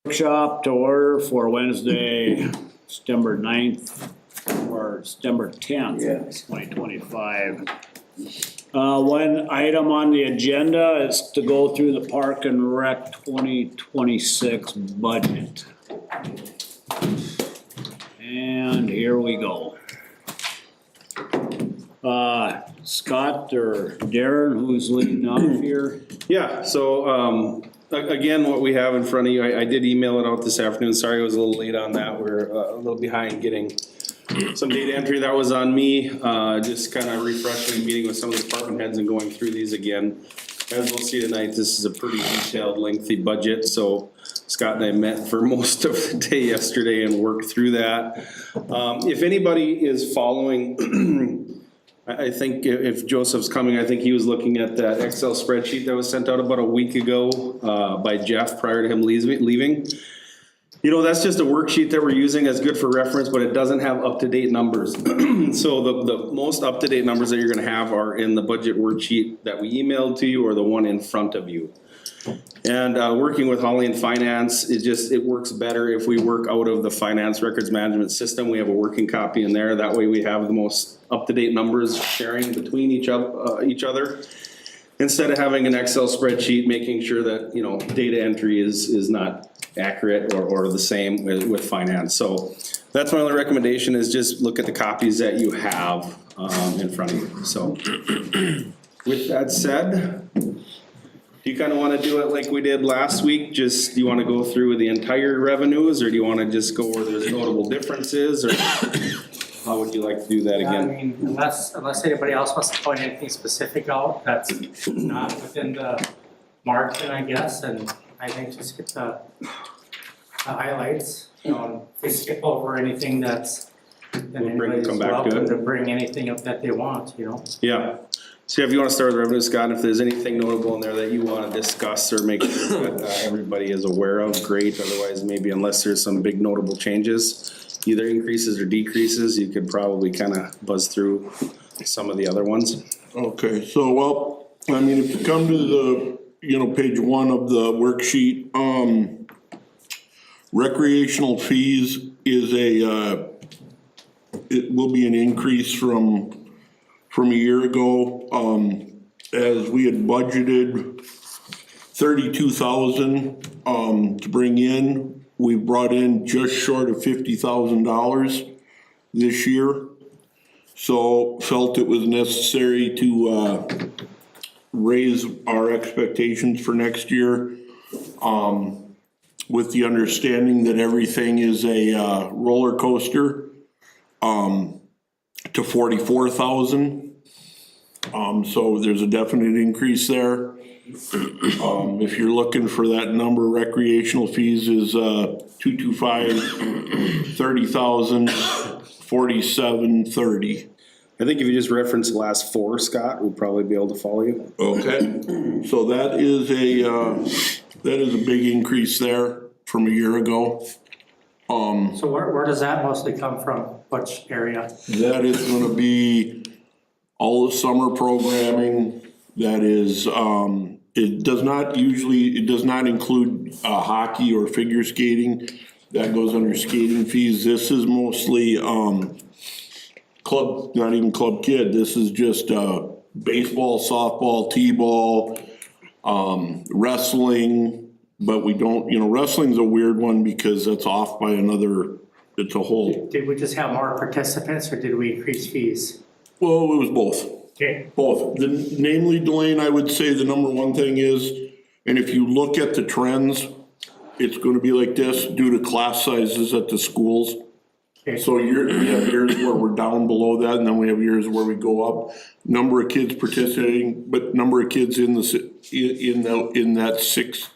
Workshop to order for Wednesday, September 9th or September 10th, 2025. One item on the agenda is to go through the Park and Rec 2026 budget. And here we go. Scott or Darren, who's leading off here? Yeah, so again, what we have in front of you, I did email it out this afternoon. Sorry I was a little late on that. We're a little behind getting some data entry. That was on me. Just kind of refreshing, meeting with some of the department heads and going through these again. As we'll see tonight, this is a pretty detailed, lengthy budget. So Scott and I met for most of the day yesterday and worked through that. If anybody is following, I think if Joseph's coming, I think he was looking at that Excel spreadsheet that was sent out about a week ago by Jeff prior to him leaving. You know, that's just a worksheet that we're using that's good for reference, but it doesn't have up-to-date numbers. So the most up-to-date numbers that you're gonna have are in the budget worksheet that we emailed to you or the one in front of you. And working with Holly in finance, it works better if we work out of the finance records management system. We have a working copy in there. That way we have the most up-to-date numbers sharing between each other. Instead of having an Excel spreadsheet, making sure that, you know, data entry is not accurate or the same with finance. So that's my only recommendation, is just look at the copies that you have in front of you. So with that said, do you kind of want to do it like we did last week? Just, do you want to go through the entire revenues, or do you want to just go where there's notable differences, or how would you like to do that Yeah, I again? mean, unless anybody else wants to point anything specific out that's not within the margin, I guess, and I think just get the highlights, you know, if we skip over anything that's, then anybody's come back to welcome it. to bring anything up that they want, you know? Yeah. So if you want to start with revenue, Scott, and if there's anything notable in there that you want to discuss or make sure that everybody is aware of, great. Otherwise, maybe unless there's some big notable changes, either increases or decreases, you could probably kind of buzz through some of the other ones. Okay, so, well, I mean, if you come to the, you know, page 1 of the worksheet, recreational fees is it will be an increase from a year ago. As we had budgeted 32,000 to bring in, we brought in just short of $50,000 this year. So felt it was necessary to raise our expectations for next year, with the understanding that everything is a roller coaster, to 44,000. So there's a definite increase there. If you're looking for that number, recreational fees is 225, 30,000, 4730. I think if you just reference the last four, Scott, we'll probably be able to follow you. Okay, so that is a big increase there from a year ago. So where does that mostly come from? Which area? That is gonna be all the summer programming. That is, it does not include hockey or figure skating. That goes under skating fees. This is mostly club, not even club kid. This is just baseball, softball, t-ball, wrestling. But we don't, you know, wrestling's a weird one because that's off by another, it's a whole. Did we just have more participants, or did we increase fees? Well, it was both. Okay. Both. Namely, Delane, I would say the number one thing is, and if you look at the trends, it's gonna be like this due to class sizes at the schools. Okay. So we have years where we're down below that, and then we have years where we go up. Number of kids participating, but number of kids in that six,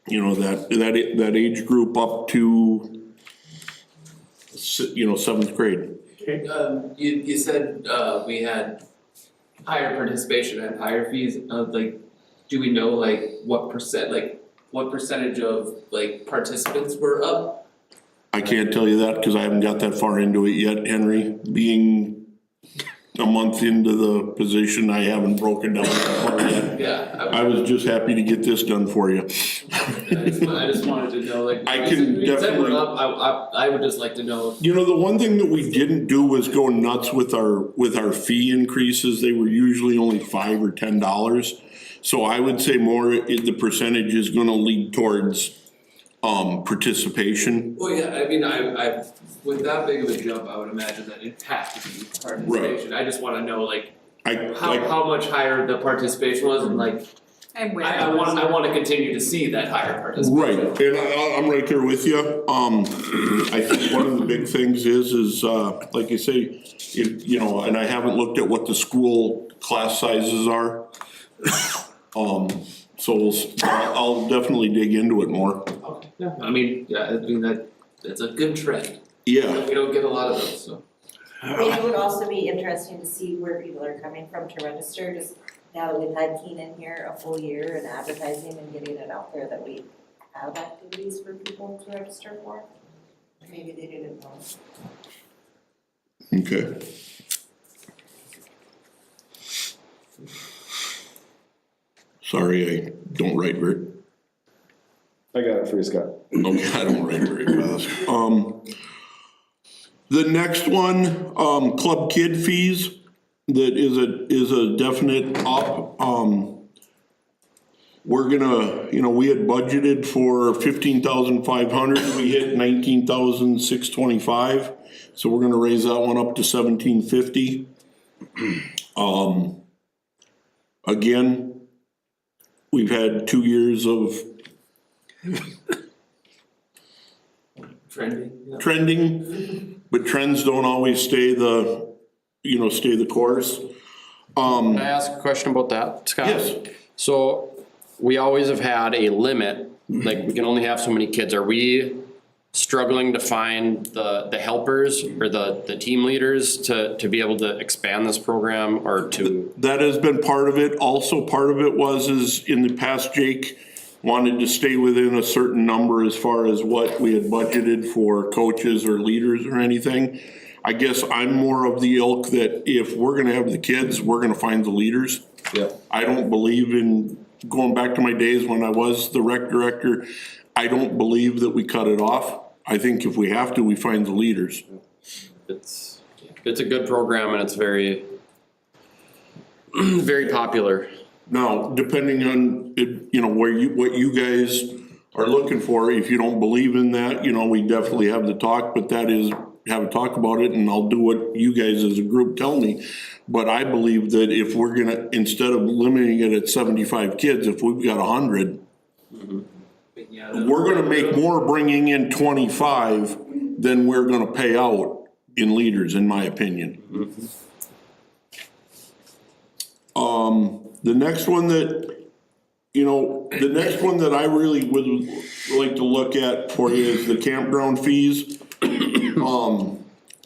you know, that age group up to, you know, 7th grade. Okay. You said we had higher participation and higher fees. Like, do we know what percentage of participants were up? I can't tell you that because I haven't got that far into it yet, Henry. Being a month into the position, I haven't broken down that far yet. Yeah. I was just happy to get this done for you. I just wanted to know, like, I can you said we're definitely- up, I would just like to know. You know, the one thing that we didn't do was go nuts with our fee increases. They were usually only $5 or $10. So I would say more, the percentage is gonna lead towards, participation. Well, yeah, I mean, I, with that big of a jump, I would imagine that it'd have to be participation. I just wanna know, like, how much higher the participation was, and like, I wanna continue to see that higher Right, participation. and I'm right there with you. I think one of the big things is, like you say, if, you know, and I haven't looked at what the school class sizes are. So I'll definitely dig into it more. Okay, yeah, I mean, that's a good trend. Yeah, We don't get a lot of those, so. I mean, it would also be interesting to see where people are coming from to register, just now that we've had Keenan here a full year and advertising and getting it out there that we have activities for people to register for. Maybe they didn't know. okay. Sorry, I don't write very, I got it for you, Scott. okay, I don't write very fast. The next one, club kid fees, that is a definite up. We're gonna, you know, we had budgeted for 15,500, we hit 19,625. So we're gonna raise that one up to 1,750. Again, we've had 2 years of trending, but trends don't always stay the course. Can I ask a question about that, Scott? Yes, So, we always have had a limit, like we can only have so many kids. Are we struggling to find the helpers or the team leaders to be able to expand this program or to? that has been part of it. Also, part of it is in the past, Jake wanted to stay within a certain number as far as what we had budgeted for coaches or leaders or anything. I guess I'm more of the ilk that if we're gonna have the kids, we're gonna find the leaders. Yeah. I don't believe in, going back to my days when I was the rec director, I don't believe that we cut it off. I think if we have to, we find the leaders. It's a good program and it's very, very popular. Now, depending on, you know, what you guys are looking for, if you don't believe in that, you know, we definitely have the talk, but that is, have a talk about it, and I'll do what you guys as a group tell me. But I believe that if we're gonna, instead of limiting it at 75 kids, if we've got 100, we're gonna make more bringing in 25 than we're gonna pay out in leaders, in my opinion. The next one that, you know, the next one that I really would like to look at for you is the campground fees.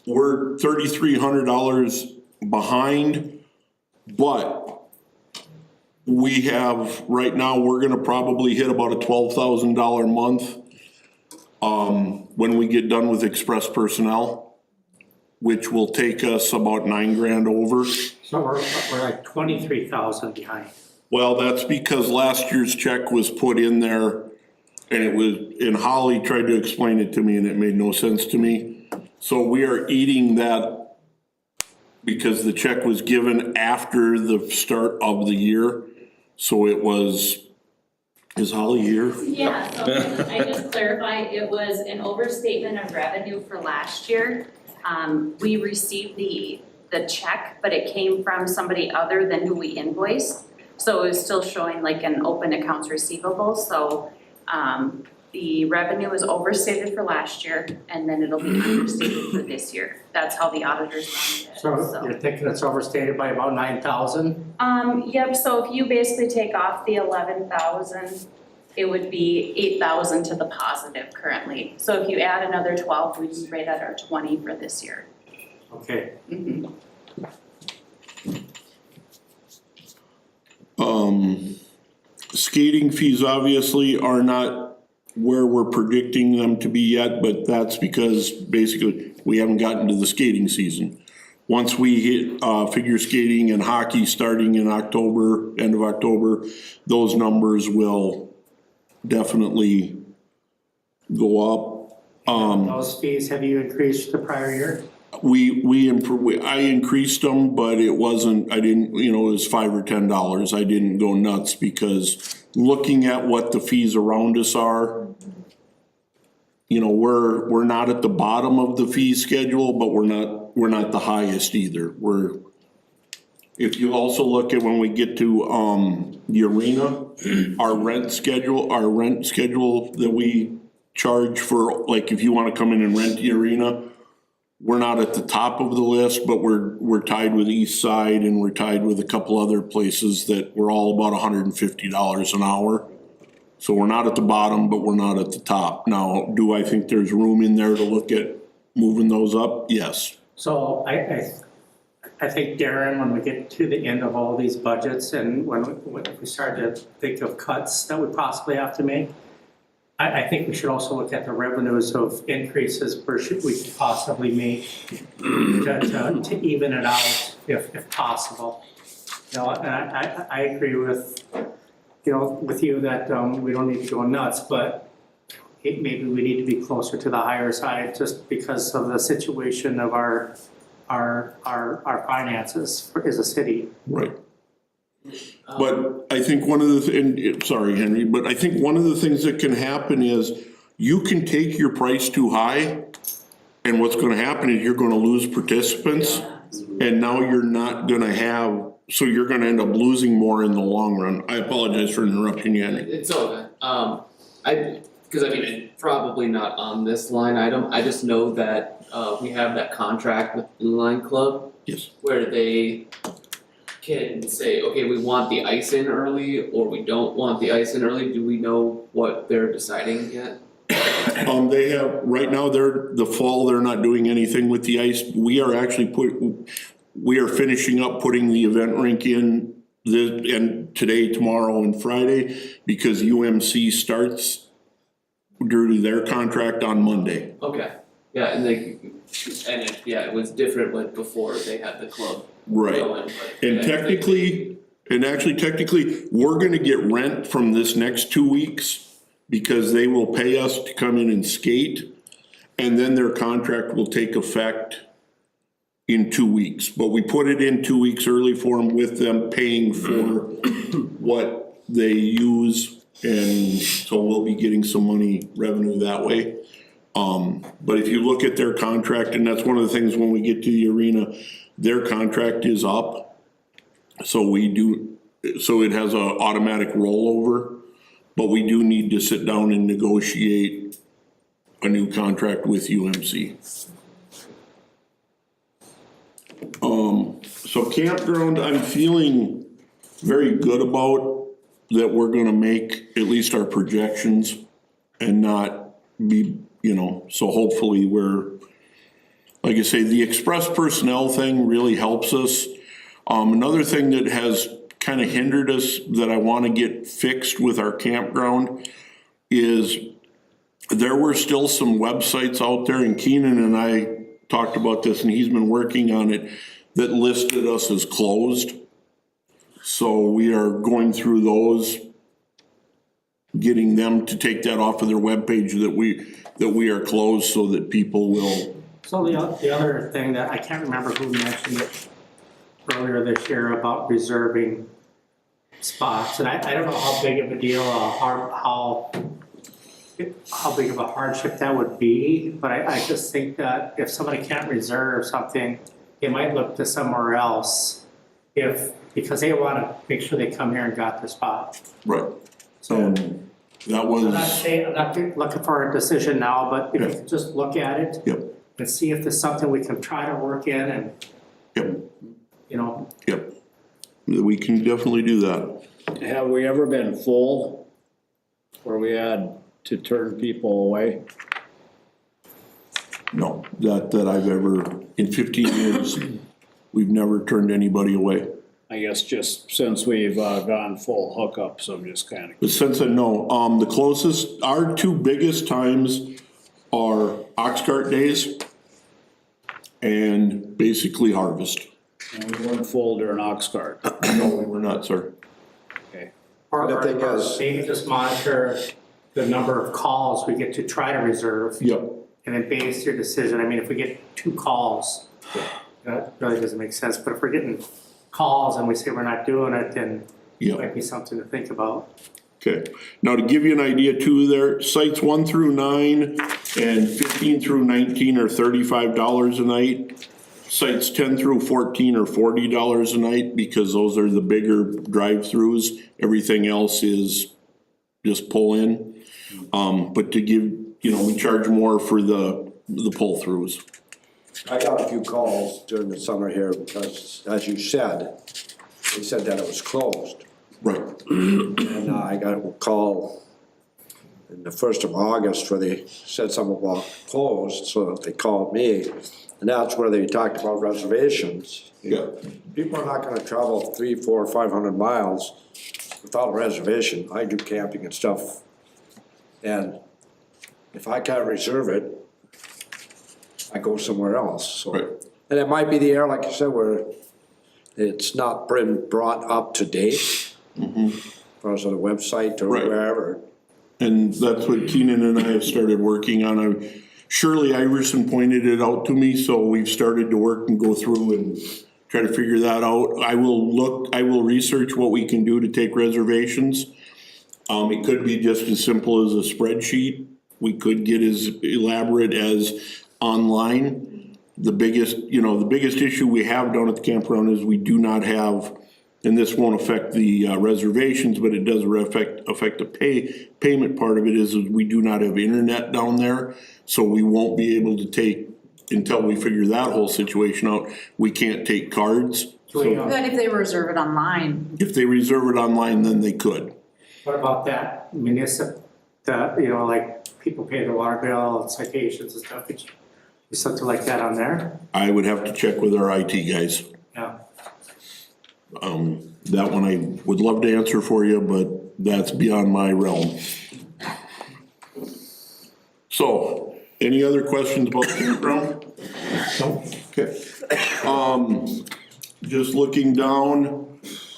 We're $3,300 behind, but we have, right now, we're gonna probably hit about a $12,000 a month when we get done with express personnel, which will take us about $9,000 over. So we're like 23,000 behind. Well, that's because last year's check was put in there, and Holly tried to explain it to me and it made no sense to me. So we are eating that because the check was given after the start of the year. So it was, is Holly here? Yeah, so can I just clarify, it was an overstatement of revenue for last year. We received the check, but it came from somebody other than who we invoiced. So it was still showing like an open accounts receivable, so the revenue was overstated for last year, and then it'll be understated for this year. That's how the auditors found it, So you're thinking it's overstated by about 9,000? Yep, so if you basically take off the 11,000, it would be 8,000 to the positive currently. So if you add another 12, we'd be right at our 20 for this year. Okay. Skating fees obviously are not where we're predicting them to be yet, but that's because basically we haven't gotten to the skating season. Once we hit figure skating and hockey starting in October, end of October, those numbers will definitely go up. Those fees, have you increased the prior year? I increased them, but it wasn't, I didn't, it was $5 or $10. I didn't go nuts because looking at what the fees around us are, we're not at the bottom of the fee schedule, but we're not the highest either. If you also look at when we get to, the arena, our rent schedule that we charge for, like, if you wanna come in and rent the arena, we're not at the top of the list, but we're tied with East Side and we're tied with a couple other places that we're all about $150 an hour. So we're not at the bottom, but we're not at the top. Now, do I think there's room in there to look at moving those up? Yes. So I think, Darren, when we get to the end of all these budgets and when we start to think of cuts that we possibly have to make, I think we should also look at the revenues of increases we could possibly make to even it out if possible. And I agree with you that we don't need to go nuts, but maybe we need to be closer to the higher side just because of the situation of our finances as a city. Right. But I think sorry, Henry, but I think one of the things that can happen is you can take your price too high, and what's gonna happen is you're gonna lose participants, and now you're not gonna have, so you're gonna end up losing more in the long run. I apologize for interrupting you, Henry. It's okay. Cause it's probably not on this line item, I just know that, we have that contract with Blue Line Club. Yes. Where they can say, okay, we want the ice in early, or we don't want the ice in early, do we know what they're deciding yet? They have, right now, the fall, they're not doing anything with the ice. We are actually we are finishing up putting the event rink in and today, tomorrow, and Friday, because UMC starts due to their contract on Monday. Okay, yeah, and it was different when before they had the club Right. going, but. And yeah, technically, we're gonna get rent from this next 2 weeks because they will pay us to come in and skate. And then their contract will take effect in 2 weeks. But we put it in 2 weeks early for them with them paying for what they use. And so we'll be getting some revenue that way. But if you look at their contract, and that's one of the things when we get to the arena, their contract is up. So it has a automatic rollover, but we do need to sit down and negotiate a new contract with UMC. So campground, I'm feeling very good about that we're gonna make at least our projections and not be, so hopefully like I say, the express personnel thing really helps us. Another thing that has kind of hindered us that I want to get fixed with our campground is there were still some websites out there, and Keenan and I talked about this, and he's been working on it, that listed us as closed. So we are going through those, getting them to take that off of their webpage that we are closed so that people will. So the other thing that I can't remember who mentioned it earlier this year about reserving spots, and I don't know how big of a deal, how big of a hardship that would be, but I just think that if somebody can't reserve something, they might look to somewhere else because they want to make sure they come here and got their spot. Right. So And that was. I'm not looking for a decision now, but if you could just look at it. Yep. And see if there's something we can try to work in and, Yep. Yep. We can definitely do that. Have we ever been full where we had to turn people away? No, that I've ever, in 15 years, we've never turned anybody away. I guess just since we've gone full hookups, I'm just kind of. But since then, no, the closest, our two biggest times are ox cart days and basically harvest. And we weren't full during ox cart. No, we were not, sir. Okay. or maybe just monitor the number of calls we get to try to reserve, Yep, and then base your decision. I mean, if we get 2 calls, that really doesn't make sense, but if we're getting calls and we say we're not doing it, then it yep. might be something to think about. Okay, now to give you an idea too, there, sites 1 through 9 and 15 through 19 are $35 a night. Sites 10 through 14 are $40 a night, because those are the bigger drive-throughs. Everything else is just pull in. But to give, we charge more for the pull-throughs. I got a few calls during the summer here because, as you said, they said that it was closed. Right. And I got a call in the 1st of August where they said something about closed, so they called me. And that's where they talked about reservations. Yeah. People are not gonna travel 300, 400, 500 miles without a reservation. I do camping and stuff. And if I can't reserve it, I go somewhere else, so. Right. And it might be the air, like you said, where it's not been brought up to date. Because of the website or Right. wherever. And that's what Keenan and I have started working on. Shirley Iverson pointed it out to me, so we've started to work and go through and try to figure that out. I will research what we can do to take reservations. It could be just as simple as a spreadsheet. We could get as elaborate as online. The biggest issue we have down at the campground is we do not have, and this won't affect the reservations, but it does affect the payment part of it, is we do not have internet down there. So we won't be able to take, until we figure that whole situation out, we can't take cards. So Good if they reserve it online. if they reserve it online, then they could. What about that municipal, like people pay their water bill, citations and stuff, could you do something like that on there? I would have to check with our IT guys. Yeah. That one I would love to answer for you, but that's beyond my realm. So, any other questions about the campground? Okay. Just looking down,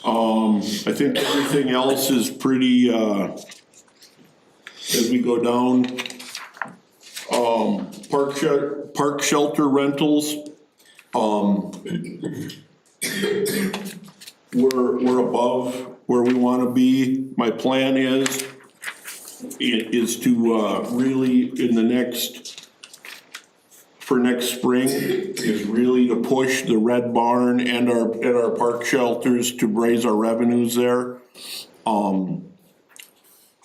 I think everything else is pretty, as we go down. Park shelter rentals, we're above where we wanna be. My plan is to really for next spring, is really to push the Red Barn and our park shelters to raise our revenues there.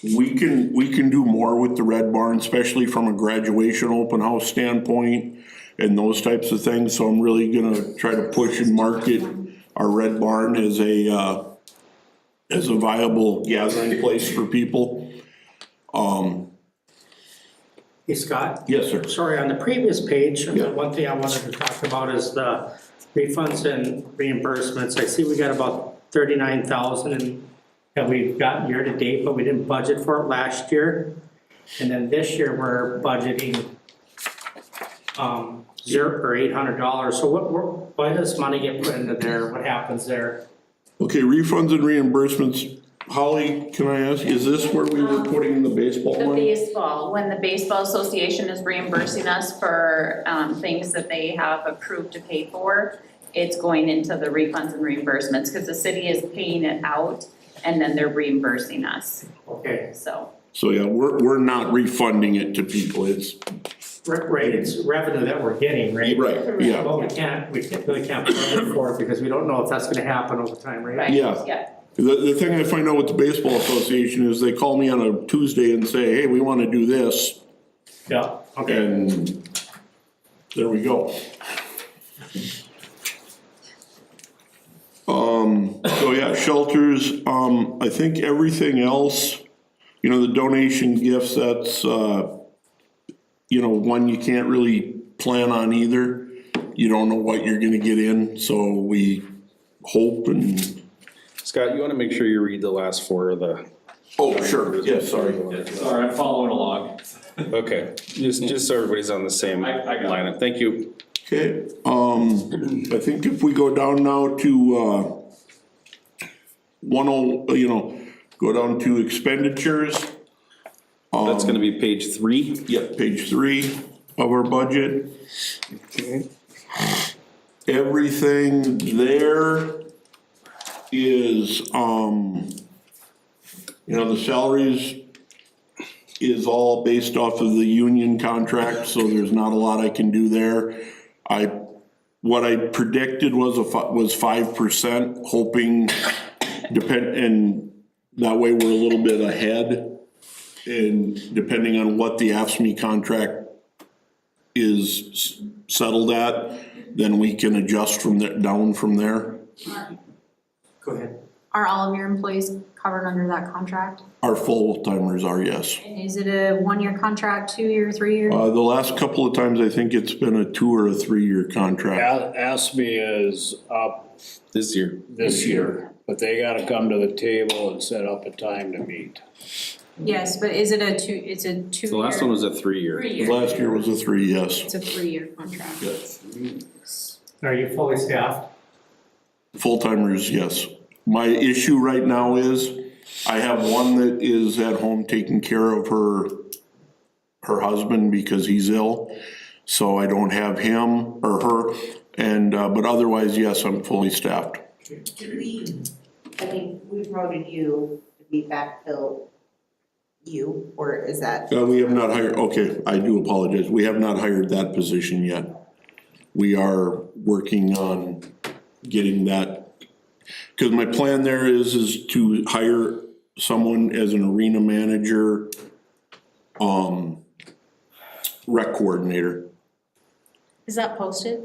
We can do more with the Red Barn, especially from a graduation open house standpoint and those types of things, so I'm really gonna try to push and market our Red Barn as a viable gathering place for people. Hey, Scott? Yes, sir. Sorry, on the previous page, Yeah. one thing I wanted to talk about is the refunds and reimbursements. I see we got about 39,000 that we've got year to date, but we didn't budget for it last year. And then this year, we're budgeting $800. So why does money get put into there? What happens there? Okay, refunds and reimbursements. Holly, can I ask, is this where we were putting the baseball The money? baseball, when the baseball association is reimbursing us for things that they have approved to pay for, it's going into the refunds and reimbursements, because the city is paying it out and then they're reimbursing us, Okay, so. So yeah, we're not refunding it to people, it's, right, it's revenue that we're getting, right? right, yeah. Well, we really can't budget for it because we don't know if that's gonna happen over time, right? Right, Yeah. yeah. The thing I find out with the baseball association is they call me on a Tuesday and say, hey, we wanna do this, Yeah, okay. and there we go. So yeah, shelters, I think everything else, the donation gifts, that's, one you can't really plan on either. You don't know what you're gonna get in, so we hope and. Scott, you wanna make sure you read the last 4 of the. Oh, sure, yes, sorry. Sorry, I'm following along. Okay, just so everybody's on the same I got it. lineup, thank you. Okay, I think if we go down now to, go down to expenditures. That's gonna be page 3. Yep, page 3 of our budget. Okay. Everything there is, the salaries is all based off of the union contract, so there's not a lot I can do there. What I predicted was 5%, hoping and that way we're a little bit ahead. And depending on what the AFSCME contract is settled at, then we can adjust from there, down from there. Go ahead. Are all of your employees covered under that contract? Our full timers are, yes. And is it a 1-year contract, 2-year, 3-year? The last couple of times, I think it's been a 2 or a 3-year contract. ASME is up This year. this year, but they gotta come to the table and set up a time to meet. Yes, but is it it's a 2-year? The last one was a 3-year. 3-year. Last year was a 3, yes. It's a 3-year contract. Yes. Are you fully staffed? Full timers, yes. My issue right now is I have one that is at home taking care of her husband because he's ill. So I don't have him or her, and, but otherwise, yes, I'm fully staffed. We promoted you to be backfill you, or is that? We have not hired, okay, I do apologize. We have not hired that position yet. We are working on getting that, because my plan there is to hire someone as an arena manager, rec coordinator. Is that posted?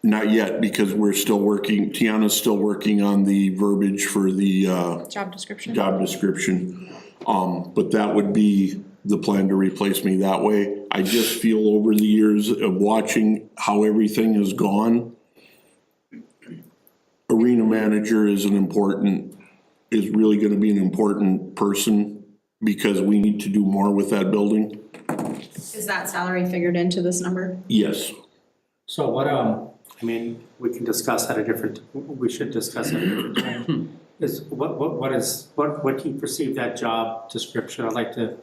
Not yet, because we're still working, Tiana's still working on the verbiage for the, Job description? job description. But that would be the plan to replace me that way. I just feel over the years of watching how everything has gone, arena manager is really gonna be an important person because we need to do more with that building. Is that salary figured into this number? Yes. So what, we can discuss at a different, we should discuss at a different time. What do you perceive that job description? I'd like to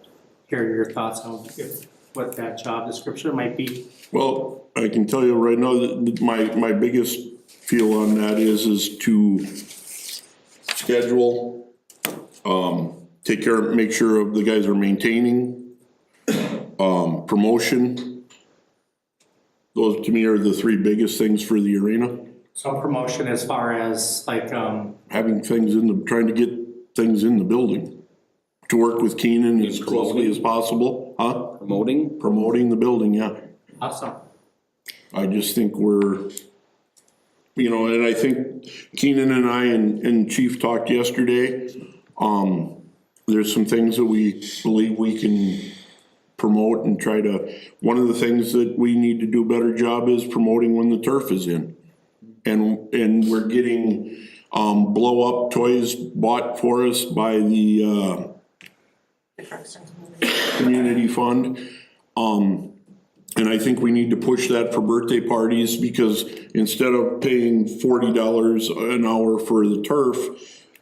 hear your thoughts on what that job description might be. Well, I can tell you right now that my biggest feel on that is to schedule, take care, make sure the guys are maintaining, promotion. Those to me are the 3 biggest things for the arena. So promotion as far as like, Having things trying to get things in the building. To work with Keenan as closely as possible, huh? Promoting? Promoting the building, yeah. awesome. I just think we're, and I think Keenan and I and Chief talked yesterday. There's some things that we believe we can promote and try to, one of the things that we need to do a better job is promoting when the turf is in. And we're getting, blow up toys bought for us by the, community fund. And I think we need to push that for birthday parties because instead of paying $40 an hour for the turf,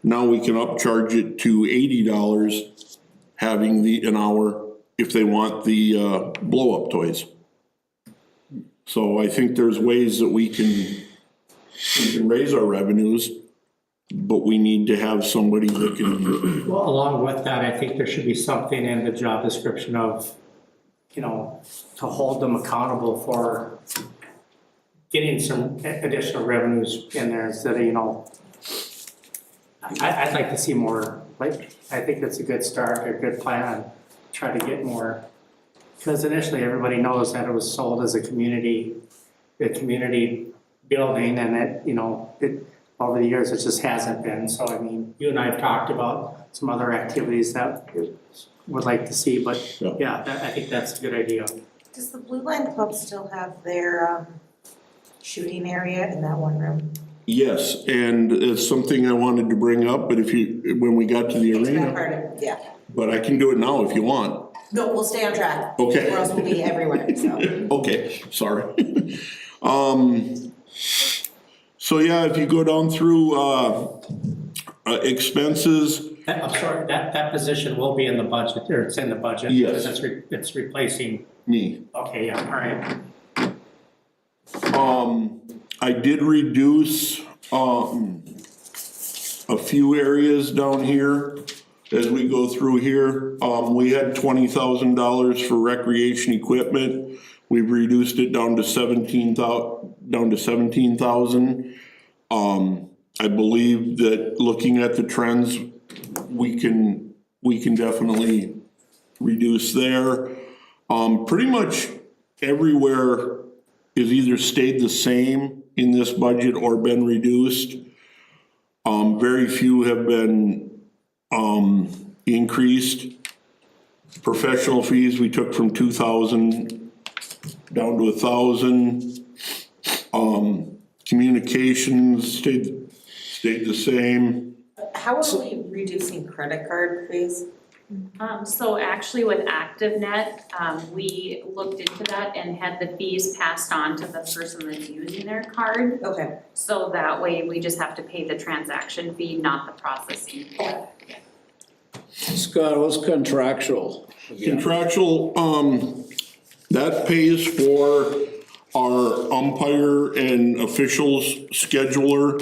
now we can upcharge it to $80 having an hour if they want the blow up toys. So I think there's ways that we can raise our revenues, but we need to have somebody that can. Well, along with that, I think there should be something in the job description of, to hold them accountable for getting some additional revenues in there instead of, I'd like to see more, I think that's a good start, a good plan, try to get more. Because initially, everybody knows that it was sold as a community building and it, over the years, it just hasn't been. So, you and I have talked about some other activities that would like to see, but yeah, I think that's a good idea. Does the Blue Line Club still have their shooting area in that one room? Yes, and it's something I wanted to bring up, but when we got to the That arena, part of, yeah. but I can do it now if you want. No, we'll stay on track. Okay. Or else we'll be everywhere, so. Okay, sorry. So yeah, if you go down through expenses, I'm sorry, that position will be in the budget, or it's in the budget? Yes. Because it's replacing, Me. okay, yeah, all right. I did reduce, a few areas down here as we go through here. We had $20,000 for recreation equipment. We've reduced it down to 17,000. I believe that looking at the trends, we can definitely reduce there. Pretty much everywhere is either stayed the same in this budget or been reduced. Very few have been, increased. Professional fees, we took from 2,000 down to 1,000. Communications stayed the same. How are we reducing credit card fees? So actually with ActiveNet, we looked into that and had the fees passed on to the person that's using their card. Okay. So that way we just have to pay the transaction fee, not the processing fee. Scott, what's contractual? Contractual, that pays for our umpire and officials scheduler.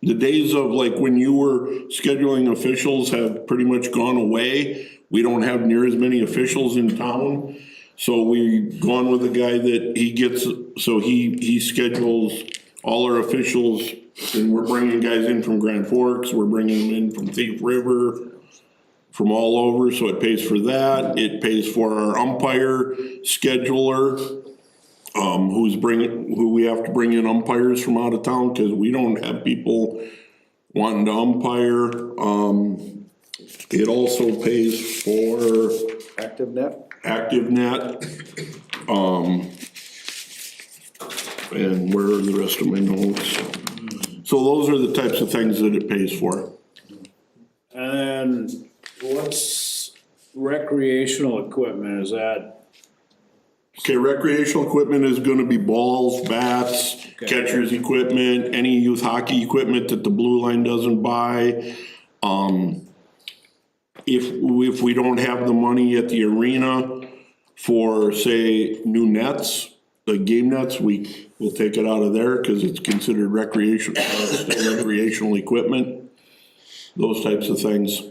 The days of like when you were scheduling officials have pretty much gone away. We don't have near as many officials in town. So we've gone with a guy that he schedules all our officials, and we're bringing guys in from Grand Forks, we're bringing them in from Thief River, from all over, so it pays for that. It pays for our umpire scheduler, who we have to bring in umpires from out of town, cause we don't have people wanting to umpire. It also pays for ActiveNet? ActiveNet. And where are the rest of my notes? So those are the types of things that it pays for. And then what's recreational equipment, is that? Okay, recreational equipment is gonna be balls, bats, Okay. catcher's equipment, any youth hockey equipment that the Blue Line doesn't buy. If we don't have the money at the arena for, say, new nets, like game nets, we will take it out of there, cause it's considered recreational equipment. Those types of things.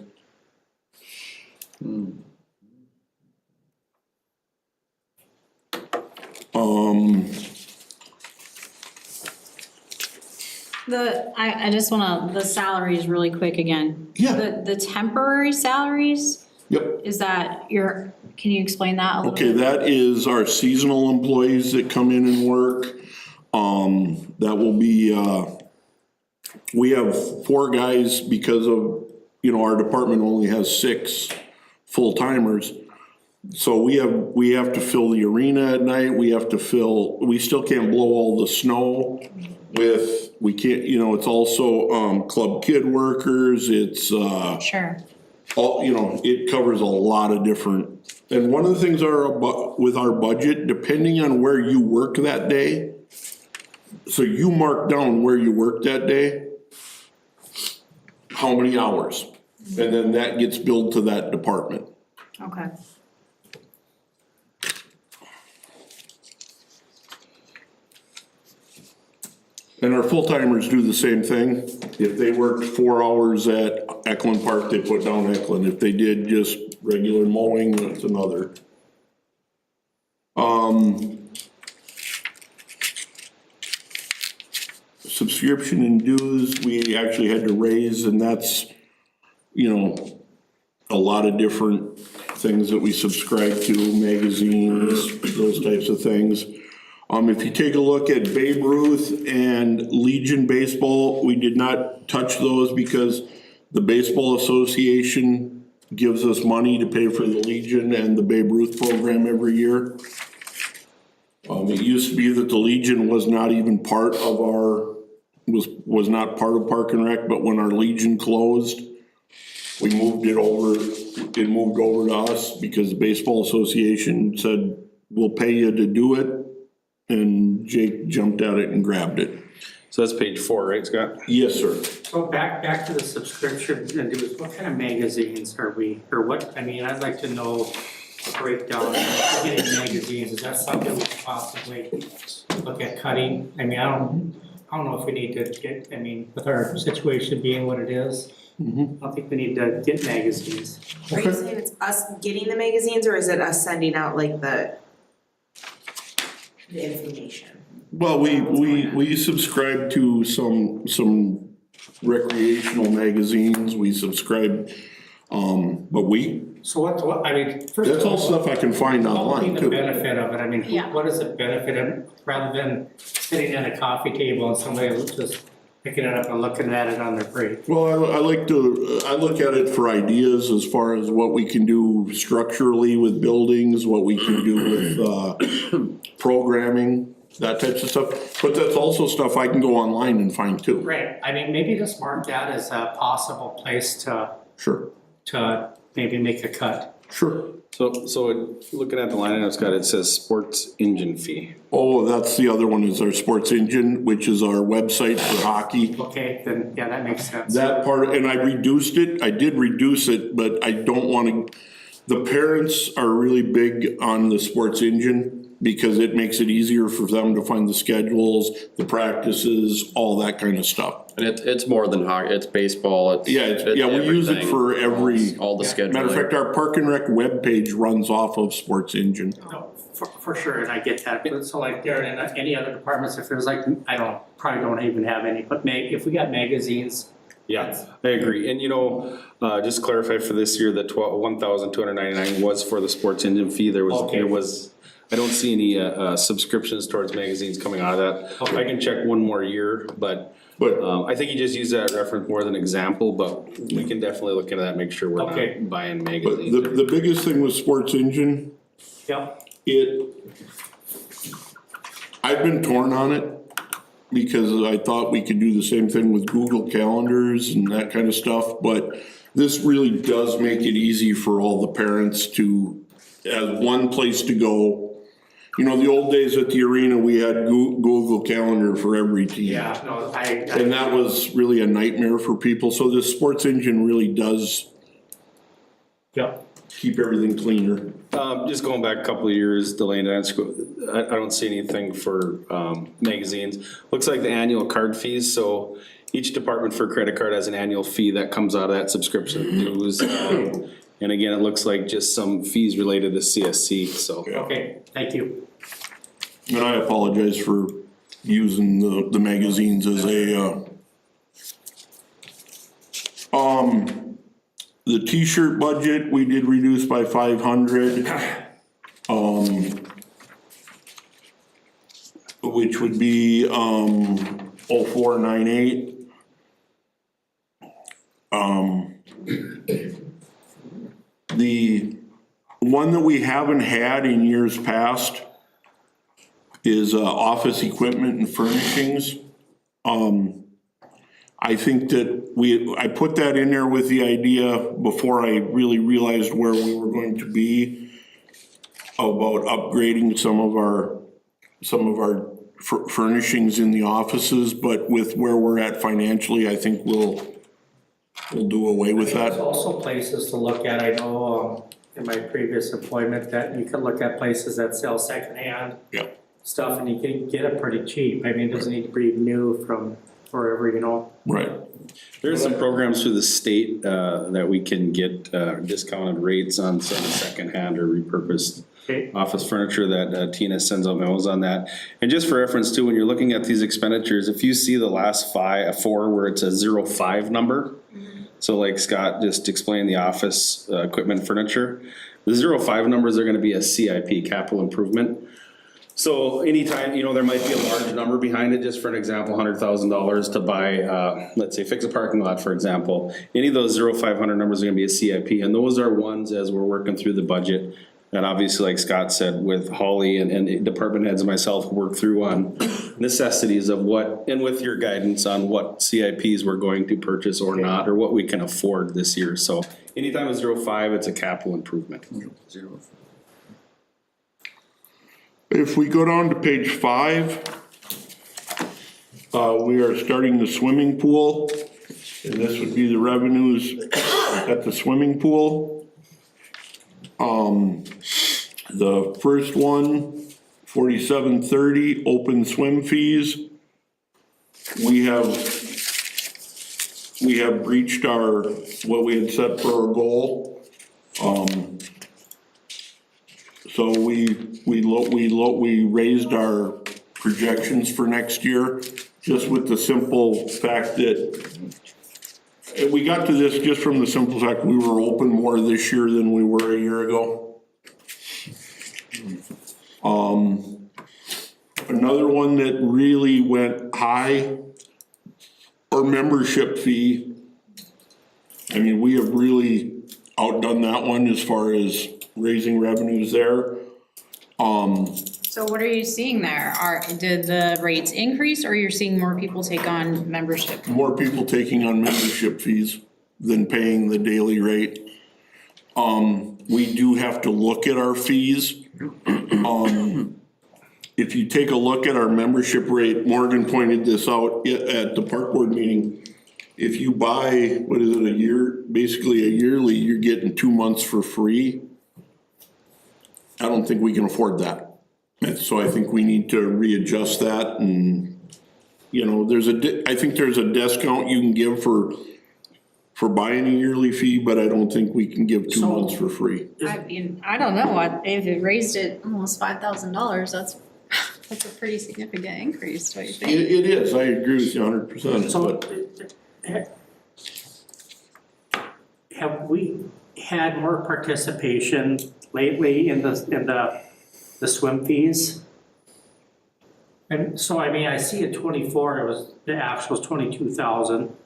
I just wanna, the salaries really quick again. Yeah. The temporary salaries, Yep. is that can you explain that a little Okay, bit? that is our seasonal employees that come in and work. That will be, we have 4 guys because of, our department only has 6 full-timers. So we have to fill the arena at night, we still can't blow all the snow we can't, it's also, club kid workers, it's, Sure. it covers a lot of different, and one of the things with our budget, depending on where you work that day, so you mark down where you work that day, how many hours, and then that gets billed to that department. Okay. And our full-timers do the same thing. If they worked 4 hours at Eklund Park, they put down Eklund. If they did just regular mowing, that's another. Subscription and dues, we actually had to raise, and that's, a lot of different things that we subscribe to, magazines, those types of things. If you take a look at Babe Ruth and Legion Baseball, we did not touch those because the Baseball Association gives us money to pay for the Legion and the Babe Ruth program every year. It used to be that the Legion was not even part of was not part of Park and Rec, but when our Legion closed, we moved it over to us because the Baseball Association said, we'll pay you to do it. And Jake jumped at it and grabbed it. So that's page 4, right, Scott? Yes, sir. So back to the subscription and dues, what kind of magazines are we, or what, I mean, I'd like to know a breakdown of getting magazines. Is that something we could possibly look at cutting? I mean, I don't know if we need to get, I mean, with our situation being what it is, I don't think we need to get magazines. Are you saying it's us getting the magazines or is it us sending out like the information? Well, we subscribe to some recreational magazines, we subscribe, but So what, I mean, first that's of all stuff I can find what would online be the too. benefit of it? I mean, Yeah. what is the benefit of, rather than sitting at a coffee table and somebody just picking it up and looking at it on their break? Well, I look at it for ideas as far as what we can do structurally with buildings, what we can do with, programming, that types of stuff. But that's also stuff I can go online and find too. Right, I mean, maybe just mark that as a possible place Sure, to maybe make a cut. sure. So looking at the line item, Scott, it says sports engine fee. Oh, that's the other one is our Sports Engine, which is our website for hockey. Okay, then, yeah, that makes sense. That part, and I did reduce it, but I don't wanna, the parents are really big on the Sports Engine because it makes it easier for them to find the schedules, the practices, all that kind of stuff. And it's more than hockey, it's baseball, it's. Yeah, we use it everything. for every, All the scheduling. matter of fact, our Park and Rec webpage runs off of Sports Engine. No, for sure, and I get that, but so like Darren, and any other departments, if there's like, probably don't even have any, but if we got magazines. Yeah, I agree. And just clarify for this year, the $1,299 was for the sports engine fee. There was, I don't see any subscriptions towards magazines coming out of that. Okay. I can check one more year, but I think you just use that reference more as an example, but we can definitely look into that, make sure we're Okay. not buying But magazines. the biggest thing with Sports Engine, Yep, I've been torn on it because I thought we could do the same thing with Google Calendars and that kind of stuff, but this really does make it easy for all the parents to have one place to go. You know, the old days at the arena, we had Google Calendar for every team. yeah, no, And that was really a nightmare for people, so this Sports Engine really does yep. keep everything cleaner. Just going back a couple of years, Delaney, I don't see anything for magazines. Looks like the annual card fees, so each department for credit card has an annual fee that comes out of that subscription dues. And again, it looks like just some fees related to CSC, so. Okay, thank you. And I apologize for using the magazines as a, the t-shirt budget, we did reduce by 500. Which would be, 0498. The one that we haven't had in years past is office equipment and furnishings. I think that I put that in there with the idea before I really realized where we were going to be about upgrading some of our furnishings in the offices, but with where we're at financially, I think we'll do away with There's that. also places to look at, I know, in my previous employment, that you can look at places that sell secondhand Yeah. stuff, and you can get it pretty cheap. I mean, it doesn't need to be new from wherever, Right. There's some programs through the state that we can get discounted rates on some secondhand or repurposed Okay. office furniture that Tina sends out memos on that. And just for reference too, when you're looking at these expenditures, if you see the last four where it's a 05 number, so like Scott just explained the office equipment furniture, the 05 numbers are gonna be a CIP, capital improvement. So anytime, there might be a large number behind it, just for an example, $100,000 to buy, let's say, fix a parking lot, for example. Any of those 0500 numbers are gonna be a CIP, and those are ones as we're working through the budget. And obviously, like Scott said, with Holly and department heads and myself, work through on necessities of what, and with your guidance on what CIPs we're going to purchase or not, or what we can afford this year. So anytime it's 05, it's a capital improvement. If we go down to page 5, We are starting the swimming pool, and this would be the revenues at the swimming pool. The first one, 4730, open swim fees. We have breached what we had set for our goal. So we raised our projections for next year, just with the simple fact that we got to this just from the simple fact we were open more this year than we were a year ago. Another one that really went high, our membership fee. I mean, we have really outdone that one as far as raising revenues there. So what are you seeing there? Did the rates increase or you're seeing more people take on membership? More people taking on membership fees than paying the daily rate. We do have to look at our fees. If you take a look at our membership rate, Morgan pointed this out at the park board meeting. If you buy, what is it, a year, basically a yearly, you're getting 2 months for free. I don't think we can afford that. And so I think we need to readjust that, and, you know, I think there's a discount you can give for buying a yearly fee, but I don't think we can give 2 months for free. I mean, I don't know, if it raised it almost $5,000, that's a pretty significant increase, don't you think? It is, I agree with you 100%. So, have we had more participation lately in the swim fees? And so, I mean, I see at 24, the actual was 22,000. And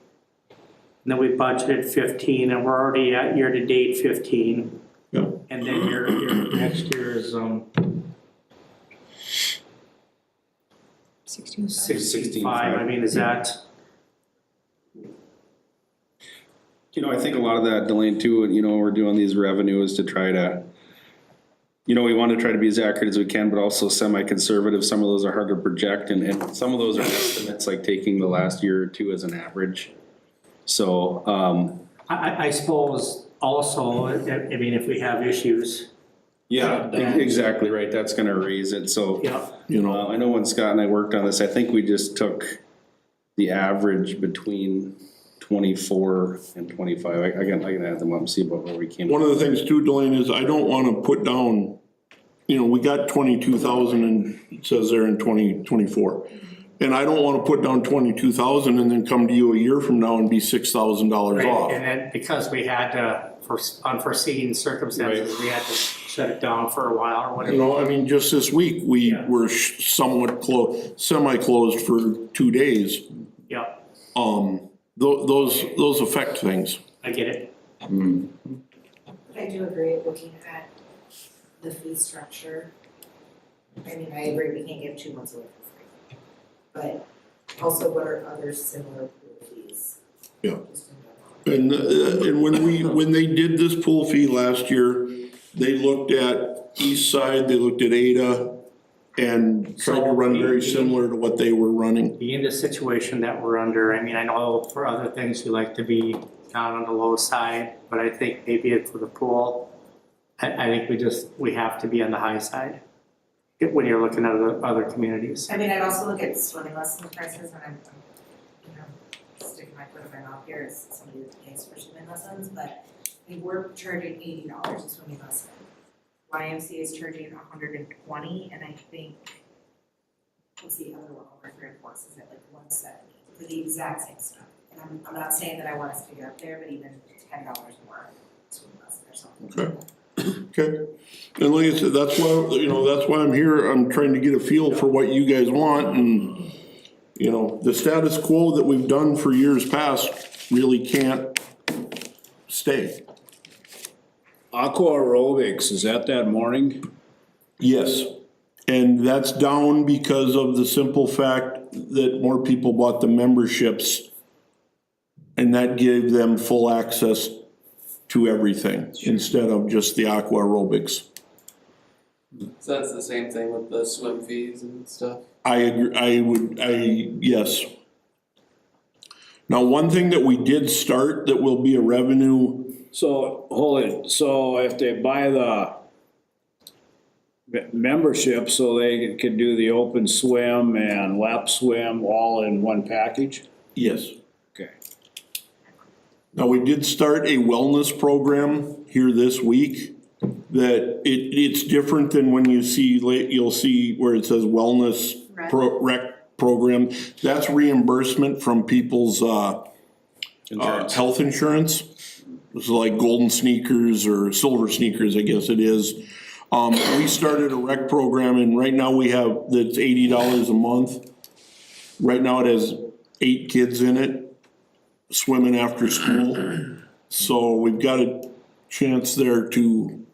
then we budgeted 15, and we're already at year-to-date 15. Yeah. And then your next year is 65. I mean, is that? You know, I think a lot of that, Delane, too, you know, we're doing these revenues to try to, you know, we want to try to be as accurate as we can, but also semi-conservative. Some of those are hard to project, and some of those are estimates, like taking the last year or two as an average. So, I suppose also, I mean, if we have issues. yeah, exactly right. That's gonna raise it. So, Yeah. You know, I know when Scott and I worked on this, I think we just took the average between 24 and 25. I can add them up and see about where we came. one of the things too, Delane, is I don't wanna put down, you know, we got 22,000 and it says there in 2024. And I don't wanna put down 22,000 and then come to you a year from now and be $6,000 off. And then because we had to, for unforeseen circumstances, we had to shut it down for a while or whatever. You know, I mean, just this week, we were somewhat semi-closed for 2 days. Yeah, Those affect things. I get it. I do agree, looking at the fee structure. I mean, I agree, we can't give 2 months away for free. But also, what are other similar pool fees? Yeah. And when they did this pool fee last year, they looked at East Side, they looked at Ada, and tried to run very similar to what they were running. Being the situation that we're under, I mean, I know for other things you like to be down on the low side, but I think maybe for the pool, I think we have to be on the high side when you're looking at other communities. I mean, I'd also look at swimming lesson prices, and I'm sticking my foot in my mouth here as somebody that pays for swimming lessons, but we're charging $80 a swimming lesson. YMCA is charging $120, and I think, what's the other one over here in Forks, is it like $170 for the exact same stuff? And I'm not saying that I want us to get up there, but even $10 more swimming lesson or something. Okay, and like I said, that's why I'm here, I'm trying to get a feel for what you guys want, and, you know, the status quo that we've done for years past really can't stay. Aqua aerobics, is that morning? Yes, and that's down because of the simple fact that more people bought the memberships, and that gave them full access to everything instead of just the aqua aerobics. So that's the same thing with the swim fees and stuff? I agree, yes, Now, one thing that we did start that will be a revenue, So, hold it, so if they buy the membership, so they could do the open swim and lap swim all in one package? yes. Okay. Now, we did start a wellness program here this week that it's different than when you see, you'll see where it says wellness rec program. That's reimbursement from people's, health insurance. It's like golden sneakers or silver sneakers, I guess it is. We started a rec program and right now we have, that's $80 a month. Right now it has 8 kids in it swimming after school. So we've got a chance there to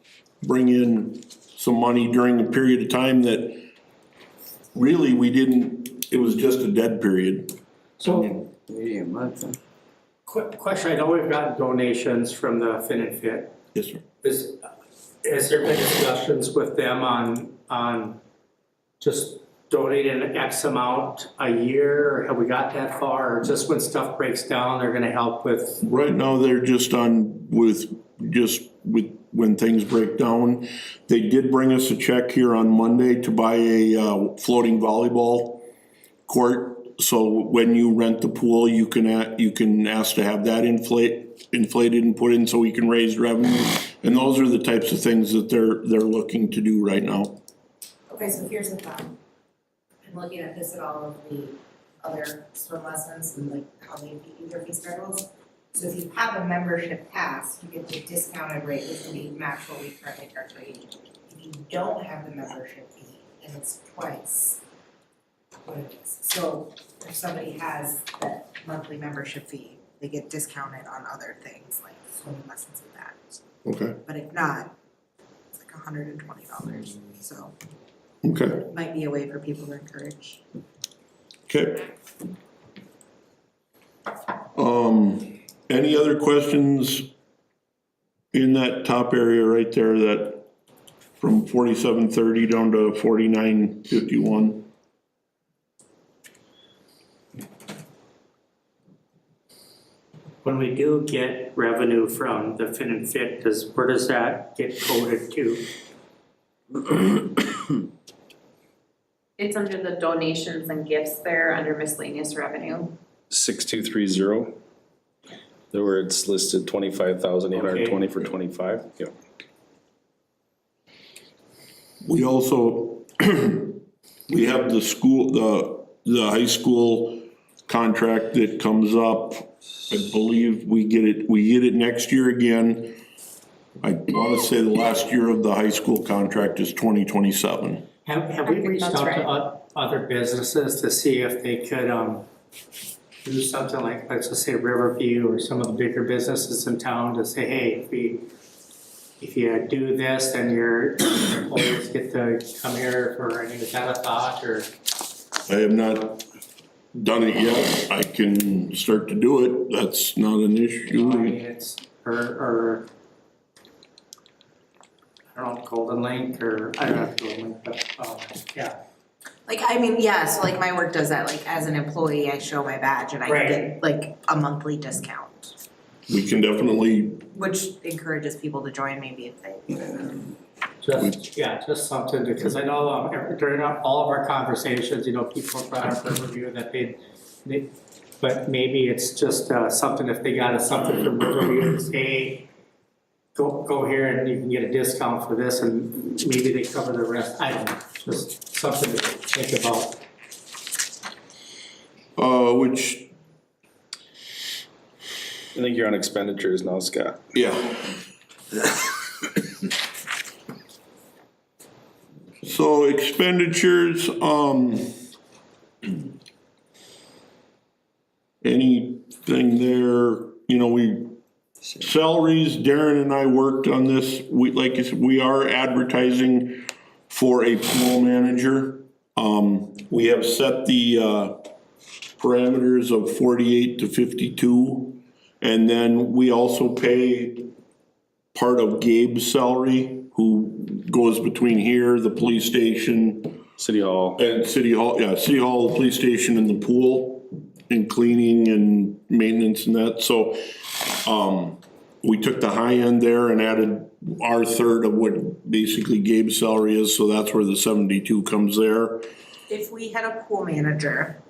bring in some money during a period of time that really we didn't, it was just a dead period. So, Maybe a month. quick question, I know we've got donations from the Fin and Fit. Yes, sir. Has there been discussions with them on just donating X amount a year, or have we got that far, or just when stuff breaks down, they're gonna help with? Right now, they're just on with when things break down. They did bring us a check here on Monday to buy a floating volleyball court. So when you rent the pool, you can ask to have that inflated and put in so we can raise revenue. And those are the types of things that they're looking to do right now. Okay, so here's the problem. I'm looking at this at all of the other swim lessons and like how they do their fee schedules. So if you have a membership pass, you get the discounted rate, which will be match what we currently charge for each. If you don't have the membership fee, then it's twice what it is. So if somebody has that monthly membership fee, they get discounted on other things like swimming lessons and that. Okay. But if not, it's like $120, so Okay. it might be a way for people to encourage. Okay. Any other questions in that top area right there, that from 4730 down to 4951? When we do get revenue from the Fin and Fit, where does that get coded to? It's under the donations and gifts there, under miscellaneous revenue. 6230. There where it's listed 25,820 for 25, yeah. We also, we have the school, the high school contract that comes up. I believe we get it next year again. I wanna say the last year of the high school contract is 2027. Have we reached that's out right. to other businesses to see if they could, do something like, let's just say Riverview or some of the bigger businesses in town to say, hey, if you do this, then your employees get to come here for, I mean, is that a thought, or? I have not done it yet. I can start to do it. That's not an I issue. mean, it's, or, I don't know, Golden Link, or, I don't know, Golden Link, but, yeah. Like, I mean, yeah, so like my work does that, like as an employee, I show my badge and I Right. get like a monthly discount. We can definitely, Which encourages people to join maybe if they. Just something, because I know during all of our conversations, you know, people brought up Riverview that they, but maybe it's just something, if they got something from Riverview to say, go here and you can get a discount for this, and maybe they cover the rest, I don't know, just something to think about. which, I think you're on expenditures now, Scott. yeah. So expenditures, anything there, you know, salaries, Darren and I worked on this, like I said, we are advertising for a pool manager. We have set the, parameters of 48 to 52. And then we also pay part of Gabe's salary, who goes between here, the police station, City Hall. and City Hall, yeah, City Hall, the police station, and the pool. and cleaning and maintenance and that, so, we took the high end there and added our third of what basically Gabe's salary is, so that's where the 72 comes there. If we had a pool manager,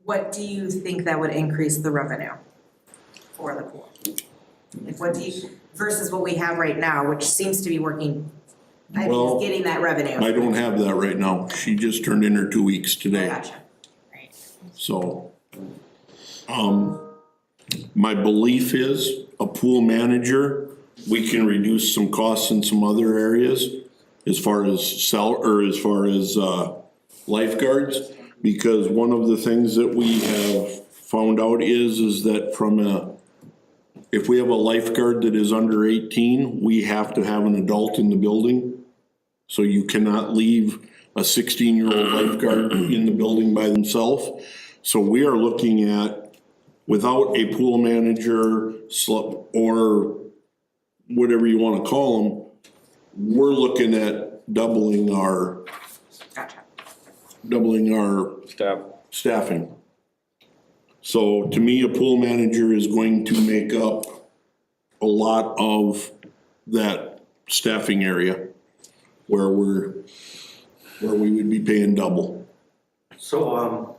what do you think that would increase the revenue for the pool? Like what do you, versus what we have right now, which seems to be working, I mean, Well, is getting that revenue. I don't have that right now, she just turned in her 2 weeks today. Gotcha. So, my belief is a pool manager, we can reduce some costs in some other areas as far as lifeguards. Because one of the things that we have found out is that if we have a lifeguard that is under 18, we have to have an adult in the building. So you cannot leave a 16-year-old lifeguard in the building by themselves. So we are looking at, without a pool manager or whatever you wanna call them, we're looking at doubling our staffing. So to me, a pool manager is going to make up a lot of that staffing area where we would be paying double. So,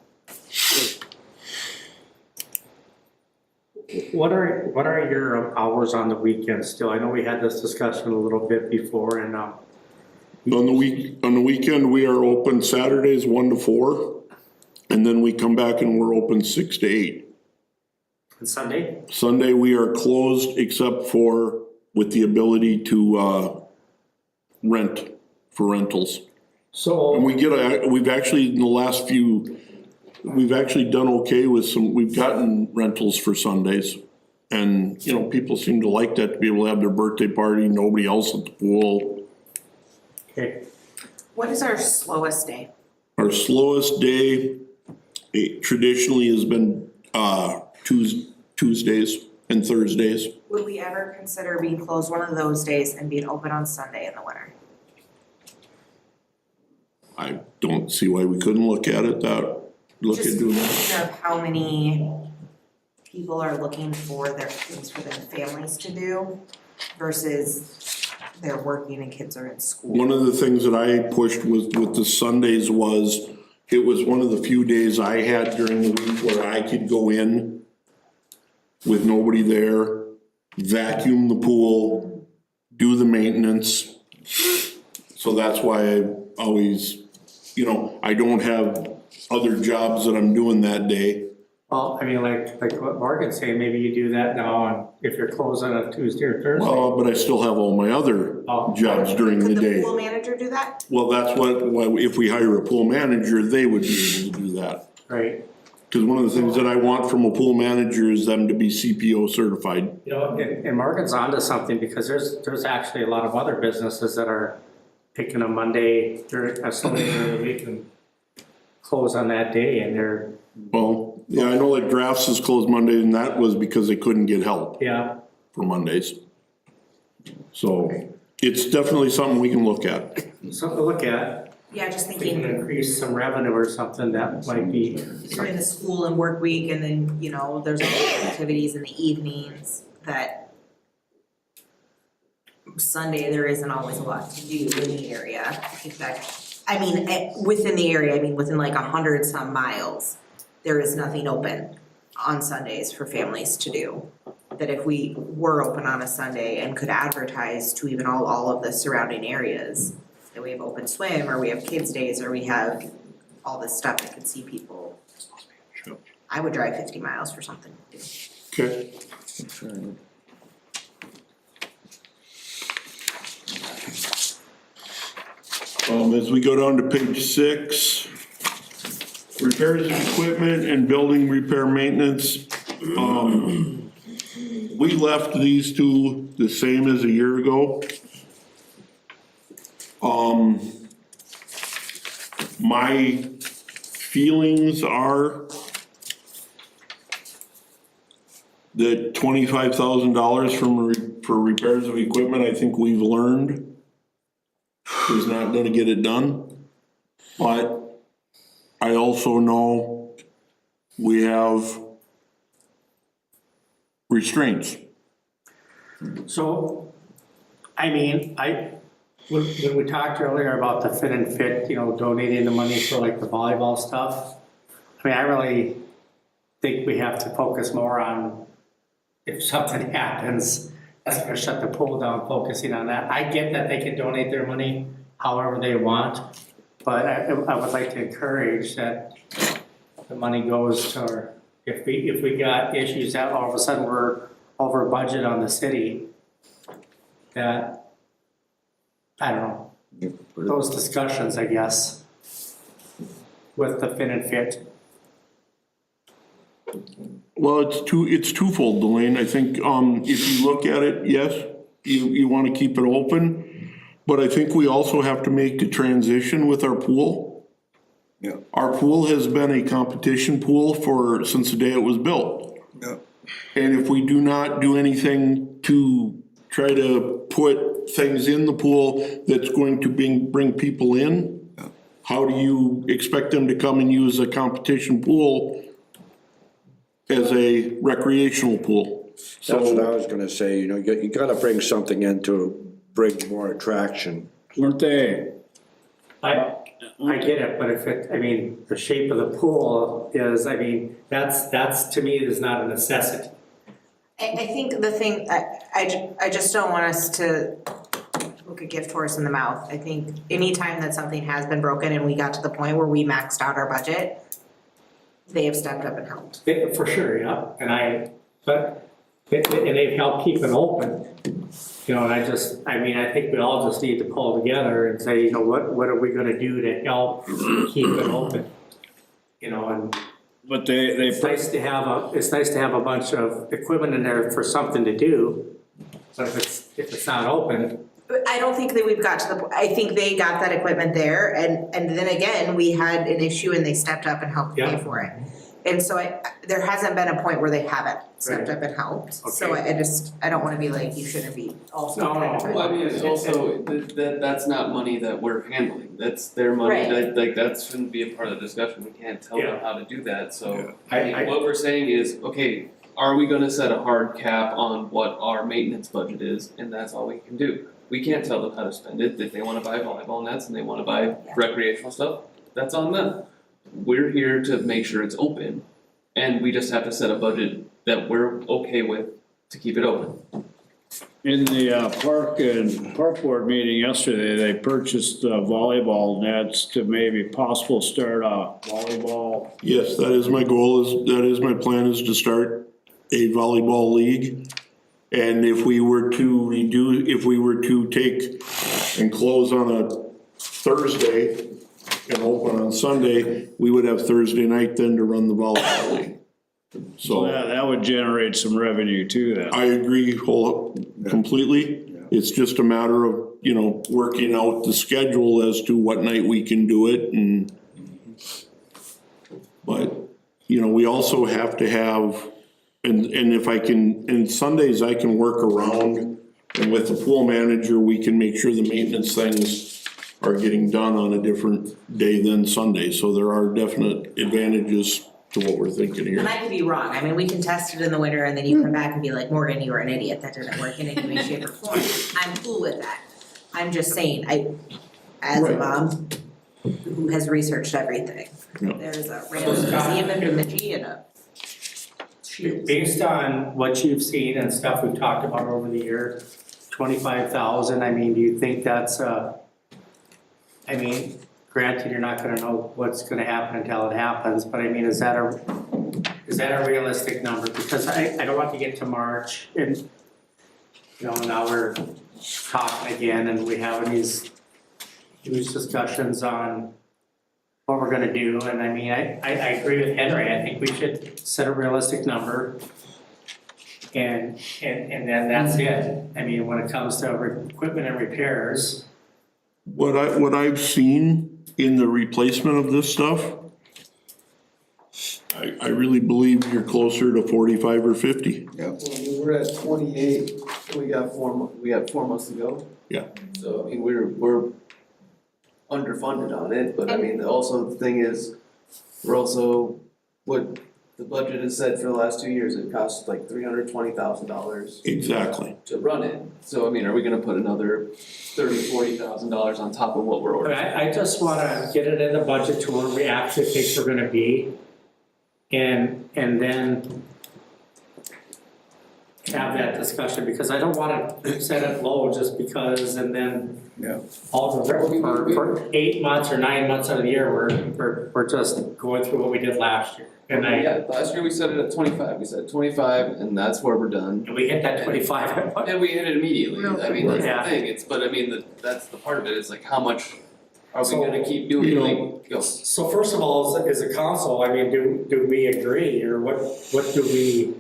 what are your hours on the weekends still? I know we had this discussion a little bit before and, On the weekend, we are open Saturdays 1 to 4, and then we come back and we're open 6 to 8. and Sunday? Sunday, we are closed except for with the ability to rent for rentals. So. And we've actually, in the last few, we've actually done okay with we've gotten rentals for Sundays. And, you know, people seem to like that, to be able to have their birthday party, nobody else at the pool. Okay. What is our slowest day? Our slowest day traditionally has been Tuesdays and Thursdays. Would we ever consider being closed one of those days and being open on Sunday in the winter? I don't see why we couldn't look at it, look at doing that. Just of how many people are looking for their things for their families to do versus they're working and kids are in school. One of the things that I pushed with the Sundays was, it was one of the few days I had during the week where I could go in with nobody there, vacuum the pool, do the maintenance. So that's why I always, you know, I don't have other jobs that I'm doing that day. Well, I mean, like what Morgan's saying, maybe you do that now, and if you're closed on a Tuesday or Thursday. Well, but I still have all my other jobs during the Could the day. pool manager do that? Well, that's what, if we hire a pool manager, they would be able to do that. Right. Cause one of the things that I want from a pool manager is them to be CPO certified. You know, and Morgan's onto something, because there's actually a lot of other businesses that are picking a Monday during, a Sunday during the week and close on that day, and they're. Well, yeah, I know that Drafts is closed Monday, and that was because they couldn't get help Yeah. for Mondays. So it's definitely something we can look at. Something to look at. Yeah, just We can thinking increase some revenue or something that might be. during the school and work week and then, you know, there's all the activities in the evenings that Sunday, there isn't always a lot to do in the area. If that, I mean, within the area, I mean, within like 100 some miles, there is nothing open on Sundays for families to do. That if we were open on a Sunday and could advertise to even all of the surrounding areas, that we have open swim, or we have kids' days, or we have all this stuff that could see people. I would drive 50 miles for something to do. Okay. As we go down to page 6, repairs of equipment and building repair maintenance. We left these two the same as a year ago. My feelings are that $25,000 for repairs of equipment, I think we've learned is not gonna get it done. But I also know we have restraints. So, I mean, when we talked earlier about the fit and fit, donating the money for like the volleyball stuff, I mean, I really think we have to focus more on if something happens, that's gonna shut the pool down, focusing on that. I get that they can donate their money however they want, but I would like to encourage that the money goes to, if we got issues that all of a sudden we're over budget on the city, that, I don't know, those discussions, I guess, with the fit and fit. Well, it's twofold, Delane. I think, if you look at it, yes, you wanna keep it open, but I think we also have to make the transition with our pool. Yeah. Our pool has been a competition pool since the day it was built. Yeah. And if we do not do anything to try to put things in the pool that's going to bring people in, how do you expect them to come and use a competition pool as a recreational pool? That's what I was gonna say, you gotta bring something in to bring more attraction. Weren't they? I get it, but the shape of the pool is, that's to me is not a necessity. I think the thing, I just don't want us to look a gift horse in the mouth. I think anytime that something has been broken and we got to the point where we maxed out our budget, they have stepped up and helped. For sure, yeah, and they've helped keep it open. And I think we all just need to pull together and say, what are we gonna do to help keep it open? But It's nice to have a bunch of equipment in there for something to do, but if it's not open. I don't think that we've got to the, I think they got that equipment there, and then again, we had an issue and they stepped up and helped pay Yeah. for it. And so there hasn't been a point where they haven't stepped up and helped, so I don't wanna be like, you shouldn't be also No, trying to. Well, I mean, it's also, that's not money that we're handling, that's their money, Right. that shouldn't be a part of the discussion, we can't tell them Yeah. how to do that, so. I- What we're saying is, okay, are we gonna set a hard cap on what our maintenance budget is, and that's all we can do? We can't tell them how to spend it, if they wanna buy volleyball nets and they wanna buy recreational stuff, that's on them. We're here to make sure it's open, and we just have to set a budget that we're okay with to keep it open. In the park board meeting yesterday, they purchased volleyball nets to maybe possible start a volleyball. Yes, that is my goal, that is my plan, is to start a volleyball league. And if we were to take and close on a Thursday and open on Sunday, we would have Thursday night then to run the volleyball league. So that would generate some revenue too then. I agree completely. It's just a matter of, working out the schedule as to what night we can do it but, we also have to have, and if I can, and Sundays I can work around, and with the pool manager, we can make sure the maintenance things are getting done on a different day than Sunday, so there are definite advantages to what we're thinking here. And I could be wrong, we can test it in the winter and then you come back and be like, Morgan, you were an idiot, that didn't work in any way, shape or form. I'm cool with that. I'm just saying, as a Right. mom who has researched everything, Yeah. there's a random museum in Bemidji and a shield. Based on what you've seen and stuff we've talked about over the year, 25,000, do you think that's granted, you're not gonna know what's gonna happen until it happens, but is that a realistic number? Because I don't want to get to March and, now we're talking again and we have these huge discussions on what we're gonna do, and I agree with Henry, I think we should set a realistic number. And then that's it. When it comes to equipment and repairs. What I've seen in the replacement of this stuff, I really believe you're closer to 45 or 50. Yeah. We're at 28, we got 4 months to go. Yeah. So, we're underfunded on it, but also the thing is, we're also, the budget is said for the last 2 years, it costs like $320,000 Exactly. to run it. So I mean, are we gonna put another $40,000 on top of what we're But ordering? I just wanna get it in the budget to where we actually think we're gonna be. And then have that discussion, because I don't wanna set it low just because, and then all the, for 8 months or 9 months out of the year, we're just going through what we did last year. And Yeah, last year we set it at 25, we said 25 and that's where we're done. and we hit that 25. And we hit it immediately, I mean, that's Yeah. the thing, but I mean, that's the part of it, is like, how much are we So, gonna keep doing, you know, like, go. So first of all, as a council, I mean, do we agree, or what do we,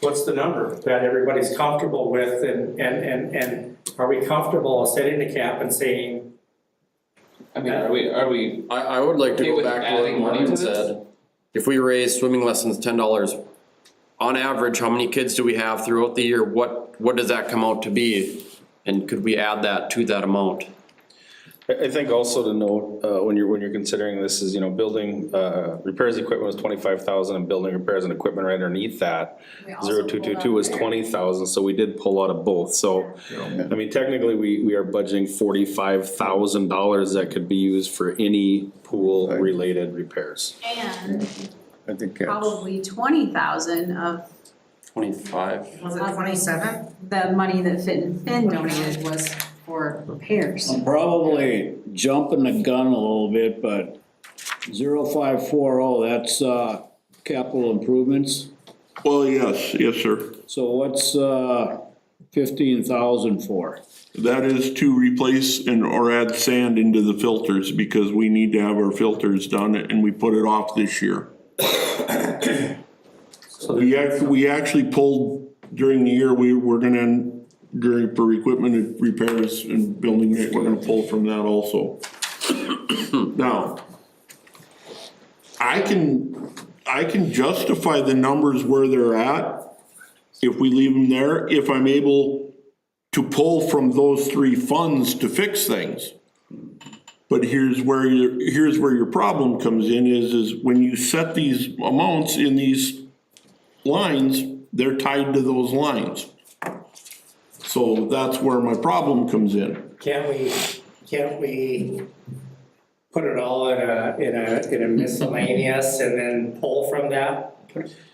what's the number that everybody's comfortable with, and are we comfortable setting the cap and saying, I mean, are we, I would like to Okay go with back to what adding money Norman to this? said. If we raise swimming lessons $10, on average, how many kids do we have throughout the year? What does that come out to be? And could we add that to that amount? I think also to note, when you're considering this is, building, repairs equipment was 25,000 and building repairs and equipment right underneath that. 0222 was 20,000, so we did pull out of both, so, I mean, technically, we are budgeting $45,000 that could be used for any pool-related repairs. And I think probably 20,000 of 25. Was it 27? the money that Fit and Fin donated was for repairs. I'm probably jumping the gun a little bit, but 0540, that's, capital improvements. Well, yes, sir. So what's, 15,000 for? That is to replace or add sand into the filters because we need to have our filters done and we put it off this year. We actually pulled during the year, we're gonna, for equipment and repairs and building, we're gonna pull from that also. Now, I can justify the numbers where they're at if we leave them there, if I'm able to pull from those three funds to fix things. But here's where your problem comes in is when you set these amounts in these lines, they're tied to those lines. So that's where my problem comes in. can't we put it all in a miscellaneous and then pull from that?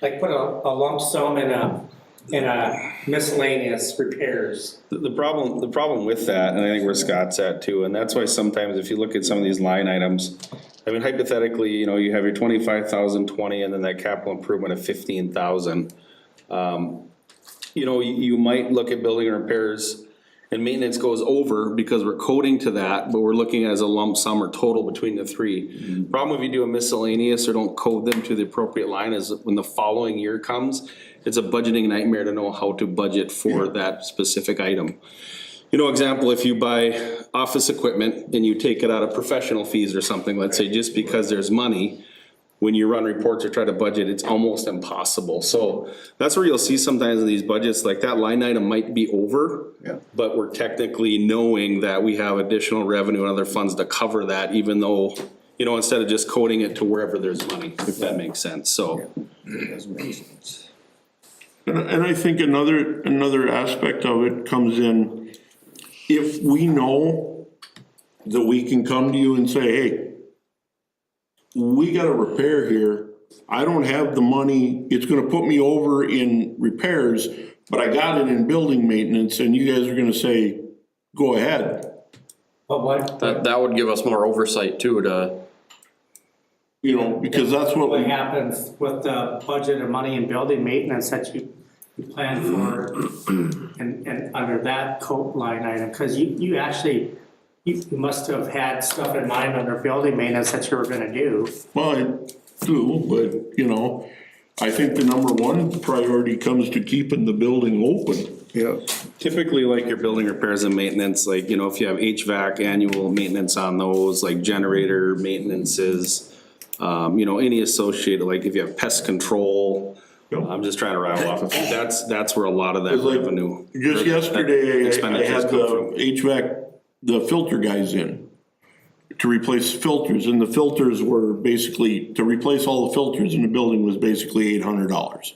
Like put a lump sum in a miscellaneous repairs. The problem with that, and I think where Scott's at too, and that's why sometimes if you look at some of these line items, I mean hypothetically, you have your 25,000, 20, and then that capital improvement of 15,000. You might look at building repairs and maintenance goes over because we're coding to that, but we're looking as a lump sum or total between the three. Problem if you do a miscellaneous or don't code them to the appropriate line is when the following year comes, it's a budgeting nightmare to know how to budget for that specific item. Example, if you buy office equipment and you take it out of professional fees or something, let's say, just because there's money, when you run reports or try to budget, it's almost impossible. So that's where you'll see sometimes in these budgets, like that line item might be over, but we're technically knowing that we have additional revenue and other funds to cover that, even though, instead of just coding it to wherever there's money, if that makes sense, so. And I think another aspect of it comes in, if we know that we can come to you and say, hey, we got a repair here, I don't have the money, it's gonna put me over in repairs, but I got it in building maintenance, and you guys are gonna say, go ahead. But what? That would give us more oversight too to. Because that's what What we, happens with the budget of money and building maintenance that you plan for and under that code line item? Cause you actually, you must have had stuff in mind under building maintenance that you were gonna do. well, I do, but, I think the number one priority comes to keeping the building open. Yeah. Typically, like your building repairs and maintenance, like, if you have HVAC annual maintenance on those, like generator maintenances, any associated, like if you have pest control, I'm just trying to rattle off a few, that's where a lot of that It's like, revenue. Just yesterday, I expenditures had come the from. HVAC, the filter guys in. to replace filters, and the filters were basically, to replace all the filters in the building was basically $800.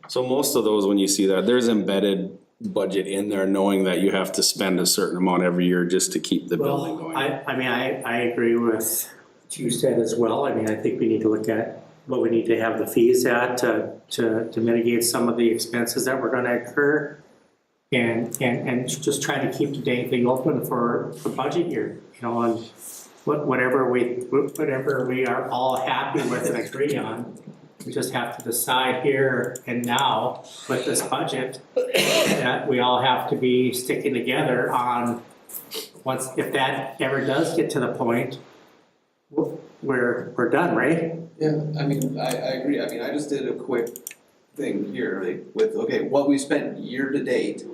So most of those, when you see that, there's embedded budget in there, knowing that you have to spend a certain amount every year just to keep the building Well, going. I agree with what you said as well. I mean, I think we need to look at what we need to have the fees at to mitigate some of the expenses that we're gonna incur. And just trying to keep the dang thing open for budget year, you know, and whatever we are all happy with and agree on. We just have to decide here and now with this budget that we all have to be sticking together on if that ever does get to the point, we're done, right? Yeah, I mean, I agree, I mean, I just did a quick thing here, like, with, okay, what we spent year to date,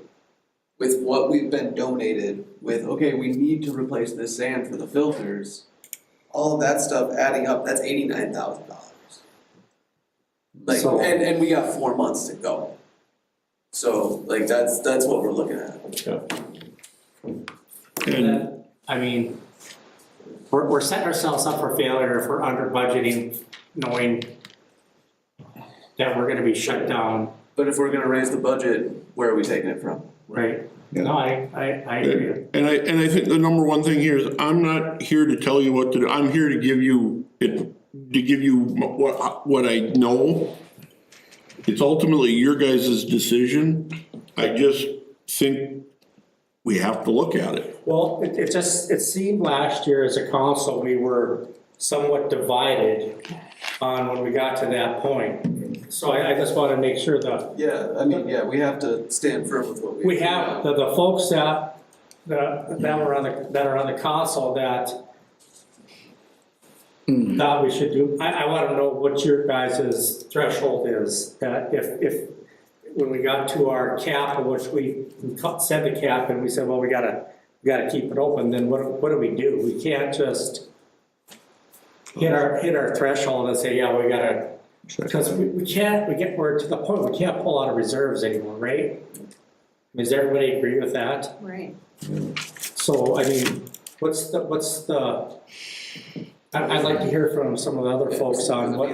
with what we've been donated, with, okay, we need to replace this sand for the filters, all of that stuff adding up, that's $89,000. Like, So- and we got 4 months to go. So, like, that's what we're looking at. And I mean, we're setting ourselves up for failure if we're under budgeting, knowing that we're gonna be shut down, But if we're gonna raise the budget, where are we taking it from? right? No, I agree. And I think the number one thing here is, I'm not here to tell you what to do, I'm here to give you what I know. It's ultimately your guys' decision. I just think we have to look at it. Well, it seemed last year as a council, we were somewhat divided on when we got to that point. So I just wanna make sure that Yeah, I mean, yeah, we have to stand firm with what we have, the folks that are on the council that we should do, I wanna know what your guys' threshold is, that if when we got to our cap, which we set the cap and we said, well, we gotta keep it open, then what do we do? We can't just hit our threshold and say, yeah, we gotta, because we're to the point, we can't pull out of reserves anymore, right? Does everybody agree with that? Right. So, I mean, what's the, I'd like to hear from some of the other folks on what,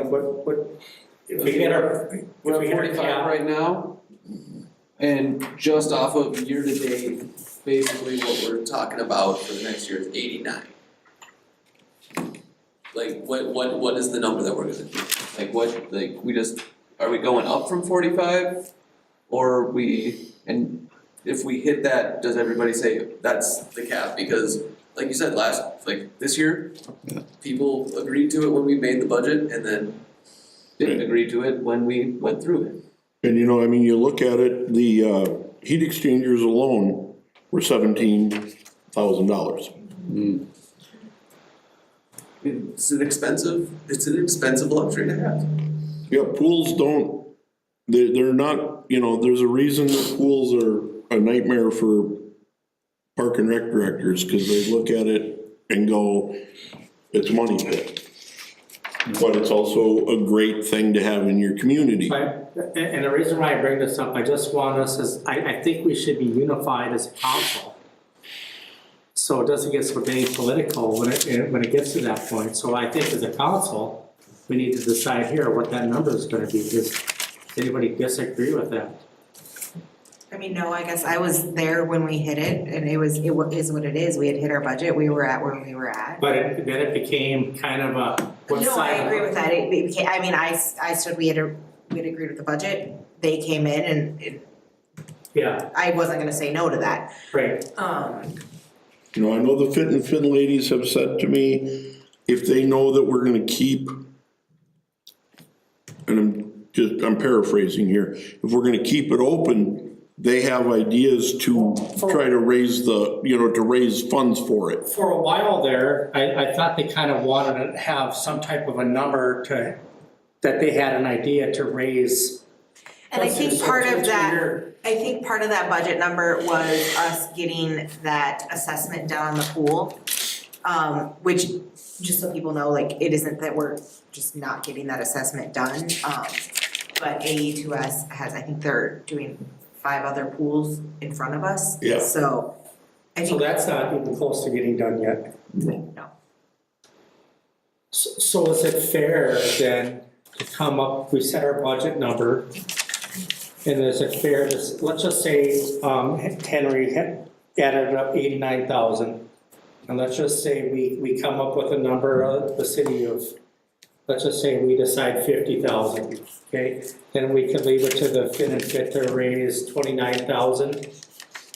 if we hit our, if We're we at hit our 45 cap. right now, and just off of year to date, basically what we're talking about for the next year is 89. Like, what is the number that we're gonna do? Are we going up from 45? Or and if we hit that, does everybody say that's the cap? Because like you said this year, people agreed to it when we made the budget and then didn't agree to it when we went through it. And I mean, you look at it, the heat exchangers alone were $17,000. It's an expensive luxury to have. Yeah, pools they're not, there's a reason that pools are a nightmare for park and rec directors, because they look at it and go, it's money pit. But it's also a great thing to have in your community. And the reason why I bring this up, I just want us, I think we should be unified as a council. So it doesn't get so dang political when it gets to that point. So I think as a council, we need to decide here what that number is gonna be. Does anybody disagree with that? I mean, no, I guess I was there when we hit it, and it is what it is, we had hit our budget, we were at where we were at. But then it became kind of a, what No, I side? agree with that, it became, I mean, I stood, we had agreed with the budget, they came in and Yeah, I wasn't gonna say no to that. right. I know the Fit and Fin ladies have said to me, if they know that we're gonna keep, and I'm paraphrasing here, if we're gonna keep it open, they have ideas to try to raise to raise funds for it. For a while there, I thought they kind of wanted to have some type of a number that they had an idea to raise. And I think part of that budget number was us getting that assessment done on the pool. Which, just so people know, like, it isn't that we're just not getting that assessment done. But AE2S I think they're doing 5 other pools in front of us. Yeah. So I So think, that's not even close to getting done yet. no. So is it fair then to come up, we set our budget number, and is it fair to, let's just say, Henry had added up 89,000. And let's just say we come up with a number of the city of, let's just say we decide 50,000, okay? Then we could leave it to the fit and fit to raise 29,000.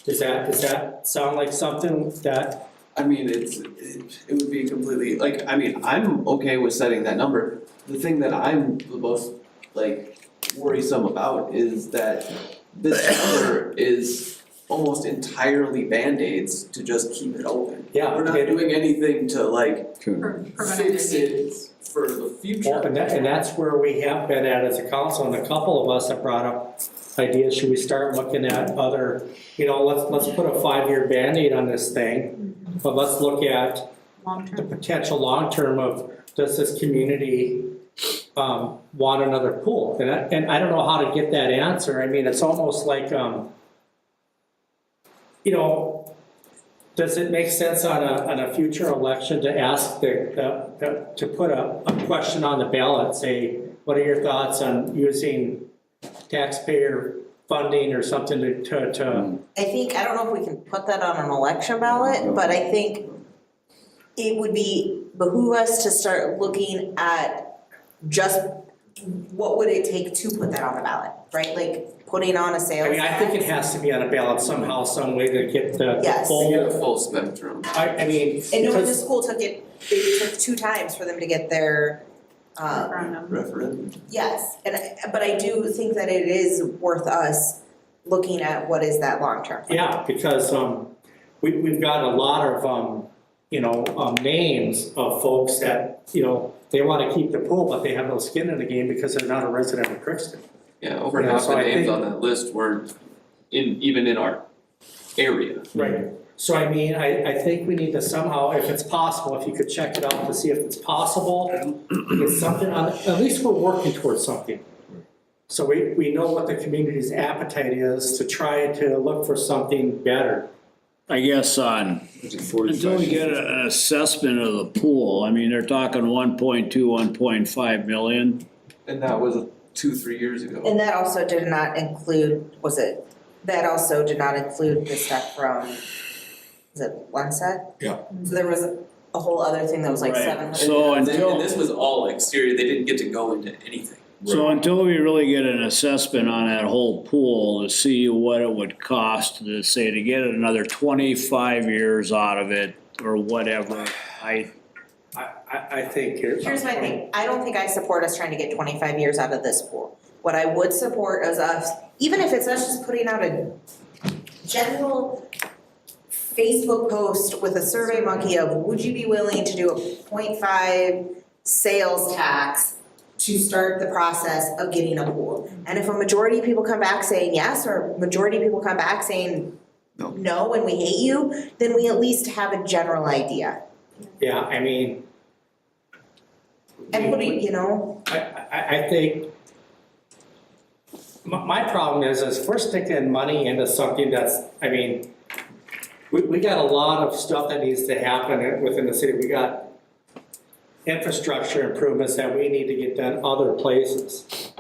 Does that sound like something that? I mean, it would be completely, like, I mean, I'm okay with setting that number. The thing that I'm the most, like, worrisome about is that this number is almost entirely Band-Aids to just keep it open. Yeah. We're not doing anything to like Preventative fix it for the future. Well, and that's where we have been at as a council, and a couple of us have brought up ideas, should we start looking at other, let's put a 5-year Band-Aid on this thing, but let's look at the potential long-term of, does this community want another pool? And I don't know how to get that answer. I mean, it's almost like, does it make sense on a future election to ask to put a question on the ballot, say, what are your thoughts on using taxpayer funding or something to I think, I don't know if we can put that on an election ballot, but I think it would behoove us to start looking at just what would it take to put that on the ballot, right? Like putting on a sales I mean, I think it tax. has to be on a ballot somehow, some way to get the Yes. full. Get a full spectrum. I mean, And knowing the because, school it took 2 times for them to get their, Referendum. yes. But I do think that it is worth us looking at what is that long term. yeah, because we've got a lot of names of folks that, they wanna keep the pool, but they have no skin in the game because they're not a resident of Crookston. Yeah, over Yeah, half so the I names think- on that list weren't even in our area. Right. So I mean, I think we need to somehow, if it's possible, if you could check it out to see if it's possible, get something on, at least we're working towards something. So we know what the community's appetite is to try to look for something better. I guess until we get an assessment of the pool, I mean, they're talking 1.2, 1.5 million. And that was 2-3 years ago. And that also did not include, that also did not include the stuff from, was it Onset? Yeah. So there was a whole other thing that was like Right. 700. So And until, this was all exterior, they didn't get to go into anything. so until we really get an assessment on that whole pool to see what it would cost to say to get another 25 years out of it or whatever, I think Here's my thing, I don't think I support us trying to get 25 years out of this pool. What I would support is us, even if it's us just putting out a general Facebook post with a survey monkey of, would you be willing to do a 0.5 sales tax to start the process of getting a pool? And if a majority of people come back saying yes, or a majority of people come back saying no and we hate you, then we at least have a general idea. Yeah, I mean. And putting, I think my problem is we're sticking money into something that's, I mean, we got a lot of stuff that needs to happen within the city. We got infrastructure improvements that we need to get done other places.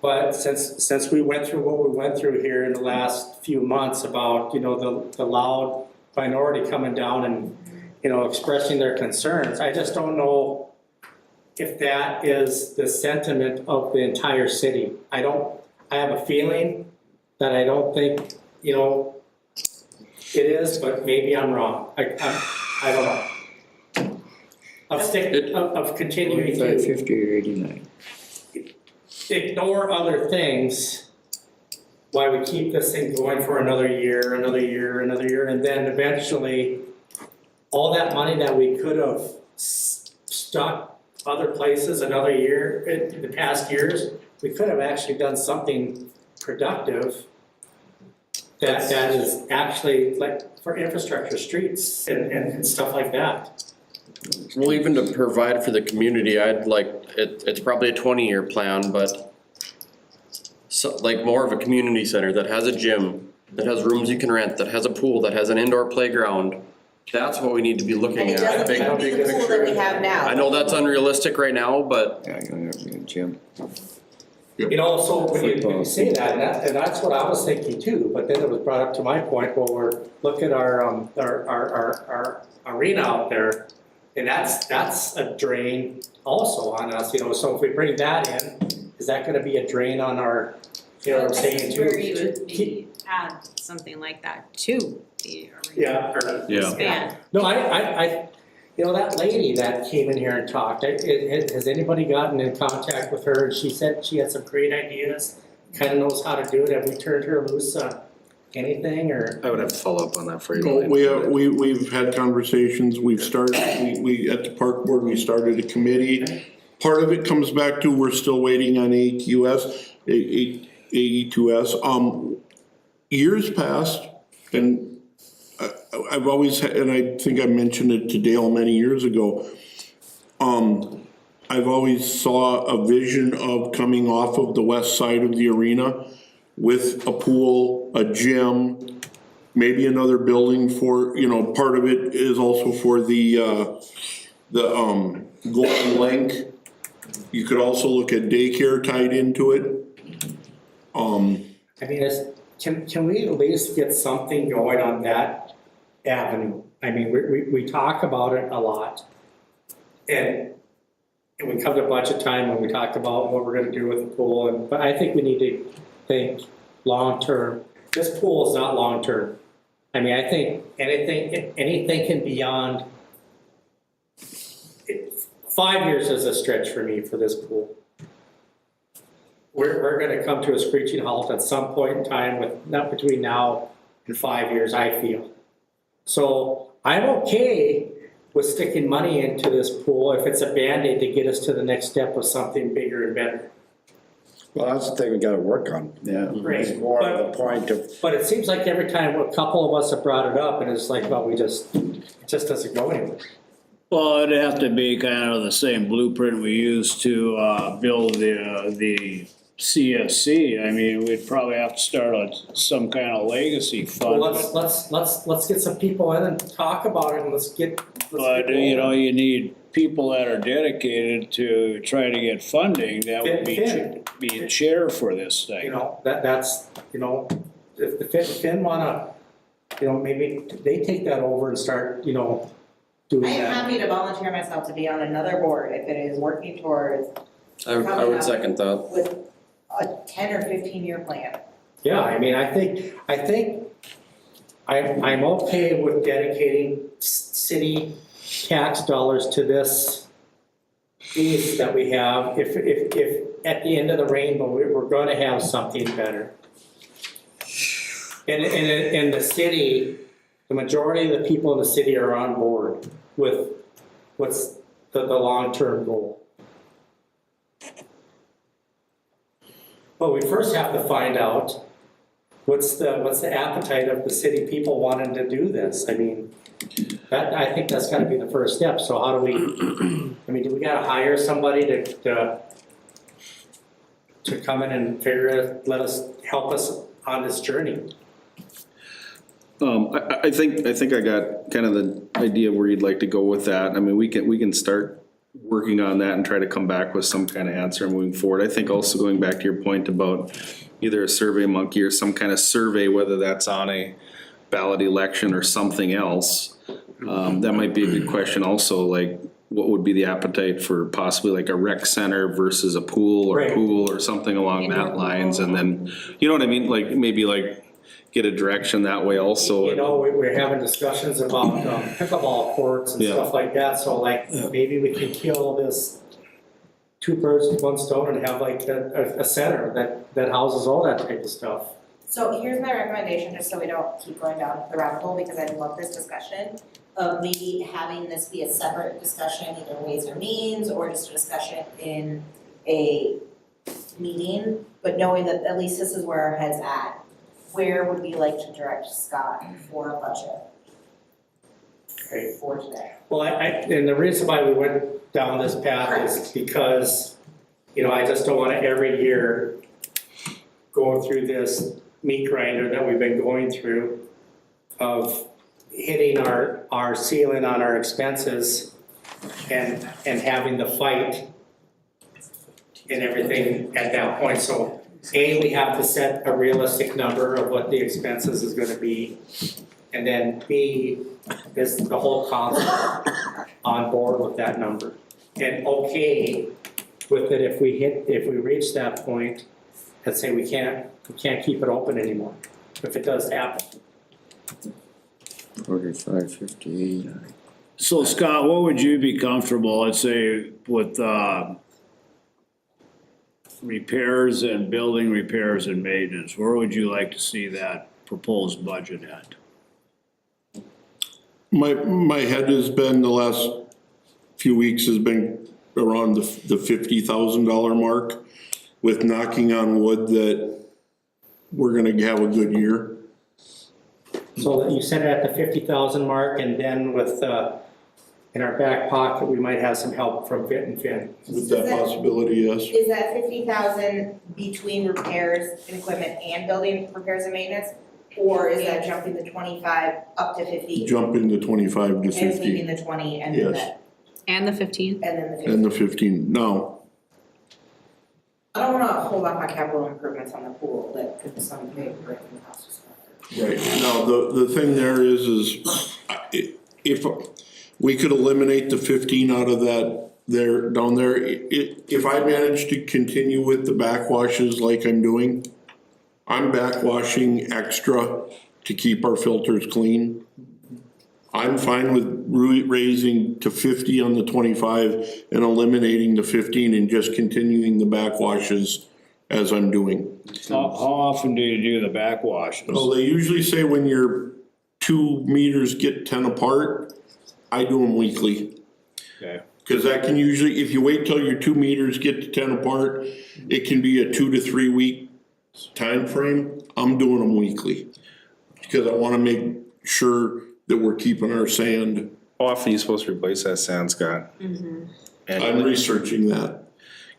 But since we went through what we went through here in the last few months about, the loud minority coming down and, expressing their concerns, I just don't know if that is the sentiment of the entire city. I have a feeling that I don't think, it is, but maybe I'm wrong. I don't know. Of continuing to 50 or 89. ignore other things while we keep this thing going for another year, and then eventually all that money that we could have stuck other places another year, in the past years, we could have actually done something productive that is actually like for infrastructure, streets and stuff like that. Well, even to provide for the community, it's probably a 20-year plan, but so, like more of a community center that has a gym, that has rooms you can rent, that has a pool, that has an indoor playground, That's what we need to be looking And it at, I doesn't think. need to be the pool that we have now. I know that's unrealistic right now, but Yeah, you're gonna have to be in gym. You know, so when you say that, and that's what I was thinking too, but then it was brought up to my point, well, look at our arena out there. And that's a drain also on us, you know, so if we bring that in, is that gonna be a drain on our, you know what I'm saying? This is where you would maybe add something like that to the arena. Yeah, or yeah. Expand. No, I, you know, that lady that came in here and talked, has anybody gotten in contact with her? And she said she had some great ideas, kinda knows how to do it. Have we turned her loose on anything, or? I would have to follow up on that for you. No, we've had conversations, we've started, we, at the park board, we started a committee. Part of it comes back to, we're still waiting on AEQS, AE2S. Years past, and I've always had, and I think I mentioned it to Dale many years ago. I've always saw a vision of coming off of the west side of the arena with a pool, a gym, maybe another building for, you know, part of it is also for the Golden Link. You could also look at daycare tied into it. I mean, can we at least get something going on that avenue? I mean, we talk about it a lot. And we come to budget time when we talk about what we're gonna do with the pool, but I think we need to think long-term. This pool is not long-term. I mean, I think anything can beyond, 5 years is a stretch for me for this pool. We're gonna come to a screeching halt at some point in time not between now and 5 years, I feel. So I'm okay with sticking money into this pool if it's a Band-Aid to get us to the next step of something bigger and better. Well, that's the thing we gotta work on. Yeah. Right. It's more of the point of, But it seems like every time a couple of us have brought it up and it's like, well, it just doesn't go anywhere. Well, it'd have to be kind of the same blueprint we used to, build the CSC. I mean, we'd probably have to start on some kind of legacy fund. Well, let's get some people in and talk about it and let's get But, you know, you need people that are dedicated to try to get funding that would be a chair for this You thing. know, that's, you know, if the Finn wanna, you know, maybe they take that over and start, you know, doing I am that. happy to volunteer myself to be on another board if it is working towards I would second that. with a 10 or 15-year plan. Yeah, I mean, I think I'm okay with dedicating city tax dollars to this piece that we have. If at the end of the rainbow, we're gonna have something better. And in the city, the majority of the people in the city are on board with what's the long-term goal. But we first have to find out what's the appetite of the city people wanting to do this. I mean, I think that's gotta be the first step. So how do we, I mean, do we gotta hire somebody to come in and help us on this journey? I think I got kind of the idea where you'd like to go with that. I mean, we can start working on that and try to come back with some kind of answer moving forward. I think also going back to your point about either a Survey Monkey or some kind of survey, whether that's on a ballot election or something else, that might be a good question also, like what would be the appetite for possibly like a rec center versus a pool or Right. pool or something along that lines, and then, you know what I mean, like maybe like get a direction that way also. You know, we're having discussions about pickleball courts and Yeah. stuff like that, so like, maybe we can kill this 2 birds with 1 stone and have like a center that houses all that type of stuff. So here's my recommendation, just so we don't keep going down the rabbit hole, because I love this discussion, of maybe having this be a separate discussion, either ways or means, or just a discussion in a meeting, but knowing that at least this is where our head's at. Where would we like to direct Scott for a budget Right. for today? Well, and the reason why we went down this path is because, you know, I just don't wanna every year go through this meat grinder that we've been going through of hitting our ceiling on our expenses and having the fight and everything at that point. So A, we have to set a realistic number of what the expenses is gonna be. And then B, is the whole council on board with that number? And okay with it if we reach that point, let's say we can't keep it open anymore, if it does happen. 45, 58. So Scott, what would you be comfortable, let's say, with, repairs and building repairs and maintenance? Where would you like to see that proposed budget at? My head has been, the last few weeks has been around the $50,000 mark, with knocking on wood that we're gonna have a good year. So you set it at the 50,000 mark, and then with, in our back pocket, we might have some help from Fit and Fin. With that possibility, yes. Is that 50,000 between repairs and equipment and building repairs and maintenance? Or is that jumping the 25 up to 50? Jumping the 25 to And 50. leaving the 20 and then Yes. And the 15? and then the 50? And the 15, no. I don't wanna hold off on capital improvements on the pool that could some big breaking cost us. Right, now, the thing there is if we could eliminate the 15 out of that, there, down there, if I manage to continue with the backwashes like I'm doing, I'm backwashing extra to keep our filters clean. I'm fine with raising to 50 on the 25 and eliminating the 15 and just continuing the backwashes as I'm doing. How often do you do the backwashes? Well, they usually say when your 2 meters get 10 apart, I do them weekly. Okay. Cause that can usually, if you wait till your 2 meters get to 10 apart, it can be a 2 to 3 week time frame. I'm doing them weekly. Because I wanna make sure that we're keeping our sand. How often are you supposed to replace that sand, Scott? I'm researching that.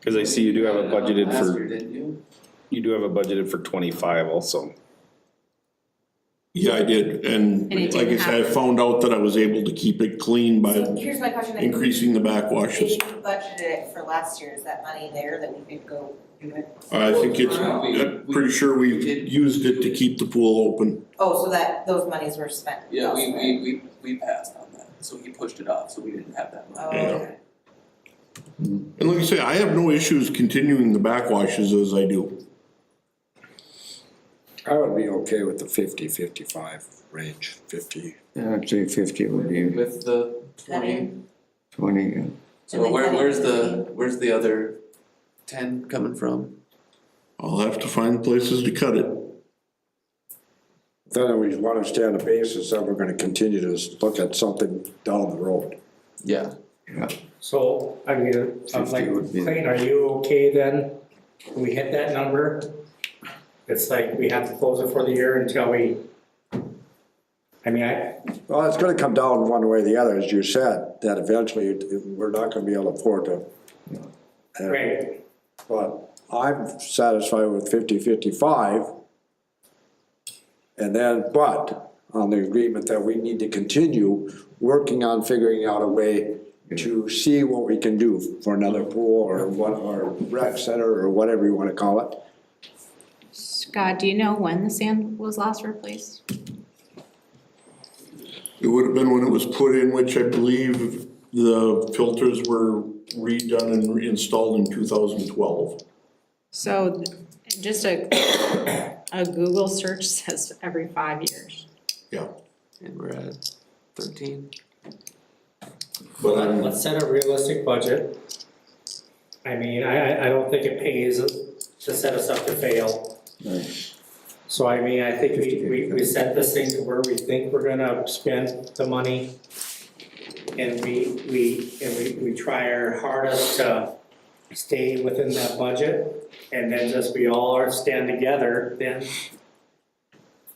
Cause I see you do have it budgeted Last year, for, didn't you? you do have it budgeted for 25 also. Yeah, I did, and And it like I didn't said, I found out that I was able to keep it clean So by here's my question. increasing the backwashes. If you budgeted it for last year, is that money there that we could go do it? I think it's, I'm pretty sure we used it to keep the pool open. Oh, so that, those monies were spent Yeah, elsewhere? we passed on that, so he pushed it off, so we didn't have that Oh, money. okay. And like I say, I have no issues continuing the backwashes as I do. I would be okay with the 50, 55 range, 50. Yeah, I'd say 50 would be With the 20, 20, yeah. so where's the other 10 coming from? I'll have to find places to cut it. Then we want to stay on the basis that we're gonna continue to look at something down the road. Yeah. So, I mean, I'm 50 like, would be- Clayton, are you okay then? When we hit that number? It's like we have to close it for the year until we, I mean, Well, it's gonna come down one way or the other, as you said, that eventually we're not gonna be able to afford to. right, But I'm satisfied with 50, 55. And then, but on the agreement that we need to continue working on figuring out a way to see what we can do for another pool or what, or rec center or whatever you wanna call it. Scott, do you know when the sand was last replaced? It would have been when it was put in, which I believe the filters were redone and reinstalled in 2012. So just a Google search says every 5 years. Yeah, And we're at 13. but I'm, let's set a realistic budget. I mean, I don't think it pays to set us up to fail. So I mean, I think we set this thing to where we think we're gonna spend the money. And we try our hardest to stay within that budget. And then just we all are stand together, then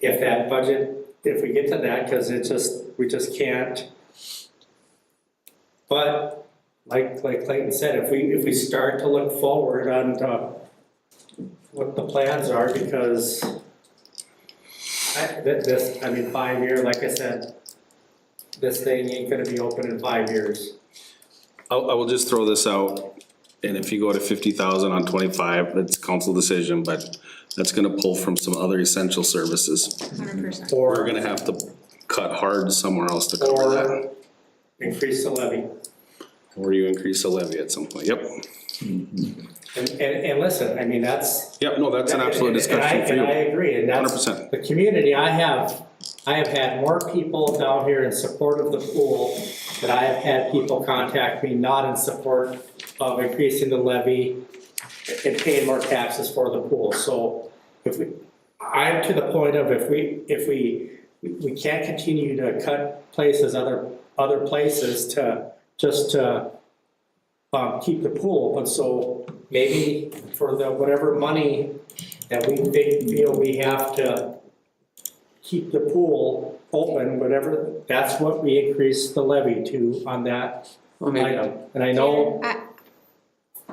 if that budget, if we get to that, cause we just can't. But like Clayton said, if we start to look forward on what the plans are, because 5 year, like I said, this thing ain't gonna be open in 5 years. I will just throw this out, and if you go to 50,000 on 25, it's council decision, but that's gonna pull from some other essential services. 100%. We're gonna have to cut hard somewhere else to cover that. Or increase the levy. Or you increase the levy at some point, yep. And listen, I mean, that's. Yep, no, that's an absolute discussion for And I you. agree, and that's. 100%. The community, I have had more people down here in support of the pool than I have had people contact me not in support of increasing the levy and paying more taxes for the pool. So I'm to the point of if we can't continue to cut places, other places to keep the pool open. So maybe for the whatever money that we feel we have to keep the pool open, whatever, that's what we increase the levy to on that item. And I know.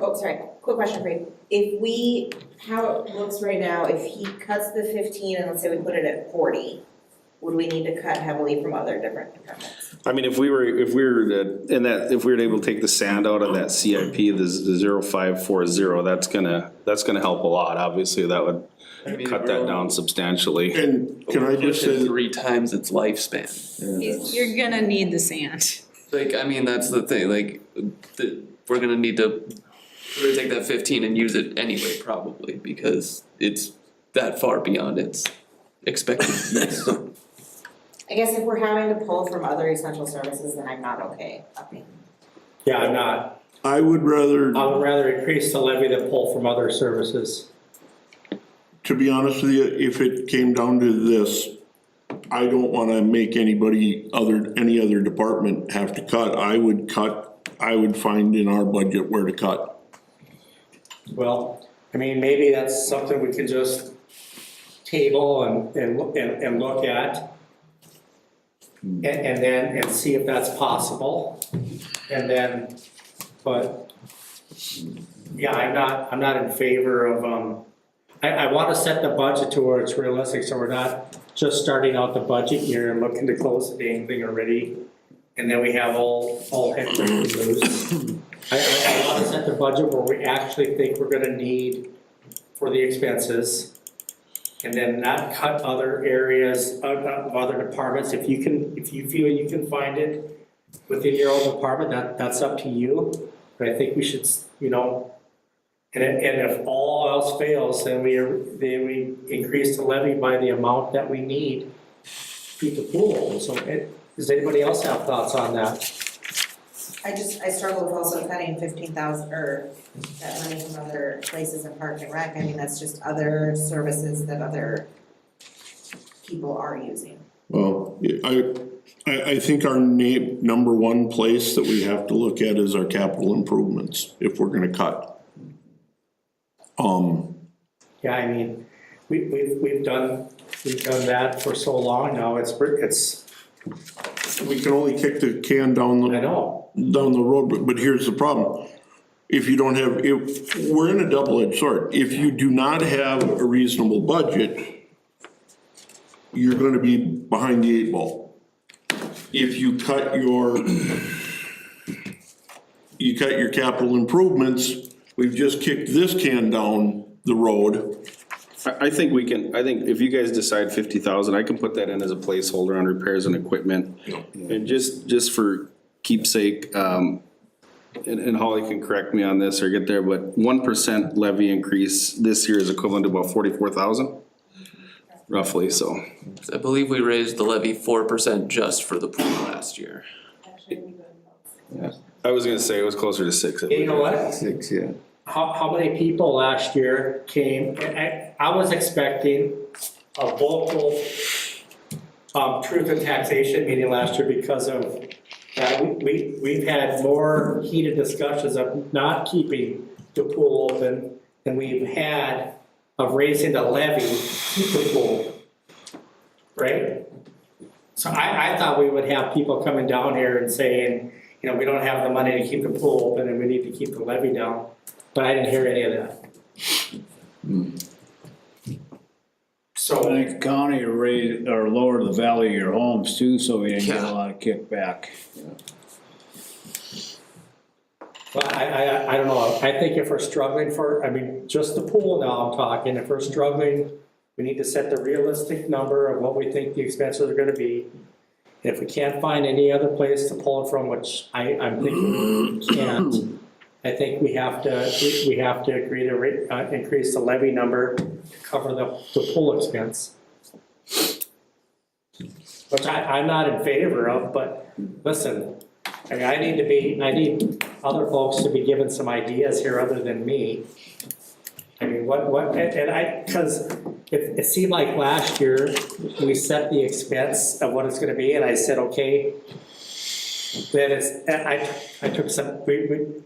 Oh, sorry, quick question for you. If we, how it looks right now, if he cuts the 15 and let's say we put it at 40, would we need to cut heavily from other different departments? I mean, if we were able to able to take the sand out of that CIP, the 0540, that's gonna help a lot. Obviously, that would cut that down substantially. And can I just say, 3 times its lifespan. You're gonna need the sand. Like, I mean, that's the thing, like, we're gonna need to, we're gonna take that 15 and use it anyway, probably, because it's that far beyond its expected use. I guess if we're having to pull from other essential services, then I'm not okay upping. Yeah, I'm not. I would rather, increase the levy than pull from other services. to be honest with you, if it came down to this, I don't wanna make any other department have to cut. I would find in our budget where to cut. Well, I mean, maybe that's something we can just table and look at. And see if that's possible. And then, but, yeah, I'm not in favor of, I wanna set the budget to where it's realistic, so we're not just starting out the budget year and looking to close the dang thing already. And then we have all heck breaking loose. I wanna set the budget where we actually think we're gonna need for the expenses. And then not cut other areas of other departments. If you feel you can find it within your own department, that's up to you. But I think we should, and if all else fails, then we increase the levy by the amount that we need to keep the pool open. So does anybody else have thoughts on that? I struggle with also cutting 15,000 or that money from other places in Park and Rec. I mean, that's just other services that other people are using. Well, I think our number one place that we have to look at is our capital improvements, if we're gonna cut. Yeah, I mean, we've done that for so long now. It's we can only kick the can down I know. the road, but here's the problem. If we're in a double-edged sword. If you do not have a reasonable budget, you're gonna be behind the 8 ball. If you cut your capital improvements, we've just kicked this can down the road. I think if you guys decide 50,000, I can put that in as a placeholder on repairs and equipment. And just for keepsake, and Holly can correct me on this or get there, but 1% levy increase this year is equivalent to about 44,000. Roughly, so. I believe we raised the levy 4% just for the pool last year. I was gonna say it was closer to 6. You know what? 6, yeah. How many people last year came, I was expecting a local truth and taxation meeting last year because of that. We've had more heated discussions of not keeping the pool open than we've had of raising the levy to keep the pool, right? So I thought we would have people coming down here and saying, we don't have the money to keep the pool open and we need to keep the levy down. But I didn't hear any of that. I think county raised or lowered the value of your homes too, so we didn't get a Yeah. lot of kickback. But I don't know, I think if we're struggling for, I mean, just the pool now I'm talking, if we're struggling, we need to set the realistic number of what we think the expenses are gonna be. If we can't find any other place to pull it from, which I'm thinking we can't, I think we have to agree to increase the levy number to cover the pool expense. Which I'm not in favor of, but listen, I mean, I need other folks to be given some ideas here other than me. I mean, cause it seemed like last year, we set the expense of what it's gonna be, and I said, okay. Then I took some, we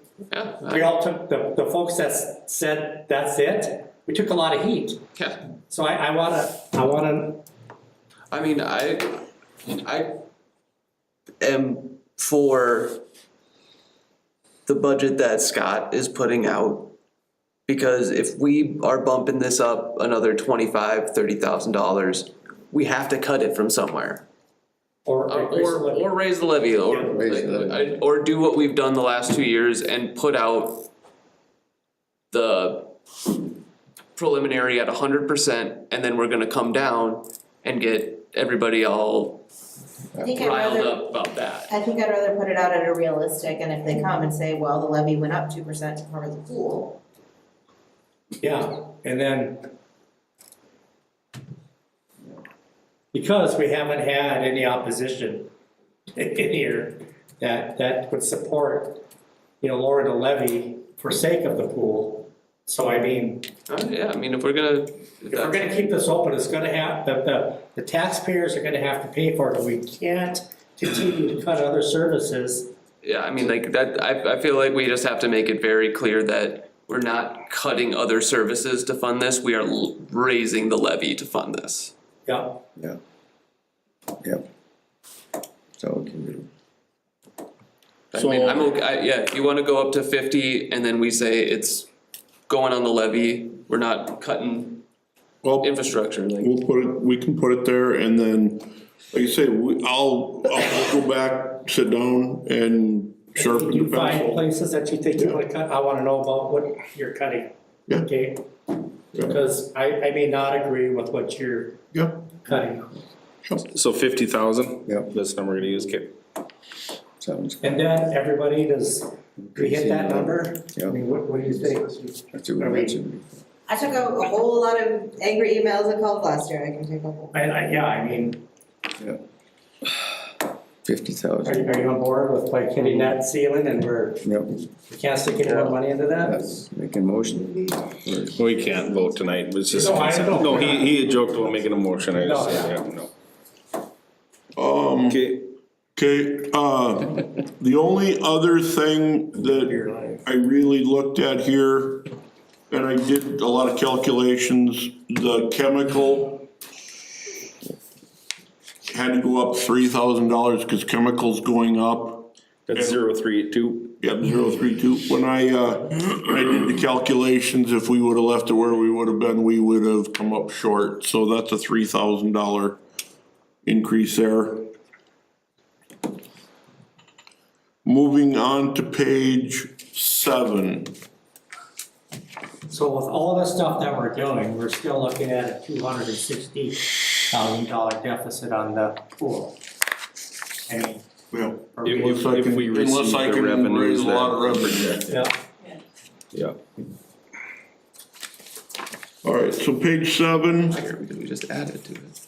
all took, the folks that said, that's it, we took a lot of heat. Yeah. So I wanna, I mean, I am for the budget that Scott is putting out. Because if we are bumping this up another $25,000-$30,000, we have to cut it from somewhere. or. Or raise the levy, or Raise the levy. or do what we've done the last 2 years and put out the preliminary at 100%, and then we're gonna come down and get everybody all I think I'd riled rather, up about that. I think I'd rather put it out at a realistic, and if they come and say, well, the levy went up 2% to cover the pool. Yeah, and then. Because we haven't had any opposition in here that would support, lowering the levy for sake of the pool. So I mean, Yeah, I mean, if we're gonna. if we're gonna keep this open, it's gonna have, the taxpayers are gonna have to pay for it, and we can't continue to cut other services. Yeah, I mean, like that, I feel like we just have to make it very clear that we're not cutting other services to fund this, we are raising the levy to fund this. Yeah, Yep. So we can do. I mean, I'm okay, yeah, if you wanna go up to 50 and then we say it's going on the levy, we're not cutting Well, infrastructure, like. we can put it there, and then, like you say, I'll go back, sit down and sharpen you the find pencil. places that you think you wanna cut, I wanna know about what you're cutting. Yeah. Okay? Because I may not agree with what you're Yeah, cutting. So 50,000? Yep. That's the number we're gonna use, okay. Sounds good. And then everybody, does we hit that number? Yeah. I mean, what do you think? That's what we mentioned. I took a whole lot of angry emails and calls last year, I can take a whole. Yeah, I mean, 50,000. are you on board with like hitting that ceiling and Yep, we can't stick any more money into that? that's making motion. We can't vote tonight, it's just. No, I know. No, he had joked about making a motion, I just No, said, yeah. yeah, no. okay, the only other thing that I really looked at here, and I did a lot of calculations, the chemical had to go up $3,000 because chemicals going up. That's 032. Yep, 032. When I did the calculations, if we would have left it where we would have been, we would have come up short. So that's a $3,000 increase there. Moving on to page 7. So with all the stuff that we're doing, we're still looking at a $260,000 deficit on the pool. I mean, Yeah. If we Unless receive I the can revenues raise a lot of that- revenue. yeah, Yeah. All right, so page 7. Higher because we just added to it.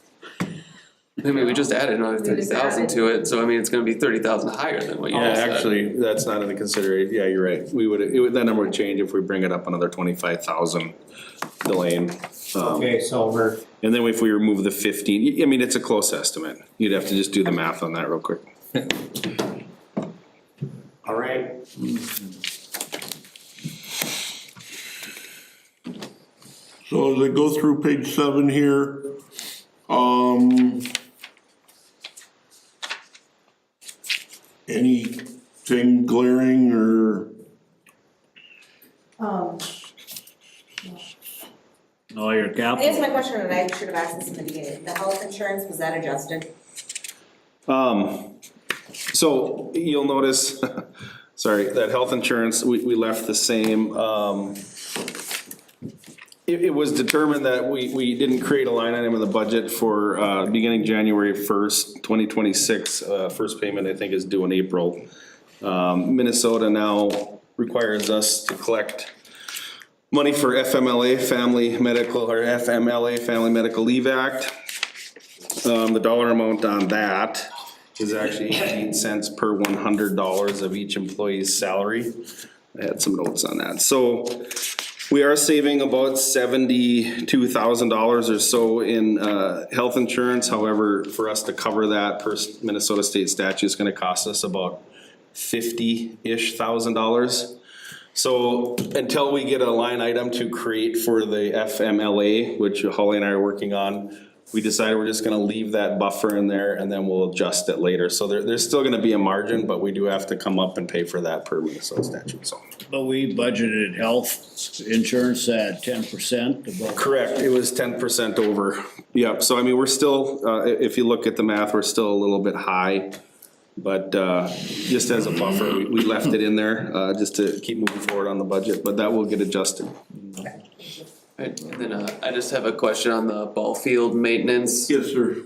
I mean, we just added another 30,000 to it, so I mean, it's gonna be 30,000 higher than what you Yeah, just said. actually, that's not in the consideration, yeah, you're right, that number would change if we bring it up another 25,000, Delane. okay, so we're, And then if we remove the 15, I mean, it's a close estimate, you'd have to just do the math on that real quick. all right. So as I go through page 7 here, anything glaring or? Oh, your I guess capital, my question, and I should have asked this in the beginning, the health insurance, was that adjusted? So you'll notice, sorry, that health insurance, we left the same. It was determined that we didn't create a line item in the budget for, beginning January 1st, 2026. First payment, I think, is due in April. Minnesota now requires us to collect money for FMLA, Family Medical, or FMLA, Family Medical Leave Act. The dollar amount on that is actually 18 cents per $100 of each employee's salary. I had some notes on that. So we are saving about $72,000 or so in health insurance. However, for us to cover that per Minnesota state statute, it's gonna cost us about $50-ish thousand. So until we get a line item to create for the FMLA, which Holly and I are working on, we decided we're just gonna leave that buffer in there and then we'll adjust it later. So there's still gonna be a margin, but we do have to come up and pay for that per Minnesota statute, so. but we budgeted health insurance at 10% above. Correct, it was 10% over. Yep, so I mean, we're still, if you look at the math, we're still a little bit high. But just as a buffer, we left it in there, just to keep moving forward on the budget, but that will get adjusted. Right, and then I just have a question on the ball field maintenance. Yes, sir.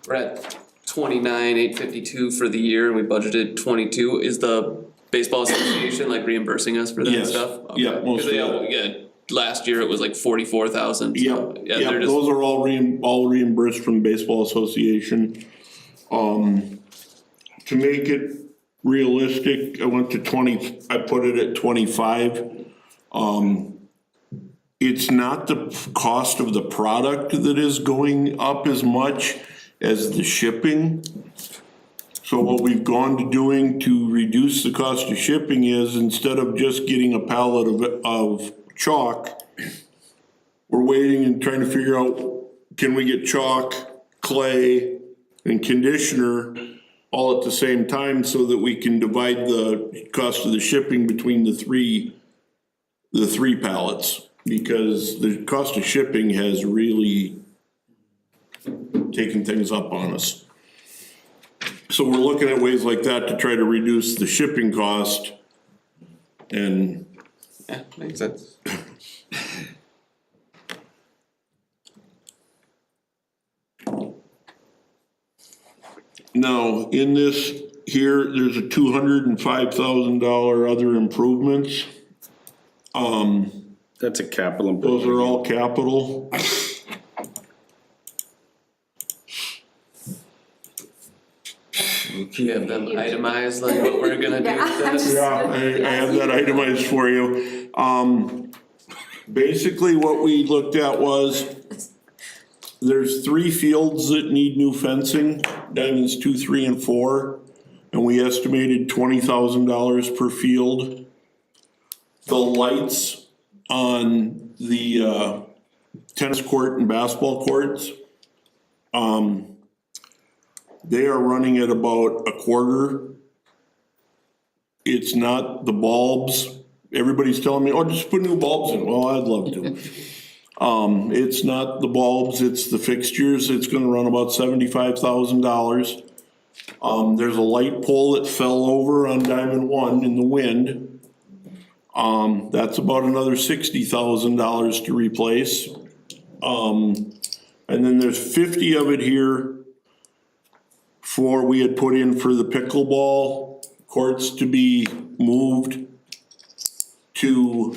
We're at 29,852 for the year and we budgeted 22. Is the baseball association like reimbursing us for that Yes. stuff? Okay. Yeah, most of that. Yeah, last year it was like 44,000. Yep, So, yeah, yep, they're just, those are all reimbursed from Baseball Association. To make it realistic, I went to 20, I put it at 25. It's not the cost of the product that is going up as much as the shipping. So what we've gone to doing to reduce the cost of shipping is, instead of just getting a pallet of chalk, we're waiting and trying to figure out, can we get chalk, clay, and conditioner all at the same time so that we can divide the cost of the shipping between the three pallets, because the cost of shipping has really taken things up on us. So we're looking at ways like that to try to reduce the shipping cost, and yeah, makes sense. now, in this here, there's a $205,000 other improvements. That's a capital Those improvement. are all capital. Do you have them itemized, like what we're gonna do with this? Yeah, I have that itemized for you. Basically what we looked at was, there's 3 fields that need new fencing, diamonds 2, 3, and 4. And we estimated $20,000 per field. The lights on the tennis court and basketball courts, they are running at about a quarter. It's not the bulbs. Everybody's telling me, oh, just put new bulbs in. Well, I'd love to. It's not the bulbs, it's the fixtures. It's gonna run about $75,000. There's a light pole that fell over on Diamond 1 in the wind. That's about another $60,000 to replace. And then there's 50 of it here we had put in for the pickleball courts to be moved to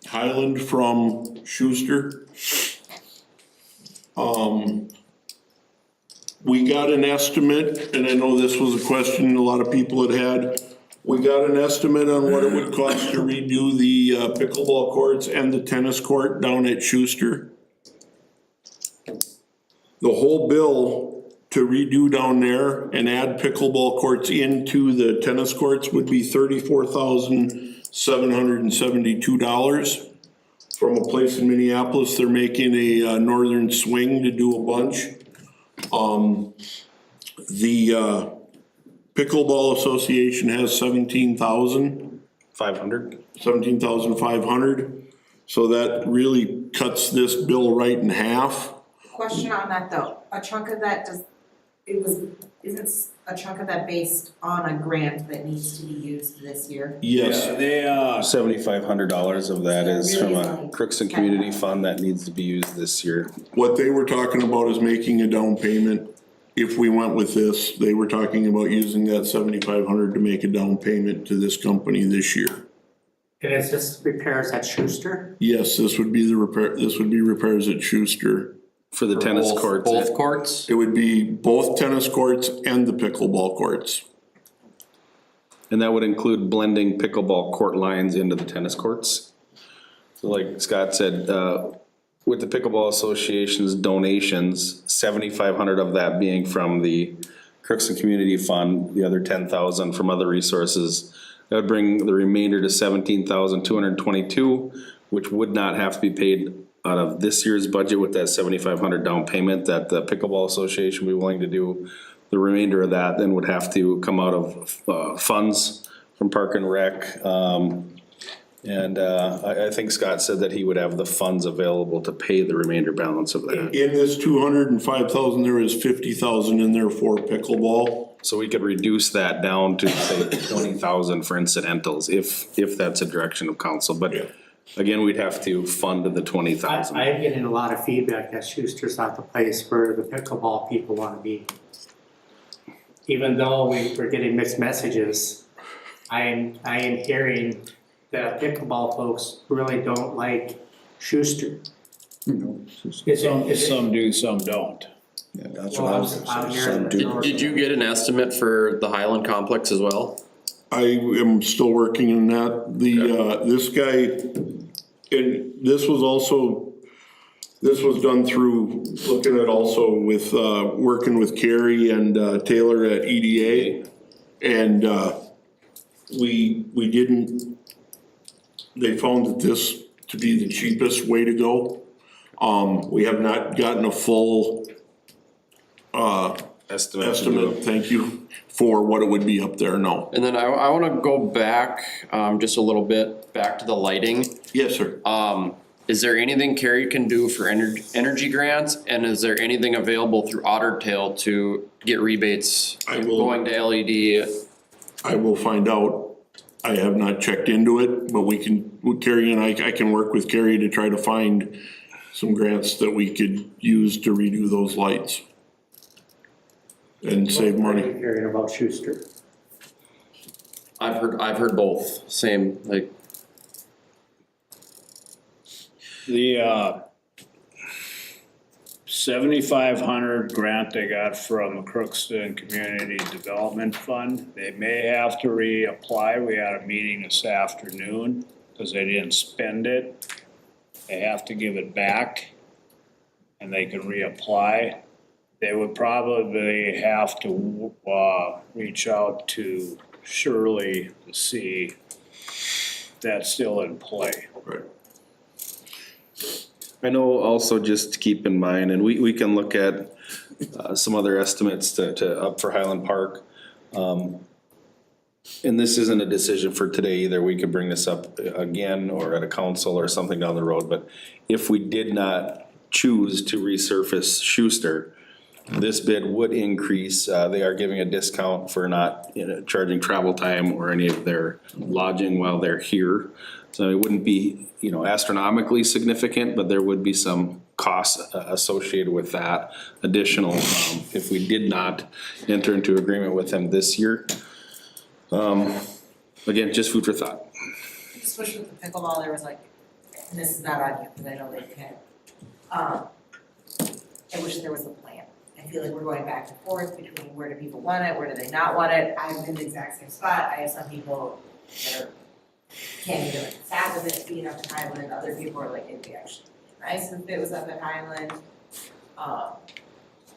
Highland from Schuster. We got an estimate, and I know this was a question a lot of people had. We got an estimate on what it would cost to redo the pickleball courts and the tennis court down at Schuster. The whole bill to redo down there and add pickleball courts into the tennis courts would be $34,772. From a place in Minneapolis, they're making a northern swing to do a bunch. The Pickleball Association has 17,500. So that really cuts this bill right in half. Question on that though, a chunk of that isn't a chunk of that based on a grant that needs to be used this year? Yes, They, $7,500 of that is from a Crookston Community Fund that needs to be used this year. what they were talking about is making a down payment. If we went with this, they were talking about using that 7,500 to make a down payment to this company this year. And is this repairs at Schuster? Yes, this would be repairs at Schuster. For the tennis courts. Both courts? It would be both tennis courts and the pickleball courts. And that would include blending pickleball court lines into the tennis courts. So like Scott said, with the Pickleball Association's donations, 7,500 of that being from the Crookston Community Fund, the other 10,000 from other resources. That would bring the remainder to 17,222, which would not have to be paid out of this year's budget with that 7,500 down payment that the Pickleball Association would be willing to do. The remainder of that then would have to come out of funds from Park and Rec. I think Scott said that he would have the funds available to pay the remainder balance of that. In this 205,000, there is 50,000 in there for pickleball. So we could reduce that down to say 20,000 for incidentals, if that's a direction of council, but again, we'd have to fund the 20,000. I am getting a lot of feedback that Schuster's not the place where the pickleball people wanna be. Even though we're getting mixed messages, I am hearing that pickleball folks really don't like Schuster. some do, some don't. Yeah, that's Well, what I was I'm gonna say. hearing Some that do. Did you get an estimate for the Highland complex as well? I am still working on that. This guy, and this was done through looking at also with, working with Carrie and Taylor at EDA. And they found that this to be the cheapest way to go. We have not gotten a full estimate, thank you, for what it would be up there now. And then I wanna go back, just a little bit, back to the lighting. Yes, sir. Is there anything Carrie can do for energy grants? And is there anything available through Otter Tail to get rebates going to LED? I will find out. I have not checked into it, but with Carrie and I can work with Carrie to try to find some grants that we could use to redo those lights. And save money. What are you hearing about Schuster? I've heard both, same, like, The 7,500 grant they got from Crookston Community Development Fund, they may have to reapply. We had a meeting this afternoon, cause they didn't spend it. They have to give it back, and they can reapply. They would probably have to, reach out to Shirley to see if that's still in play. Right. I know also just to keep in mind, and we can look at some other estimates to up for Highland Park. And this isn't a decision for today either. We could bring this up again or at a council or something down the road. But if we did not choose to resurface Schuster, this bid would increase. They are giving a discount for not charging travel time or any of their lodging while they're here. So it wouldn't be, astronomically significant, but there would be some costs associated with that additional, if we did not enter into agreement with them this year. Again, just food for thought. I just wish with the pickleball, there was like, and this is not on you, because I know they can't. I wish there was a plan. I feel like we're going back and forth between where do people want it, where do they not want it. I'm in the exact same spot. I have some people that can't even fathom it being up at Highland, and other people are like, it'd be actually nice if it was up at Highland.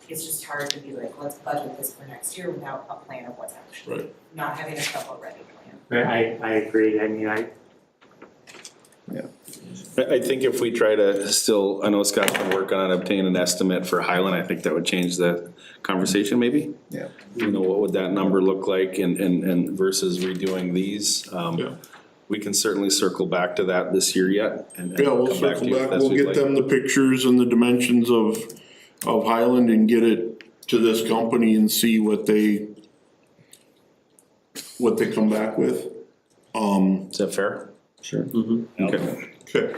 It's just hard to be like, let's budget this for next year without a plan of what's actually, not having a shovel-ready plan. I agree, I mean, I think if we try to still, I know Scott's been working on obtaining an estimate for Highland, I think that would change the conversation maybe. Yeah. What would that number look like and versus redoing these? we can certainly circle back to that this year yet and Yeah, we'll come back to circle you if back, that's we'll what you'd get like. them the pictures and the dimensions of Highland and get it to this company and see what they come back with. Is that fair? Sure. Okay. Okay.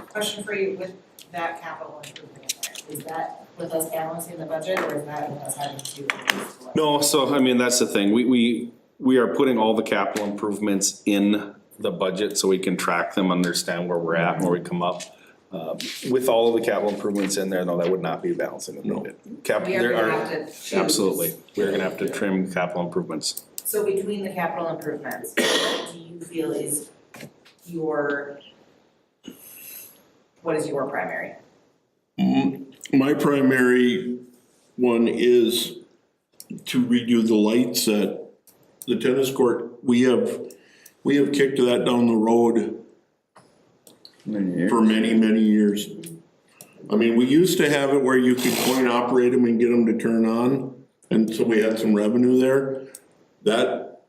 Question for you with that capital improvement, is that with us balancing the budget or is that with us having to? No, so I mean, that's the thing, we are putting all the capital improvements in the budget so we can track them, understand where we're at and where we come up. With all of the capital improvements in there, no, that would not be balancing the budget. We are gonna have to choose. Absolutely, we're gonna have to trim capital improvements. So between the capital improvements, what do you feel is what is your primary? My primary one is to redo the lights at the tennis court. We have kicked that down the road for many, many years. I mean, we used to have it where you could coin operate them and get them to turn on, and so we had some revenue there. That,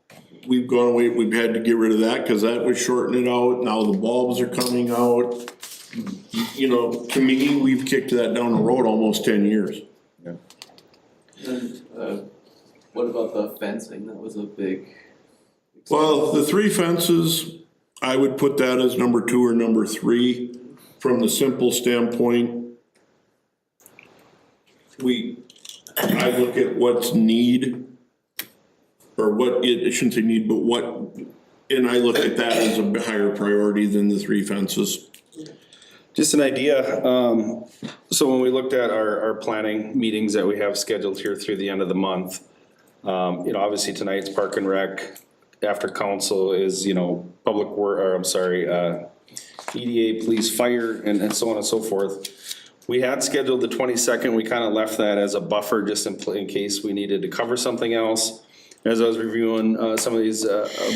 we've gone away, we've had to get rid of that, cause that was shorting it out, now the bulbs are coming out. You know, to me, we've kicked that down the road almost 10 years. And, what about the fencing? That was a big. Well, the 3 fences, I would put that as number 2 or number 3. From the simple standpoint, I look at what's need, or what, I shouldn't say need, but what, and I look at that as a higher priority than the 3 fences. Just an idea, so when we looked at our planning meetings that we have scheduled here through the end of the month, you know, obviously tonight's Park and Rec, after council is, you know, EDA, police, fire, and so on and so forth. We had scheduled the 22nd, we kind of left that as a buffer just in case we needed to cover something else. As I was reviewing some of these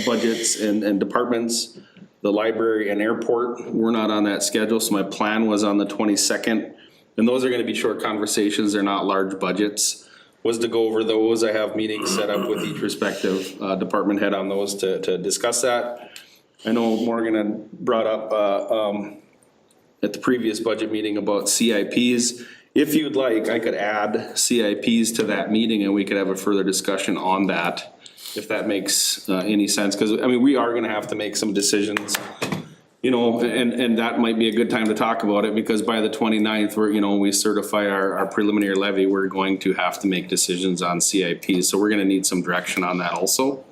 budgets and departments, the library and airport were not on that schedule, so my plan was on the 22nd. And those are gonna be short conversations, they're not large budgets. Was to go over those, I have meetings set up with each respective department head on those to discuss that. I know Morgan had brought up at the previous budget meeting about CIPs. If you'd like, I could add CIPs to that meeting and we could have a further discussion on that, if that makes any sense, cause I mean, we are gonna have to make some decisions. You know, and that might be a good time to talk about it, because by the 29th, we certify our preliminary levy, we're going to have to make decisions on CIPs, so we're gonna need some direction on that also.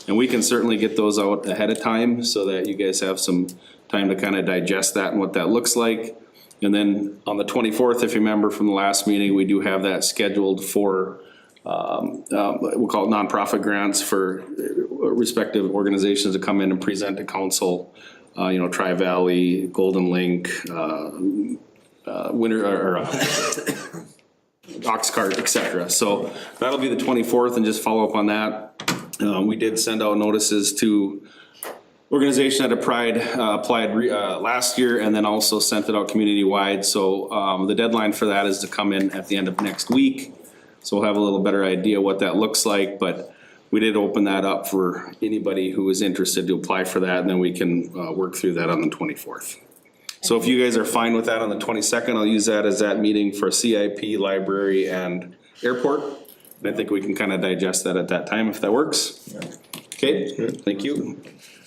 And we can certainly get those out ahead of time, so that you guys have some time to kind of digest that and what that looks like. And then on the 24th, if you remember from the last meeting, we do have that scheduled for we'll call it nonprofit grants for respective organizations to come in and present to council. You know, Tri-Valley, Golden Link, Oxcart, et cetera. So that'll be the 24th, and just follow up on that. We did send out notices to organization that applied last year, and then also sent it out community-wide. So the deadline for that is to come in at the end of next week. So we'll have a little better idea what that looks like, but we did open that up for anybody who is interested to apply for that, and then we can work through that on the 24th. So if you guys are fine with that on the 22nd, I'll use that as that meeting for CIP, library, and airport. And I think we can kind of digest that at that time if that works. Okay, thank you.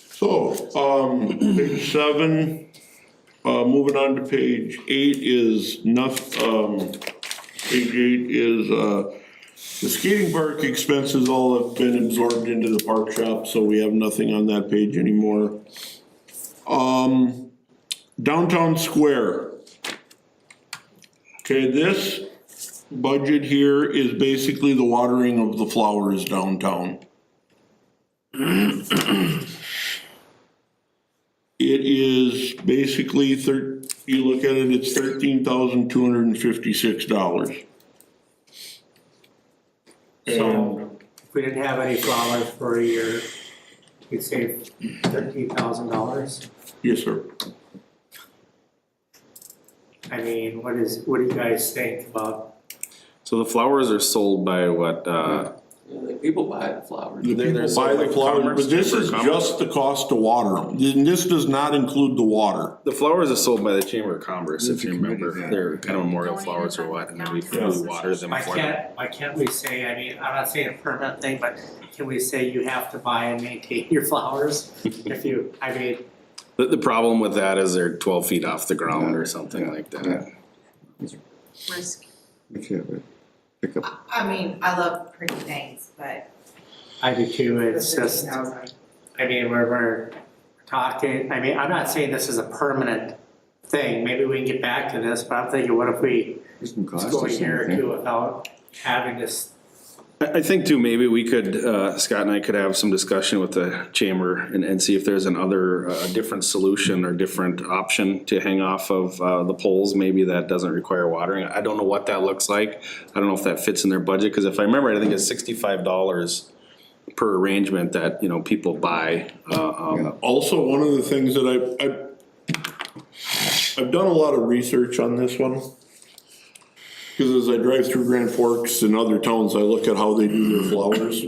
So, page 7, moving on to page 8 is page 8 is, the skating park expenses all have been absorbed into the park shop, so we have nothing on that page anymore. Downtown Square. Okay, this budget here is basically the watering of the flowers downtown. It is basically, you look at it, it's $13,256. So if we didn't have any flowers for a year, we'd save $13,000. Yes, sir. I mean, what do you guys think about? So the flowers are sold by what, Yeah, like people buy the flowers. The They're people sold buy by the flowers, Commerce, but this Chamber is of Commerce. just the cost to water them. And this does not include the water. the flowers are sold by the Chamber of Commerce, if you remember. They're kind of memorial flowers or what, and then we water them Why for them. can't we say, I mean, I'm not saying a permanent thing, but can we say you have to buy and maintain your flowers? If you, I mean, The problem with that is they're 12 feet off the ground or something like that. Risk. Pick up. I mean, I love pretty things, but. I do too, it's just, I mean, we're talking, I mean, I'm not saying this is a permanent thing, maybe we can get back to this, but I'm thinking, what if we go a year or two without having this? I think too, maybe we could, Scott and I could have some discussion with the chamber and see if there's another, different solution or different option to hang off of, the poles, maybe that doesn't require watering. I don't know what that looks like. I don't know if that fits in their budget, cause if I remember, I think it's $65 per arrangement that, you know, people buy. Also, one of the things that I've done a lot of research on this one. Cause as I drive through Grand Forks and other towns, I look at how they do their flowers.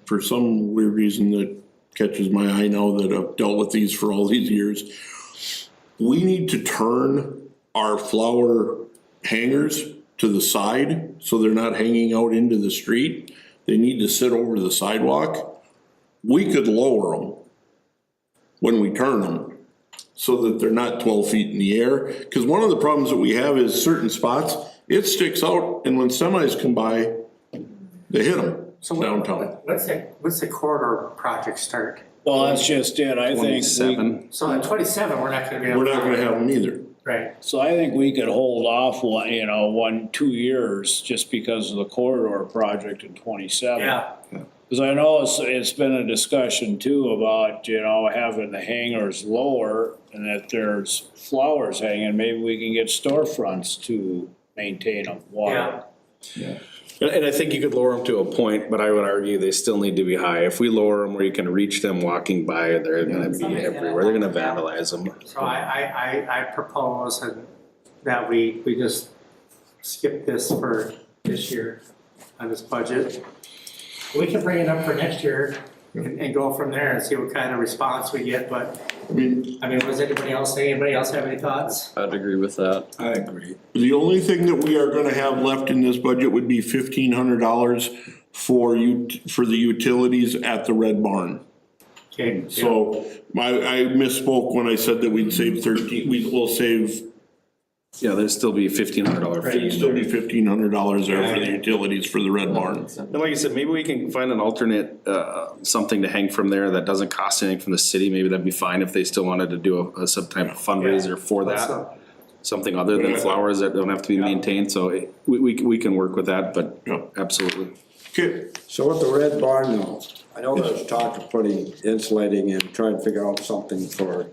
For some weird reason that catches my eye now that I've dealt with these for all these years. We need to turn our flower hangers to the side so they're not hanging out into the street. They need to sit over the sidewalk. We could lower them when we turn them so that they're not 12 feet in the air. Cause one of the problems that we have is certain spots, it sticks out and when semis come by, they hit them downtown. What's the corridor project start? Well, that's just it, I think we, 27. So at 27, we're not gonna be able. We're not gonna have them either. Right, so I think we could hold off 2 years just because of the corridor project in 27. yeah, Cause I know it's been a discussion too about, having the hangers lower and that there's flowers hanging, maybe we can get storefronts to maintain them, water. And I think you could lower them to a point, but I would argue they still need to be high. If we lower them where you can reach them walking by, they're gonna be everywhere. They're gonna vandalize them. so I propose that we just skip this for this year on this budget. We can bring it up for next year and go from there and see what kind of response we get, but, I mean, was anybody else have any thoughts? I'd agree with that. I agree. The only thing that we are gonna have left in this budget would be $1,500 for the utilities at the Red Barn. Okay, yeah. So I misspoke when I said that we'd save 13, we'll save, Yeah, there'd still be $1,500 fee. it'd still be $1,500 there for the utilities for the Red Barn. And like I said, maybe we can find an alternate, something to hang from there that doesn't cost anything from the city. Maybe that'd be fine if they still wanted to do some type of fundraiser for that. Something other than flowers that don't have to be maintained, so we can work with that, but absolutely. Okay, So with the Red Barn though, I know there's talk of putting insulating and trying to figure out something for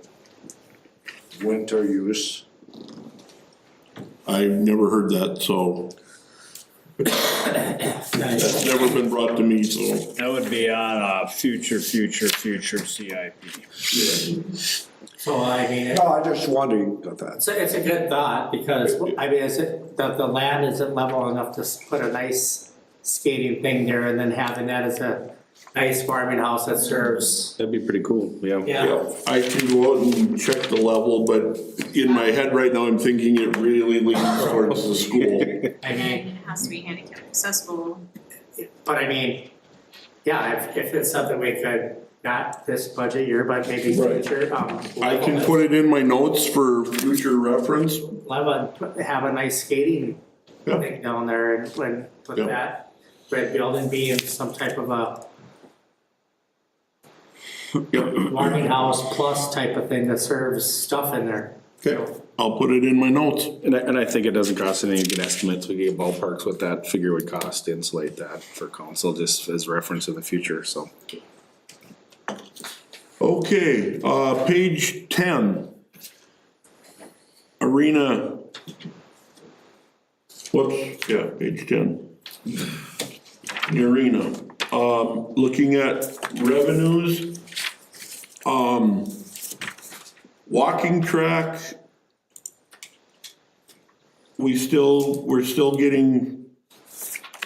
winter use. I've never heard that, so that's never been brought to me, so. That would be on a future CIP. So I mean, No, I'm just wondering about that. it's a good thought, because, I mean, is it, the land isn't level enough to put a nice skating thing there and then having that as a nice farming house that serves. That'd be pretty cool, yeah. Yeah, I can go out and check the level, but in my head right now, I'm thinking it really leans towards the school. I mean, It has to be handicap accessible. but I mean, yeah, if it's something we could, not this budget year, but maybe Right. future, I can put it in my notes for future reference. have a nice skating Yeah. thing down there and when, with Yeah. that red building being some type of a farming house plus type of thing that serves stuff in there. Okay, I'll put it in my notes. And I think it doesn't cost anything to get estimates. We get ballparks what that figure would cost to insulate that for council, just as reference in the future, so. Okay, page 10. Arena. Whoops, yeah, page 10. The arena. Looking at revenues. Walking track. We're still getting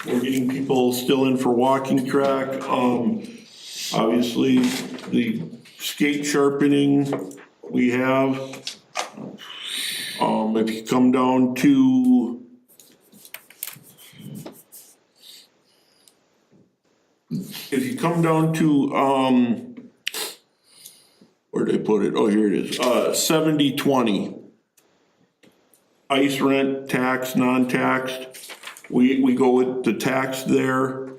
we're getting people still in for walking track. Obviously, the skate sharpening we have. If you come down to where'd I put it? Oh, here it is. 70-20. Ice rent, tax, non-taxed. We go with the tax there.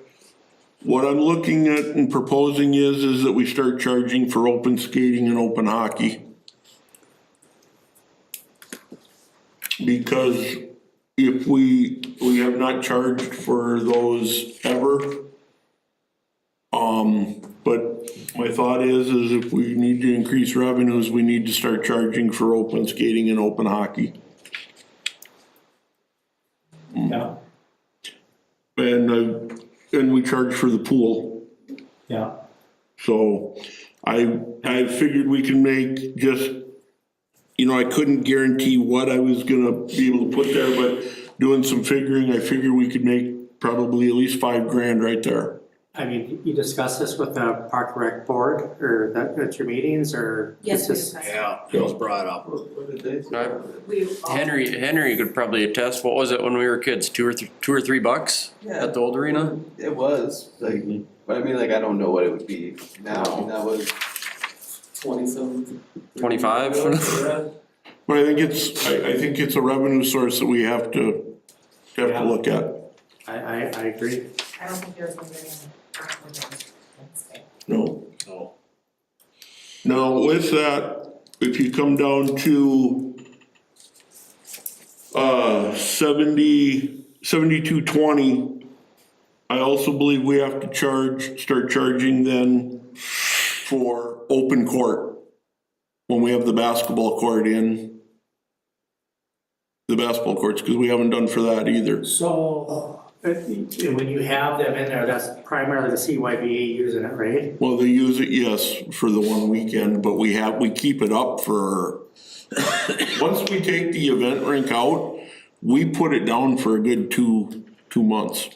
What I'm looking at and proposing is that we start charging for open skating and open hockey. Because if we have not charged for those ever. But my thought is if we need to increase revenues, we need to start charging for open skating and open hockey. Yeah, And we charge for the pool. yeah. So I figured we can make just, I couldn't guarantee what I was gonna be able to put there, but doing some figuring, I figured we could make probably at least $5,000 right there. I mean, you discuss this with the Park and Rec board, or at your meetings, or? Yes, we it's just- discussed. Yeah, it was brought up. We all- Henry could probably attest, what was it when we were kids, $2 or $3 at the old arena? It was, like, but I mean, like, I don't know what it would be now, I mean, that was. 20-some. 25? But I think it's a revenue source that we have to look at. I agree. I don't think there's gonna be any. No. Now, with that, if you come down to 72-20, I also believe we have to start charging then for open court. When we have the basketball court in, the basketball courts, because we haven't done for that either. So, when you have them in there, that's primarily the CYBA using it, right? Well, they use it, yes, for the one weekend, but we keep it up for, once we take the event rink out, we put it down for a good two months.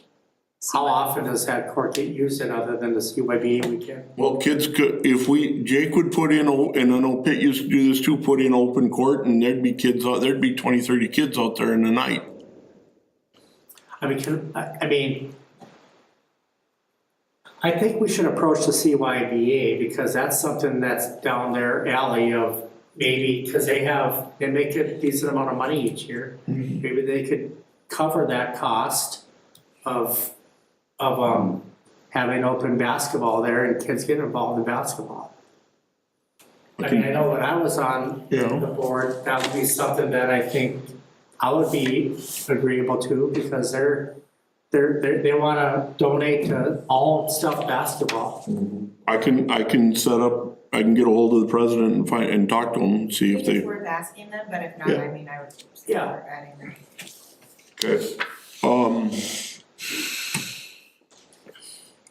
How often does that court get used in other than the CYBA weekend? Well, kids could, Jake would put in, and I know Pitt used to do this too, put in open court, and there'd be 20, 30 kids out there in the night. I think we should approach the CYBA because that's something that's down their alley of maybe, because they make a decent amount of money each year. Maybe they could cover that cost of having open basketball there and kids getting involved in basketball. I mean, I know when I was on the board, that would be something that I think I would be agreeable to because they wanna donate to all stuff basketball. I can get a hold of the president and talk to him, and see I if think they. it's worth asking them, but if not, Yeah. I mean, I would Yeah. start adding them. Okay.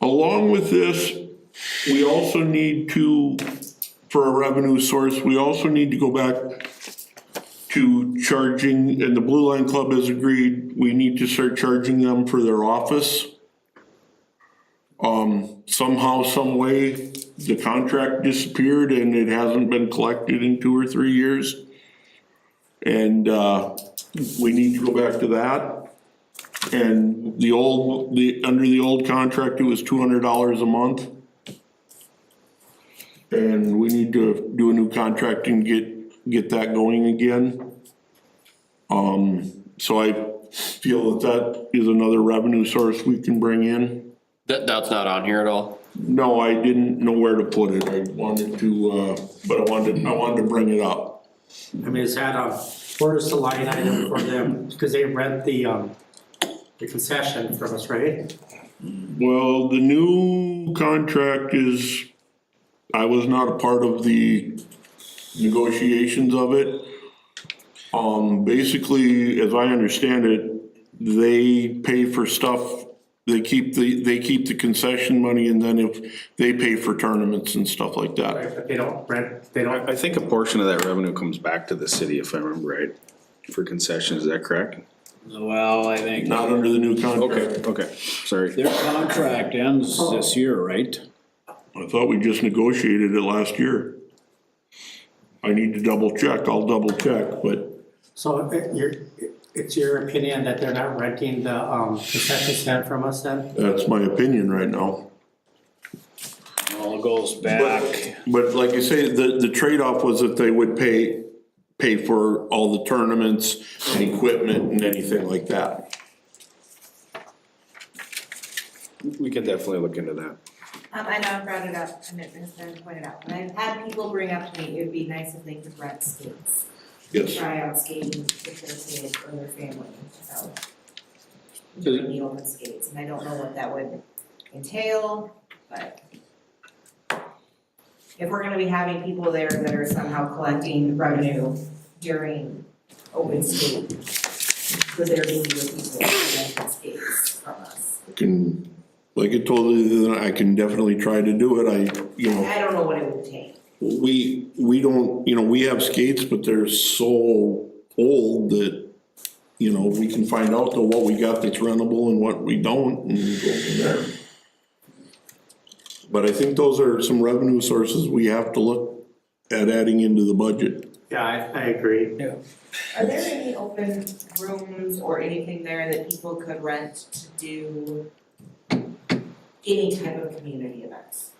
Along with this, we also need to, for a revenue source, we also need to go back to charging, and the Blue Line Club has agreed, we need to start charging them for their office. Somehow, some way, the contract disappeared and it hasn't been collected in 2 or 3 years. And, we need to go back to that. And under the old contract, it was $200 a month. And we need to do a new contract and get that going again. So I feel that is another revenue source we can bring in. That's not on here at all? No, I didn't know where to put it. I wanted to, but I wanted to bring it up. I mean, is that where's the line item for them, because they rent the concession from us, right? Well, the new contract is, I was not a part of the negotiations of it. Basically, as I understand it, they pay for stuff, they keep the concession money, and then if they pay for tournaments and stuff like that. Right, but they don't rent, they don't, I think a portion of that revenue comes back to the city, if I remember right, for concessions, is that correct? Well, I think not under the new contract. Okay, sorry. their contract ends this year, right? I thought we just negotiated it last year. I need to double check, I'll double check, but So it's your opinion that they're not renting the concession stand from us then? that's my opinion right now. Well, it goes back, But like I say, the trade-off was that they would pay for all the tournaments and equipment and anything like that. We can definitely look into that. I know I brought it up and it has been pointed out, but I've had people bring up to me, it would be nice if they could rent skates. Yes. Try out skating with their kids or their family, so. Doing the open skates, and I don't know what that would entail, but. If we're gonna be having people there that are somehow collecting revenue during open skate, because they're gonna be the people that rent skates from us. Like I told you, I can definitely try to do it, I don't know what it would take. we don't, we have skates, but they're so old that, we can find out though what we got that's rentable and what we don't and go from there. But I think those are some revenue sources we have to look at adding into the budget. Yeah, I agree. Are there any open rooms or anything there that people could rent to do any type of community events?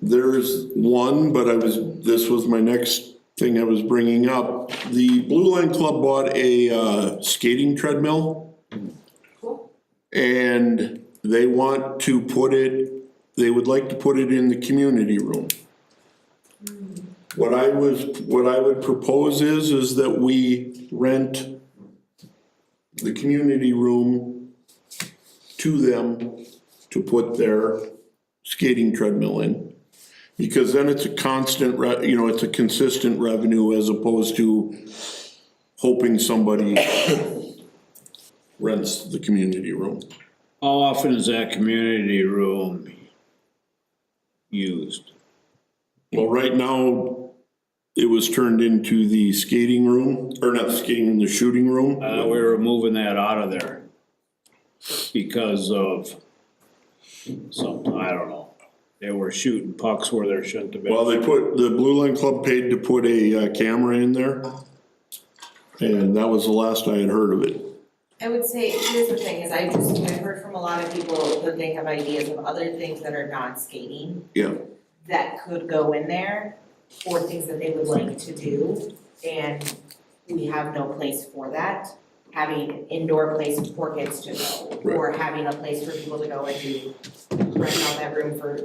There's one, but this was my next thing I was bringing up. The Blue Line Club bought a skating treadmill. Cool. And they want to they would like to put it in the community room. What I would propose is that we rent the community room to them to put their skating treadmill in. Because then it's a constant, it's a consistent revenue as opposed to hoping somebody rents the community room. how often is that community room used? Well, right now, it was turned into the skating room, or not the skating room, the shooting room. We were moving that out of there because of something, I don't know. They were shooting pucks where there shouldn't have been. Well, the Blue Line Club paid to put a camera in there. And that was the last I had heard of it. I would say, here's the thing, is I've heard from a lot of people that they have ideas of other things that are non-skating Yeah. that could go in there for things that they would like to do, and we have no place for that. Having an indoor place for kids to go, or having a place for people to go and do, rent out that room for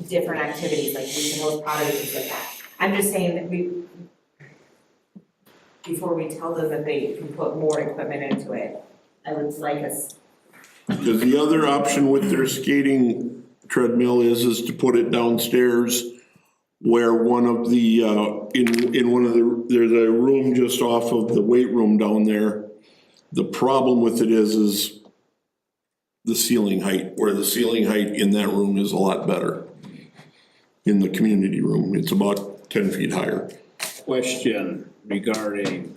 different activities, like we can host pottery, things like that. I'm just saying that before we tell them that they can put more equipment into it, I would like us. Because the other option with their skating treadmill is to put it downstairs where one of the, there's a room just off of the weight room down there. The problem with it is the ceiling height, where the ceiling height in that room is a lot better. In the community room, it's about 10 feet higher. Question regarding,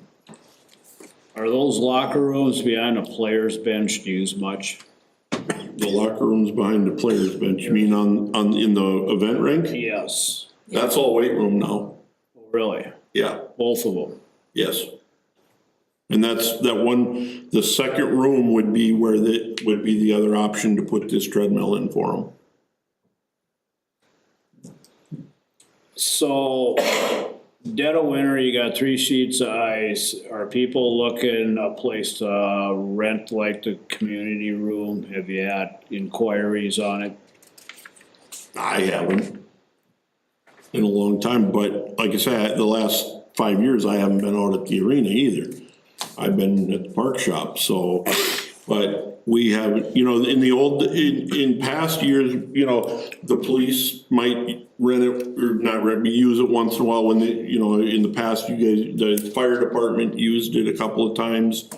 are those locker rooms behind the players' bench used much? The locker rooms behind the players' bench, you mean in the event rink? Yes. That's all weight room now. Really? Yeah, Both of them? yes. And the second room would be where would be the other option to put this treadmill in for them. So, dead of winter, you got 3 sheets of ice. Are people looking a place to rent like the community room? Have you had inquiries on it? I haven't in a long time, but like I said, the last 5 years, I haven't been out at the arena either. I've been at the park shop, so, but we have, in past years, the police might rent it, or not rent, but use it once in a while when in the past, the fire department used it a couple of times.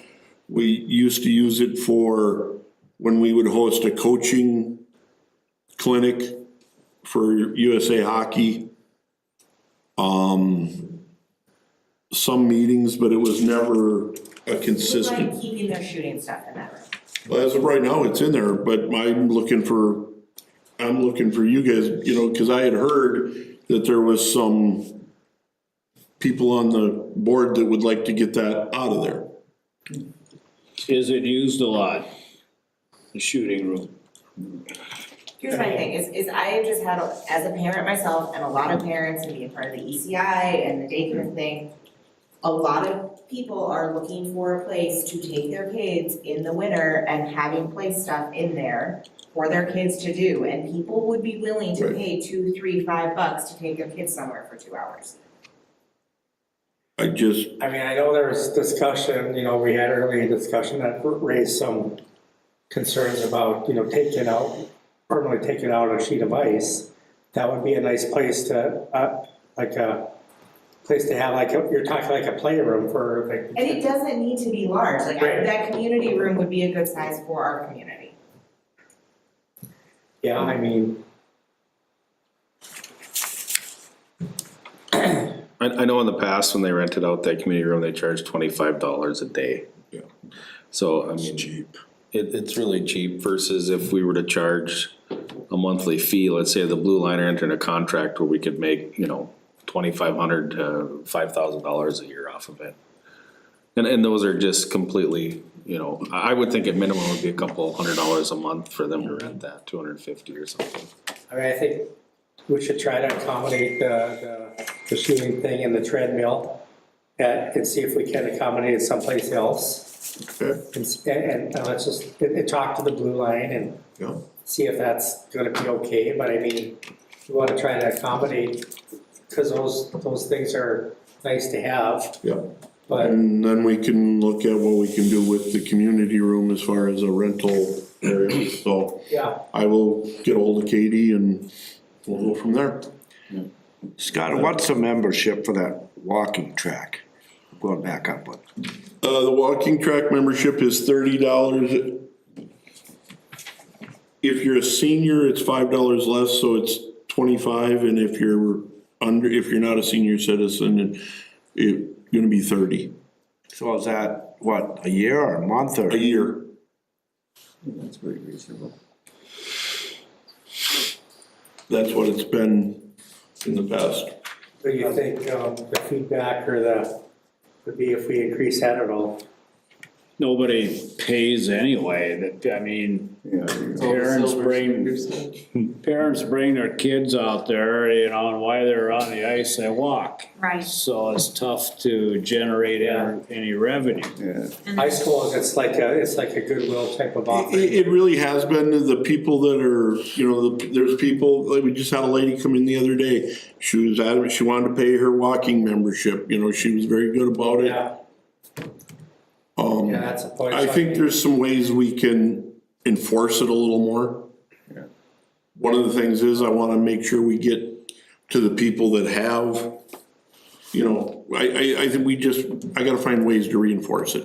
We used to use it for when we would host a coaching clinic for USA Hockey. some meetings, but it was never a We consistent. like keeping their shooting stuff in that room. Well, as of right now, it's in there, but I'm looking for you guys, you know, cause I had heard that there was some people on the board that would like to get that out of there. Is it used a lot, the shooting room? Here's my thing, is I have just had, as a parent myself, and a lot of parents, and being part of the ECI and the daycare thing, a lot of people are looking for a place to take their kids in the winter and having play stuff in there for their kids to do, and people would be willing to Right. pay $2, $3, $5 to take their kids somewhere for 2 hours. I just, I mean, I know there was discussion, you know, we had earlier discussion that raised some concerns about, you know, permanently taking out a sheet of ice. That would be a nice place to, like a place to have, like, you're talking like a playroom for like. And it doesn't need to be large, like, Right. that community room would be a good size for our community. Yeah, I mean, I know in the past when they rented out that community room, they charged $25 a day. Yeah. So, I mean, cheap. it's really cheap versus if we were to charge a monthly fee, let's say the Blue Liner entered a contract where we could make, you know, $2,500 to $5,000 a year off of it. And those are just completely, you know, I would think at minimum would be a couple $100 a month for them to rent that, 250 or something. I mean, I think we should try to accommodate the shooting thing and the treadmill and see if we can accommodate it someplace else. Okay. And let's just, and talk to the Blue Line and Yeah. see if that's gonna be okay, but I mean, we wanna try to accommodate, cause those things are nice to have, Yeah. but And then we can look at what we can do with the community room as far as a rental area, so yeah. I will get ahold of Katie and we'll go from there. Scott, what's the membership for that walking track? Going back up one. The walking track membership is $30. If you're a senior, it's $5 less, so it's 25, and if you're not a senior citizen, it's gonna be 30. So is that, what, a year or a month or? A year. That's pretty reasonable. That's what it's been in the past. Do you think, the feedback or would be if we increase that at all? Nobody pays anyway, that, I mean, Yeah. parents bring their kids out there, you know, and while they're on the ice, they walk. Right. So it's tough to generate any revenue. Yeah. I suppose it's like a goodwill type of offer. It really has been the people that are, you know, there's people, like we just had a lady come in the other day. She was adamant, she wanted to pay her walking membership, you know, she was very good about it. Yeah, yeah, that's a point. I think there's some ways we can enforce it a little more. Yeah. One of the things is I wanna make sure we get to the people that have, you know, I think I gotta find ways to reinforce it.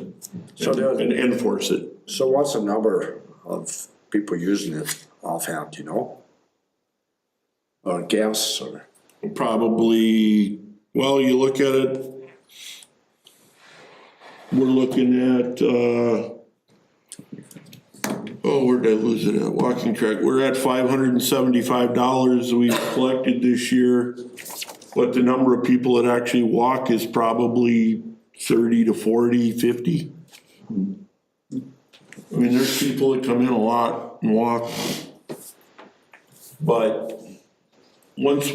So there's- And enforce it. So what's the number of people using it offhand, do you know? Or guess, or? Probably, well, you look at it, we're looking at, where'd I lose it at? Walking track, we're at $575 we've collected this year. But the number of people that actually walk is probably 30 to 40, 50. I mean, there's people that come in a lot and walk. But once,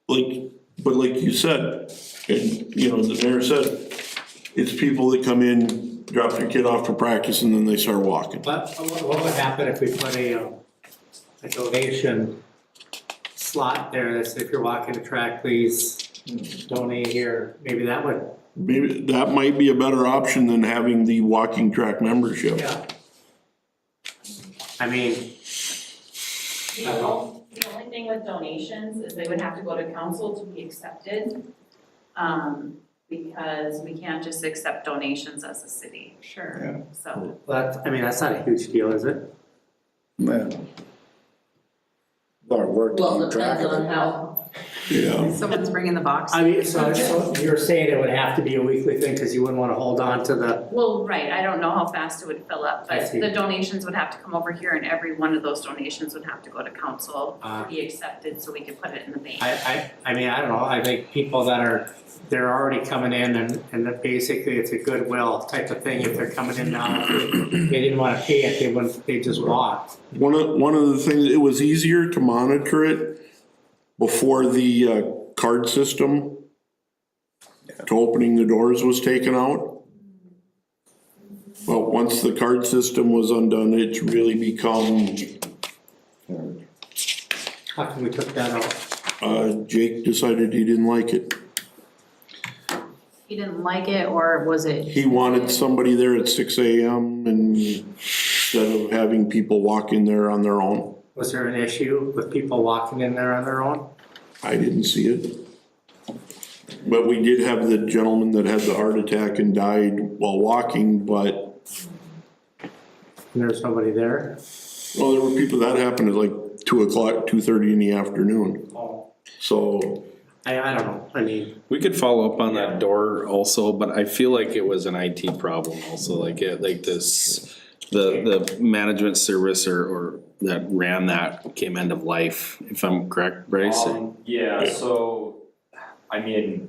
like you said, and you know, the mayor said, it's people that come in, drop their kid off for practice and then they start walking. But what would happen if we put a donation slot there that said, if you're walking the track, please donate here? Maybe that would. Maybe that might be a better option than having the walking track membership. Yeah. I mean, The only thing with donations is they would have to go to council to be accepted. Because we can't just accept donations as a city. Sure. So, that's not a huge deal, is it? Lot of work to Well, keep track depends of on it. how Yeah. Someone's bringing the box. I mean, so you're saying it would have to be a weekly thing, cause you wouldn't wanna hold on to the, Well, right, I don't know how fast it would fill up, I but see. the donations would have to come over here and every one of those donations would have to go to council to be accepted, so we could put it in the bank. I mean, I don't know, I think people that are, they're already coming in and that basically it's a goodwill type of thing, if they're coming in now, if they didn't wanna pay it, they wouldn't, they just walk. One of the things, it was easier to monitor it before the card system to opening the doors was taken out. But once the card system was undone, it's really become, How come we took that out? Jake decided he didn't like it. He didn't like it, or was it? He wanted somebody there at 6 AM and instead of having people walk in there on their own. Was there an issue with people walking in there on their own? I didn't see it. But we did have the gentleman that had the heart attack and died while walking, but, And there's nobody there? well, there were people, that happened at like 2:00, 2:30 in the afternoon. Oh. So, I don't know, I mean, We could follow up on that door also, but I feel like it was an IT problem also, like this, the management service or that ran that came end of life, if I'm correct, Bryce? Yeah, so, I mean,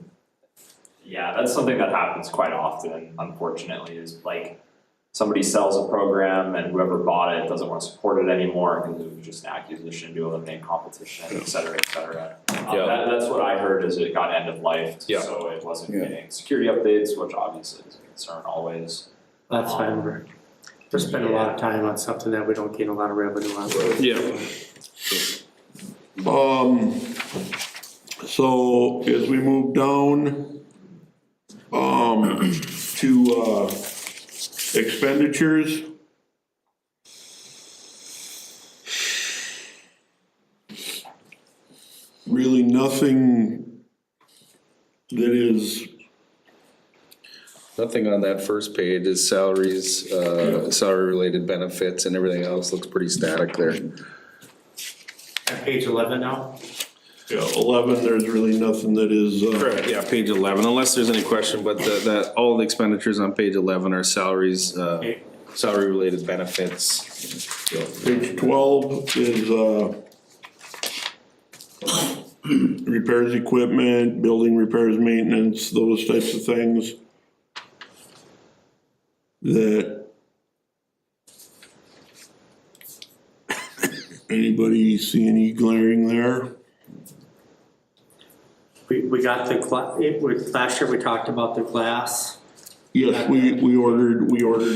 yeah, that's something that happens quite often, unfortunately, is like somebody sells a program and whoever bought it doesn't want to support it anymore because it was just an acquisition to eliminate competition, et cetera, et cetera. That's what I heard, is it got end of life, Yeah. so it wasn't getting security updates, which obviously is a concern always. that's fine, we're spending a lot of time on something that we don't gain a lot of revenue on. Yeah. so as we move down, to, expenditures. Really nothing that is, Nothing on that first page is salaries, salary-related benefits and everything else looks pretty static there. At page 11 now? 11, there's really nothing that is, Correct, yeah, page 11, unless there's any question, but all the expenditures on page 11 are salaries, salary-related benefits. page 12 is, repairs equipment, building repairs, maintenance, those types of things. That anybody see any glaring there? We got the last year we talked about the glass. Yes, we ordered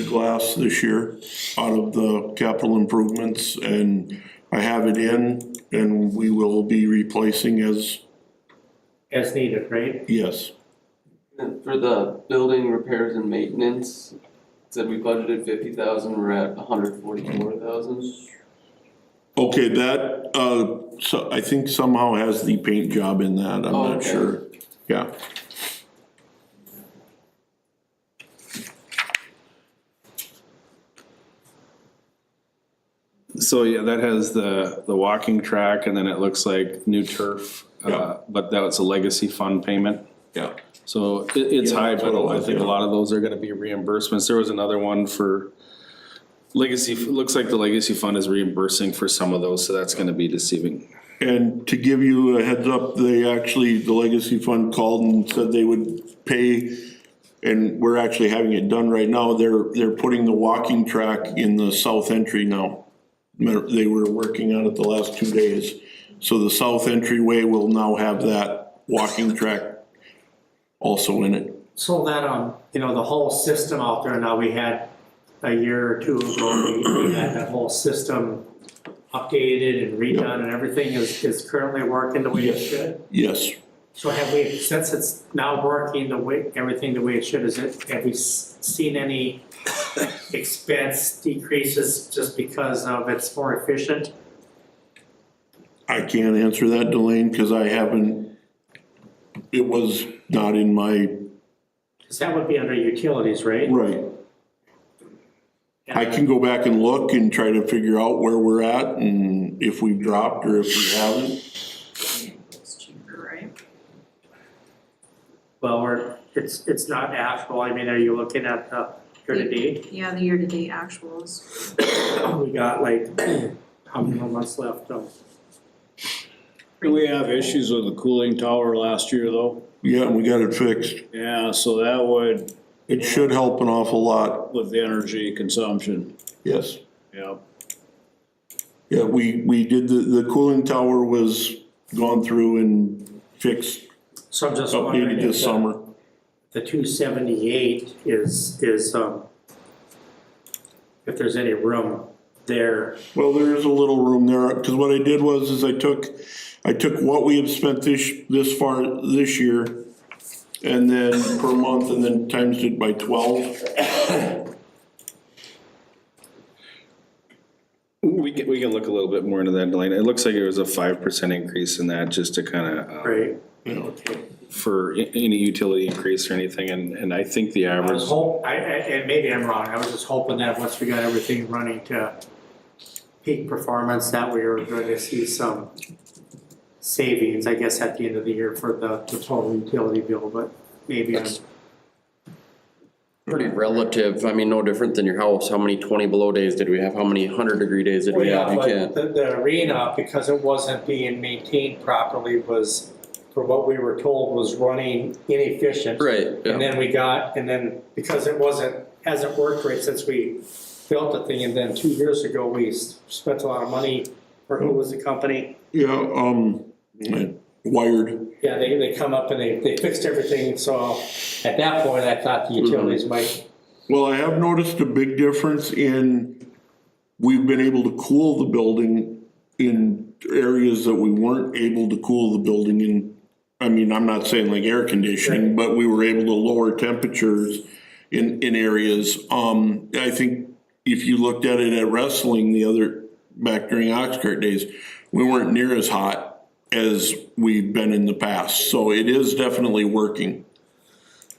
glass this year out of the capital improvements, and I have it in, and we will be replacing as, Needed, right? yes. And for the building repairs and maintenance, said we budgeted 50,000, we're at 144,000. Okay, that, so I think somehow has the paint job in that, I'm not Okay. sure, yeah. So, yeah, that has the walking track and then it looks like new turf, but that was a legacy fund payment. Yeah. So it's Yeah, high, that's what but it I was, think a yeah. lot of those are gonna be reimbursements. There was another one for legacy, looks like the legacy fund is reimbursing for some of those, so that's gonna be deceiving. And to give you a heads up, they actually, the legacy fund called and said they would pay, and we're actually having it done right now, they're putting the walking track in the south entry now. They were working on it the last 2 days, so the south entryway will now have that walking track also in it. So that, the whole system out there now, we had a year or two ago, we had that whole system updated and redone and everything is currently working the way it should. Yes, So have we, since it's now working everything the way it should, have we seen any expense decreases just because of it's more efficient? I can't answer that, Delane, because I haven't, it was not in my, Because that would be under utilities, right? right. I can go back and look and try to figure out where we're at and if we've dropped or if we haven't. It's cheaper, Well, it's not actual, I mean, are you looking at the year-to-date? Yeah, the year-to-date actuals. We got like, how many more months left? Do we have issues with the cooling tower last year though? Yeah, and we got it fixed. Yeah, so that would, It should help an awful lot, with the energy consumption, yes. yeah. Yeah, we did, the cooling tower was gone through and fixed, So I'm just wondering updated this if summer. the 278 is, if there's any room there. Well, there is a little room there, cause what I did was, is I took what we have spent this far this year, and then per month, and then times it by 12. We can look a little bit more into that, Delaney. It looks like it was a 5% increase in that, just to kind of, Right. You know, for any utility increase or anything, and I think the I average. was and maybe I'm wrong, I was just hoping that once we got everything running to peak performance, that we were going to see some savings, I guess, at the end of the year for the total utility bill, but maybe I'm. Pretty relative, I mean, no different than your house, how many 20 below days did we have, how many 100-degree days did we have, you can't. But the arena, because it wasn't being maintained properly, was, for what we were told, was running inefficient. Right, yeah. And then because it hasn't worked right since we built the thing, and then 2 years ago, we spent a lot of money, or who was the company? yeah, Wired. Yeah, they come up and they fixed everything, so at that point, I thought the utilities might. Well, I have noticed a big difference in, we've been able to cool the building in areas that we weren't able to cool the building in. I mean, I'm not saying like air conditioning, but we were able to lower temperatures in areas. I think if you looked at it at wrestling back during Oxcart days, we weren't near as hot as we've been in the past, so it is definitely working.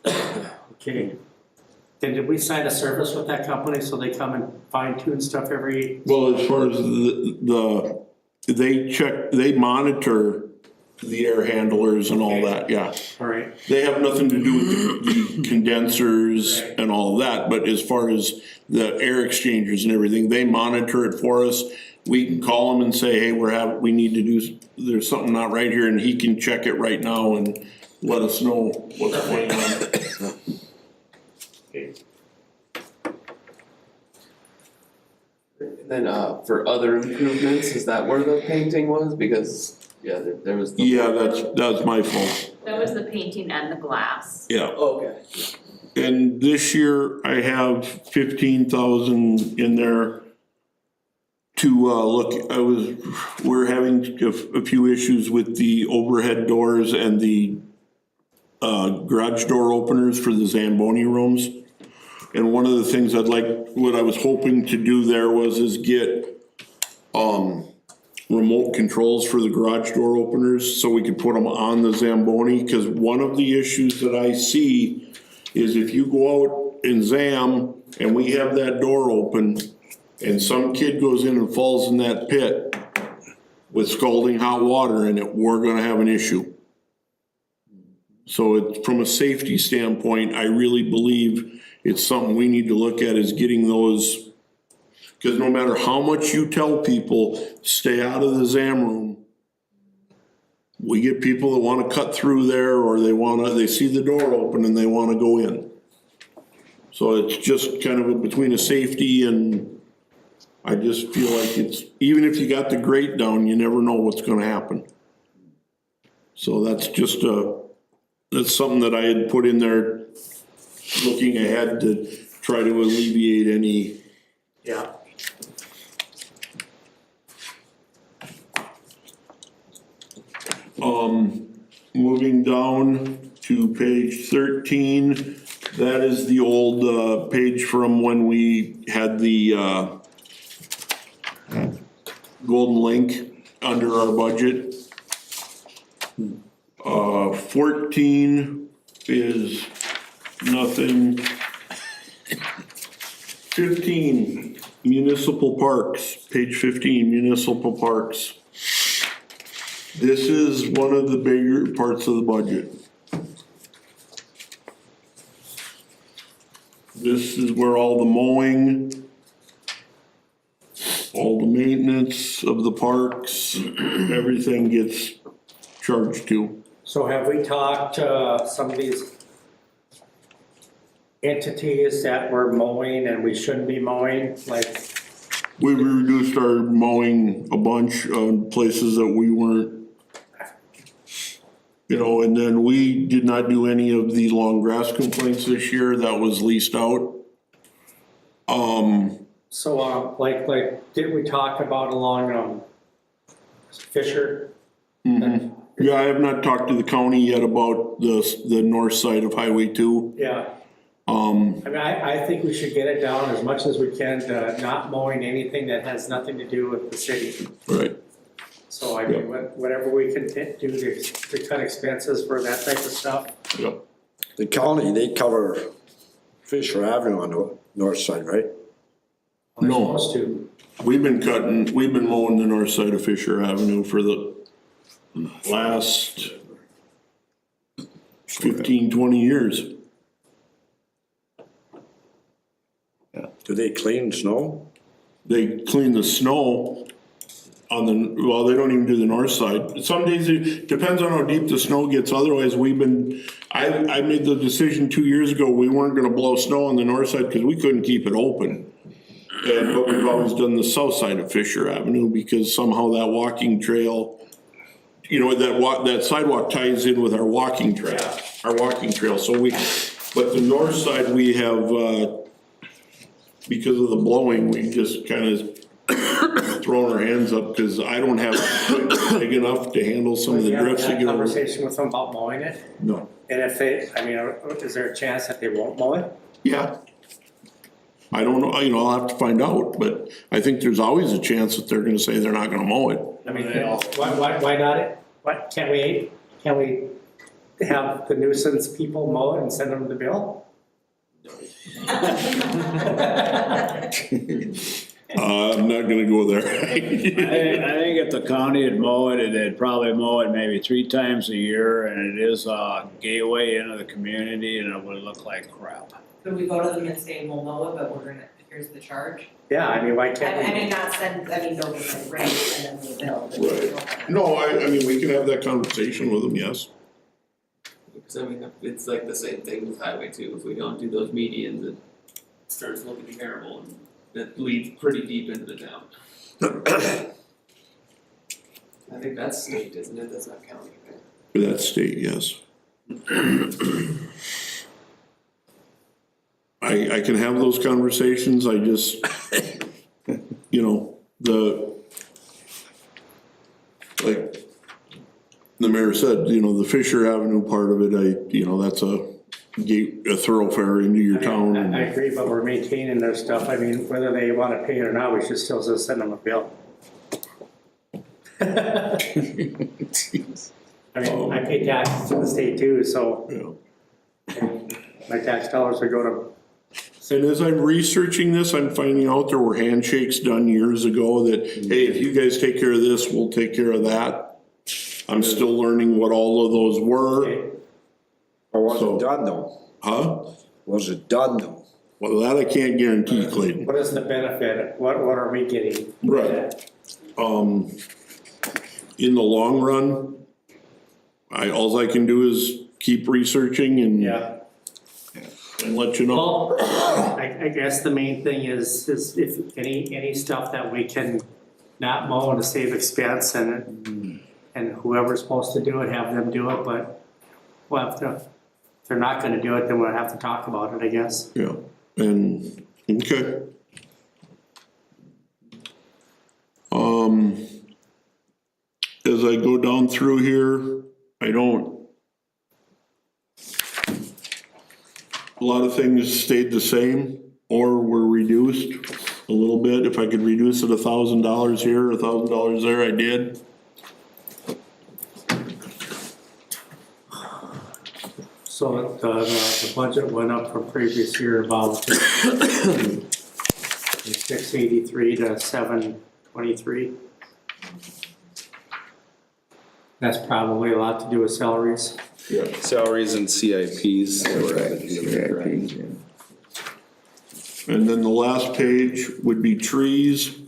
Okay. Then did we sign a service with that company so they come and fine tune stuff every? Well, as far as they monitor the air handlers and all that, yeah. All right. They have nothing to do with the condensers and all that, but as far as the air exchangers and everything, they monitor it for us. We can call them and say, hey, we need to do, there's something not right here, and he can check it right now and let us know what's going on. Then, for other improvements, is that where the painting was? Because, yeah, there was. Yeah, that's my fault. That was the painting and the glass. Yeah. Okay. And this year I have 15,000 in there to look. We're having a few issues with the overhead doors and the garage door openers for the Zamboni rooms. And one of the things what I was hoping to do there is get remote controls for the garage door openers so we could put them on the Zamboni. Because one of the issues that I see is if you go out in Zam and we have that door open and some kid goes in and falls in that pit with scalding hot water in it, we're gonna have an issue. So from a safety standpoint, I really believe it's something we need to look at, is getting those, because no matter how much you tell people, stay out of the Zam room, we get people that wanna cut through there, or they see the door open and they wanna go in. So it's just kind of between a safety, and I just feel like even if you got the grate down, you never know what's gonna happen. So that's just that's something that I had put in there, looking ahead to try to alleviate any. Yeah. Moving down to page 13, that is the old page from when we had the golden link under our budget. 14 is nothing. 15, municipal parks, page 15, municipal parks. This is one of the bigger parts of the budget. this is where all the mowing, all the maintenance of the parks, everything gets charged to. So have we talked to some of these entities that were mowing and we shouldn't be mowing, like? We reduced our mowing a bunch on places that we weren't, you know, and then we did not do any of the long grass complaints this year, that was leased out. So, like, did we talk about along, Fisher? Yeah, I have not talked to the county yet about the north side of Highway 2. Yeah. I mean, I think we should get it down as much as we can to not mowing anything that has nothing to do with the city. Right. So I mean, whatever we can do to cut expenses for that type of stuff. Yep. The county, they cover Fisher Avenue on the north side, right? We're No. supposed to. We've been mowing the north side of Fisher Avenue for the last 15, 20 years. Do they clean snow? They clean the snow on the, well, they don't even do the north side. Some days, it depends on how deep the snow gets, otherwise I made the decision 2 years ago, we weren't gonna blow snow on the north side because we couldn't keep it open. But we've always done the south side of Fisher Avenue because somehow that walking trail, you know, that sidewalk ties in with our walking trail, so but the north side, we have, because of the blowing, we just kind of thrown our hands up, because I don't have big enough to handle some of the drifts that Have get a over. conversation with them about mowing it? No. And if they, I mean, is there a chance that they won't mow it? Yeah. I don't know, you know, I'll have to find out, but I think there's always a chance that they're gonna say they're not gonna mow it. I mean, why not? What, can't we have the nuisance people mow it and send them the bill? I'm not gonna go there. I think if the county would mow it, they'd probably mow it maybe 3 times a year, and it is a gateway into the community, and it would look like crap. Could we go to them and say, we'll mow it, but we're gonna, here's the charge? Yeah, I mean, why can't we? I mean, not send, don't get like rent and then they bill. but Right. don't- No, I mean, we can have that conversation with them, yes. Because I mean, it's like the same thing with Highway 2, if we don't do those medians, it starts looking terrible and it leads pretty deep into the town. I think that's state, isn't it? That's not county, right? For that state, yes. I can have those conversations, I just, you know, like the mayor said, you know, the Fisher Avenue part of it, you know, that's a thoroughfare into your town. I agree, but we're maintaining their stuff. I mean, whether they wanna pay it or not, we should still just send them a bill. I mean, I pay taxes to the state too, so Yeah. my tax dollars would go to. And as I'm researching this, I'm finding out there were handshakes done years ago that, hey, if you guys take care of this, we'll take care of that. I'm still learning what all of those were. Or was So- it done though? Huh? Was it done though? Well, that I can't guarantee, Clayton. What is the benefit? What are we getting? Right. In the long run, alls I can do is keep researching and let you know. Well, I guess the main thing is if any stuff that we can not mow to save expense and whoever's supposed to do it, have them do it, but we'll have to, if they're not gonna do it, then we'll have to talk about it, I guess. Yeah, and, okay. As I go down through here, a lot of things stayed the same or were reduced a little bit. If I could reduce it $1,000 here, $1,000 there, I did. So the budget went up from previous year about 683 to 723. That's probably a lot to do with salaries. Salaries and CIPs. And then the last page would be trees.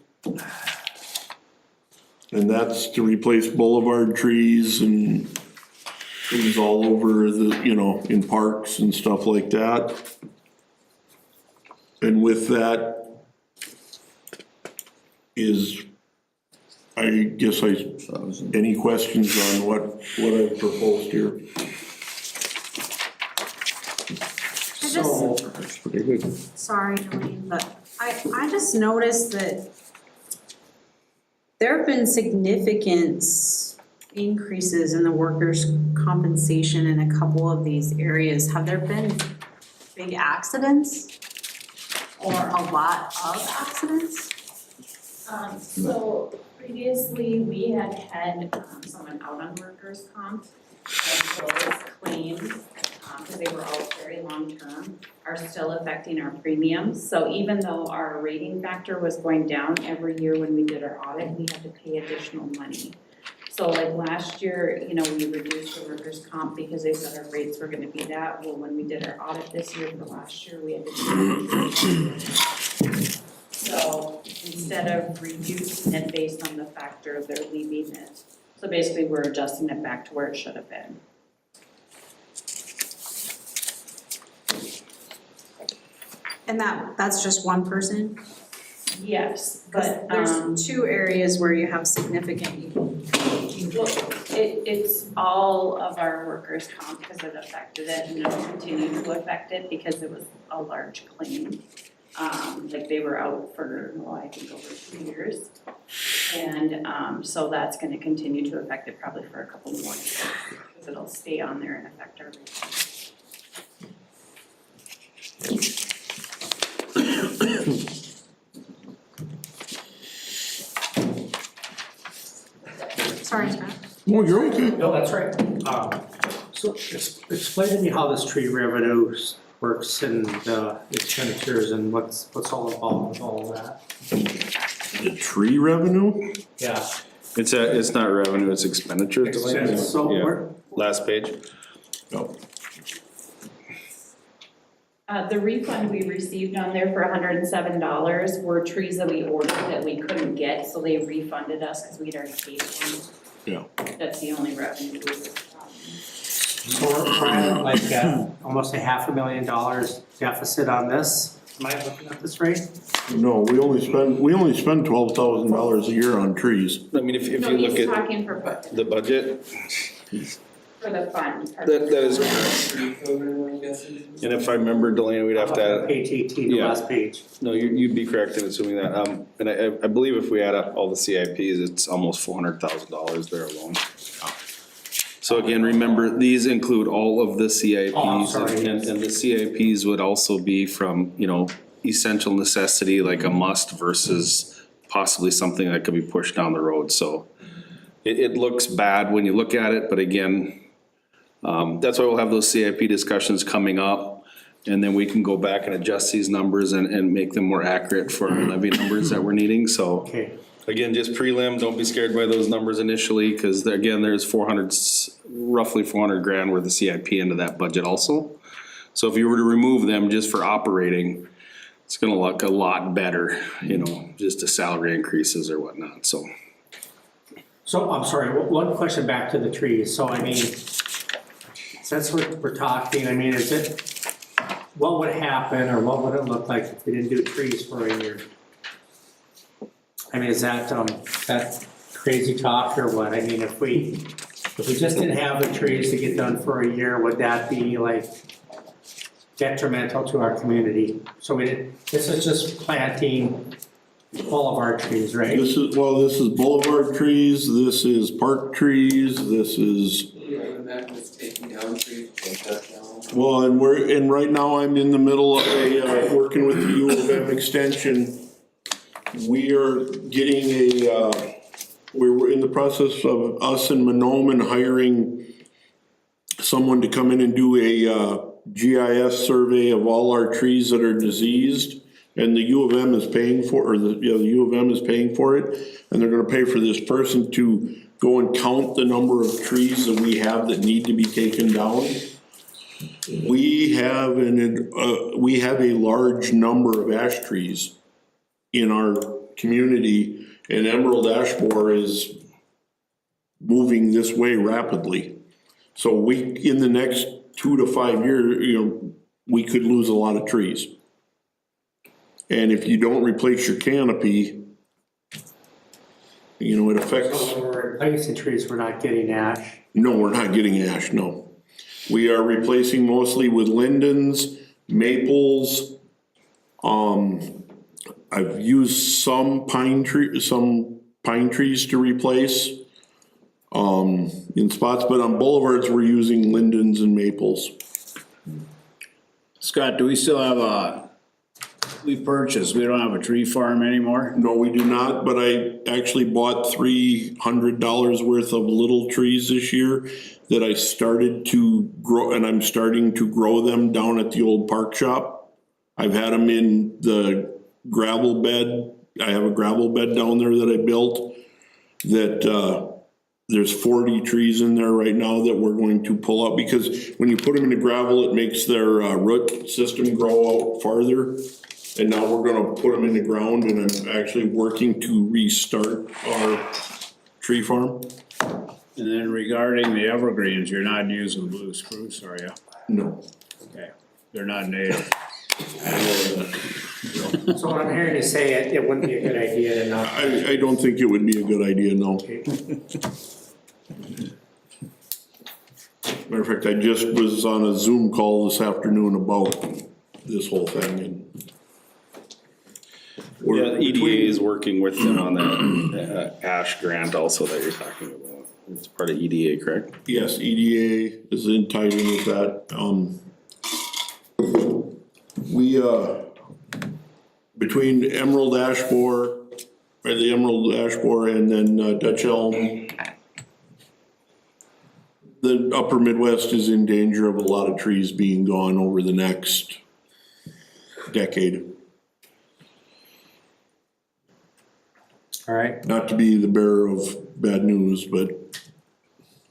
And that's to replace boulevard trees and trees all over the, you know, in parks and stuff like that. And with that is, I guess any questions on what I proposed here? So, Sorry, Jolene, but I just noticed that there have been significant increases in the workers' compensation in a couple of these areas. Have there been big accidents? Or a lot of accidents? So previously, we had someone out on workers' comp, and those claims, because they were all very long-term, are still affecting our premiums. So even though our rating factor was going down every year when we did our audit, we had to pay additional money. So like last year, you know, we reduced the workers' comp because they said our rates were gonna be that. Well, when we did our audit this year for last year, we had to do that. So instead of reducing it based on the factor, they're leaving it. So basically, we're adjusting it back to where it should have been. And that's just one person? Yes, but There's two areas where you have significant. well, it's all of our workers' comp because it affected it and it'll continue to affect it because it was a large claim. Like they were out for, I think over 2 years. And so that's gonna continue to affect it probably for a couple more years because it'll stay on there and affect our rates. Sorry, Scott. Oh, you're okay. no, that's right. So explain to me how this tree revenue works and the expenditures and what's all involved with all of that. The tree revenue? Yeah. It's not revenue, it's expenditure. So Yeah. we're, Last page. No. The refund we received on there for $107 were trees that we ordered that we couldn't get, so they refunded us because we'd already paid for them. Yeah. That's the only revenue we received. so we're at like almost $500,000 deficit on this. Am I looking at this right? No, we only spend $12,000 a year on trees. I mean, if No, you look he's at talking for budget, the budget, for the fund. that is correct. And if I remember, Delaney, we'd have to add, Page 18, the Yeah. last page. no, you'd be correct in assuming that. And I believe if we add up all the CIPs, it's almost $400,000 there alone. So again, remember, these include all of the CIPs. Oh, I'm sorry, and yes. the CIPs would also be from, you know, essential necessity, like a must versus possibly something that could be pushed down the road. So it looks bad when you look at it, but again, that's why we'll have those CIP discussions coming up. And then we can go back and adjust these numbers and make them more accurate for our levy numbers that we're needing, so. Okay. Again, just prelim, don't be scared by those numbers initially, cause again, there's roughly 400 grand worth of CIP into that budget also. So if you were to remove them just for operating, it's gonna look a lot better, you know, just the salary increases or whatnot, so. So, I'm sorry, one question back to the trees. So, I mean, since we're talking, I mean, what would happen or what would it look like if we didn't do trees for a year? I mean, is that crazy talk or what? I mean, if we just didn't have the trees to get done for a year, would that be like detrimental to our community? So this is just planting all of our trees, right? This is boulevard trees, this is park trees, this is, taking down trees, take that down. well, and right now I'm in the middle of working with the U of M extension. We are getting we're in the process of us and Monoman hiring someone to come in and do a GIS survey of all our trees that are diseased. And the U of M is paying for, the U of M is paying for it. And they're gonna pay for this person to go and count the number of trees that we have that need to be taken down. We have a large number of ash trees in our community, and emerald ash borer is moving this way rapidly. So in the next 2 to 5 years, we could lose a lot of trees. And if you don't replace your canopy, it affects. So when we're replacing trees, we're not getting ash. No, we're not getting ash, no. We are replacing mostly with lindens, maples. I've used some pine trees to replace in spots, but on boulevards, we're using lindens and maples. Scott, do we still have we don't have a tree farm anymore? No, we do not, but I actually bought $300 worth of little trees this year that I started to grow, and I'm starting to grow them down at the old park shop. I've had them in the gravel bed. I have a gravel bed down there that I built that there's 40 trees in there right now that we're going to pull up, because when you put them in the gravel, it makes their root system grow out farther. And now we're gonna put them in the ground, and I'm actually working to restart our tree farm. And then regarding the evergreens, you're not using blue spruce, are you? No. Okay, they're not native. So what I'm hearing you say, it wouldn't be a good idea to not. I don't think it would be a good idea, no. Matter of fact, I just was on a Zoom call this afternoon about this whole thing, and Yeah, EDA is working with them on that ash grant also that you're talking about. It's part of EDA, correct? yes, EDA is tied in with that. We, between emerald ash borer, or the emerald ash borer, and then Dutch elm, the upper Midwest is in danger of a lot of trees being gone over the next decade. All right. Not to be the bearer of bad news, but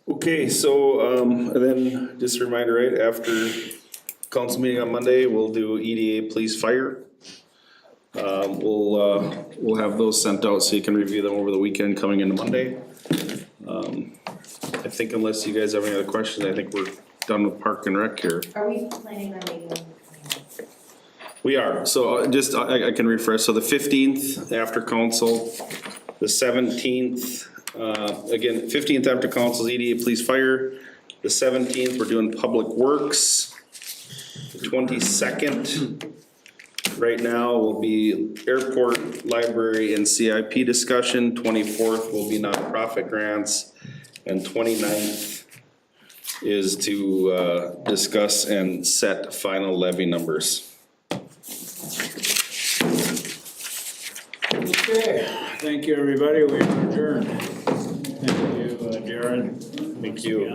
Okay, so, and then just a reminder, right, after council meeting on Monday, we'll do EDA police fire. We'll have those sent out so you can review them over the weekend coming into Monday. I think unless you guys have any other questions, I think we're done with Park and Rec here. Are we planning on meeting? We are, so just, I can refresh, so the 15th after council, the 17th, again, 15th after council's EDA police fire, the 17th, we're doing public works, the 22nd, right now will be airport, library, and CIP discussion, 24th will be nonprofit grants, and 29th is to discuss and set final levy numbers. Okay, thank you, everybody, we are adjourned. Thank you, Jared. Thank you.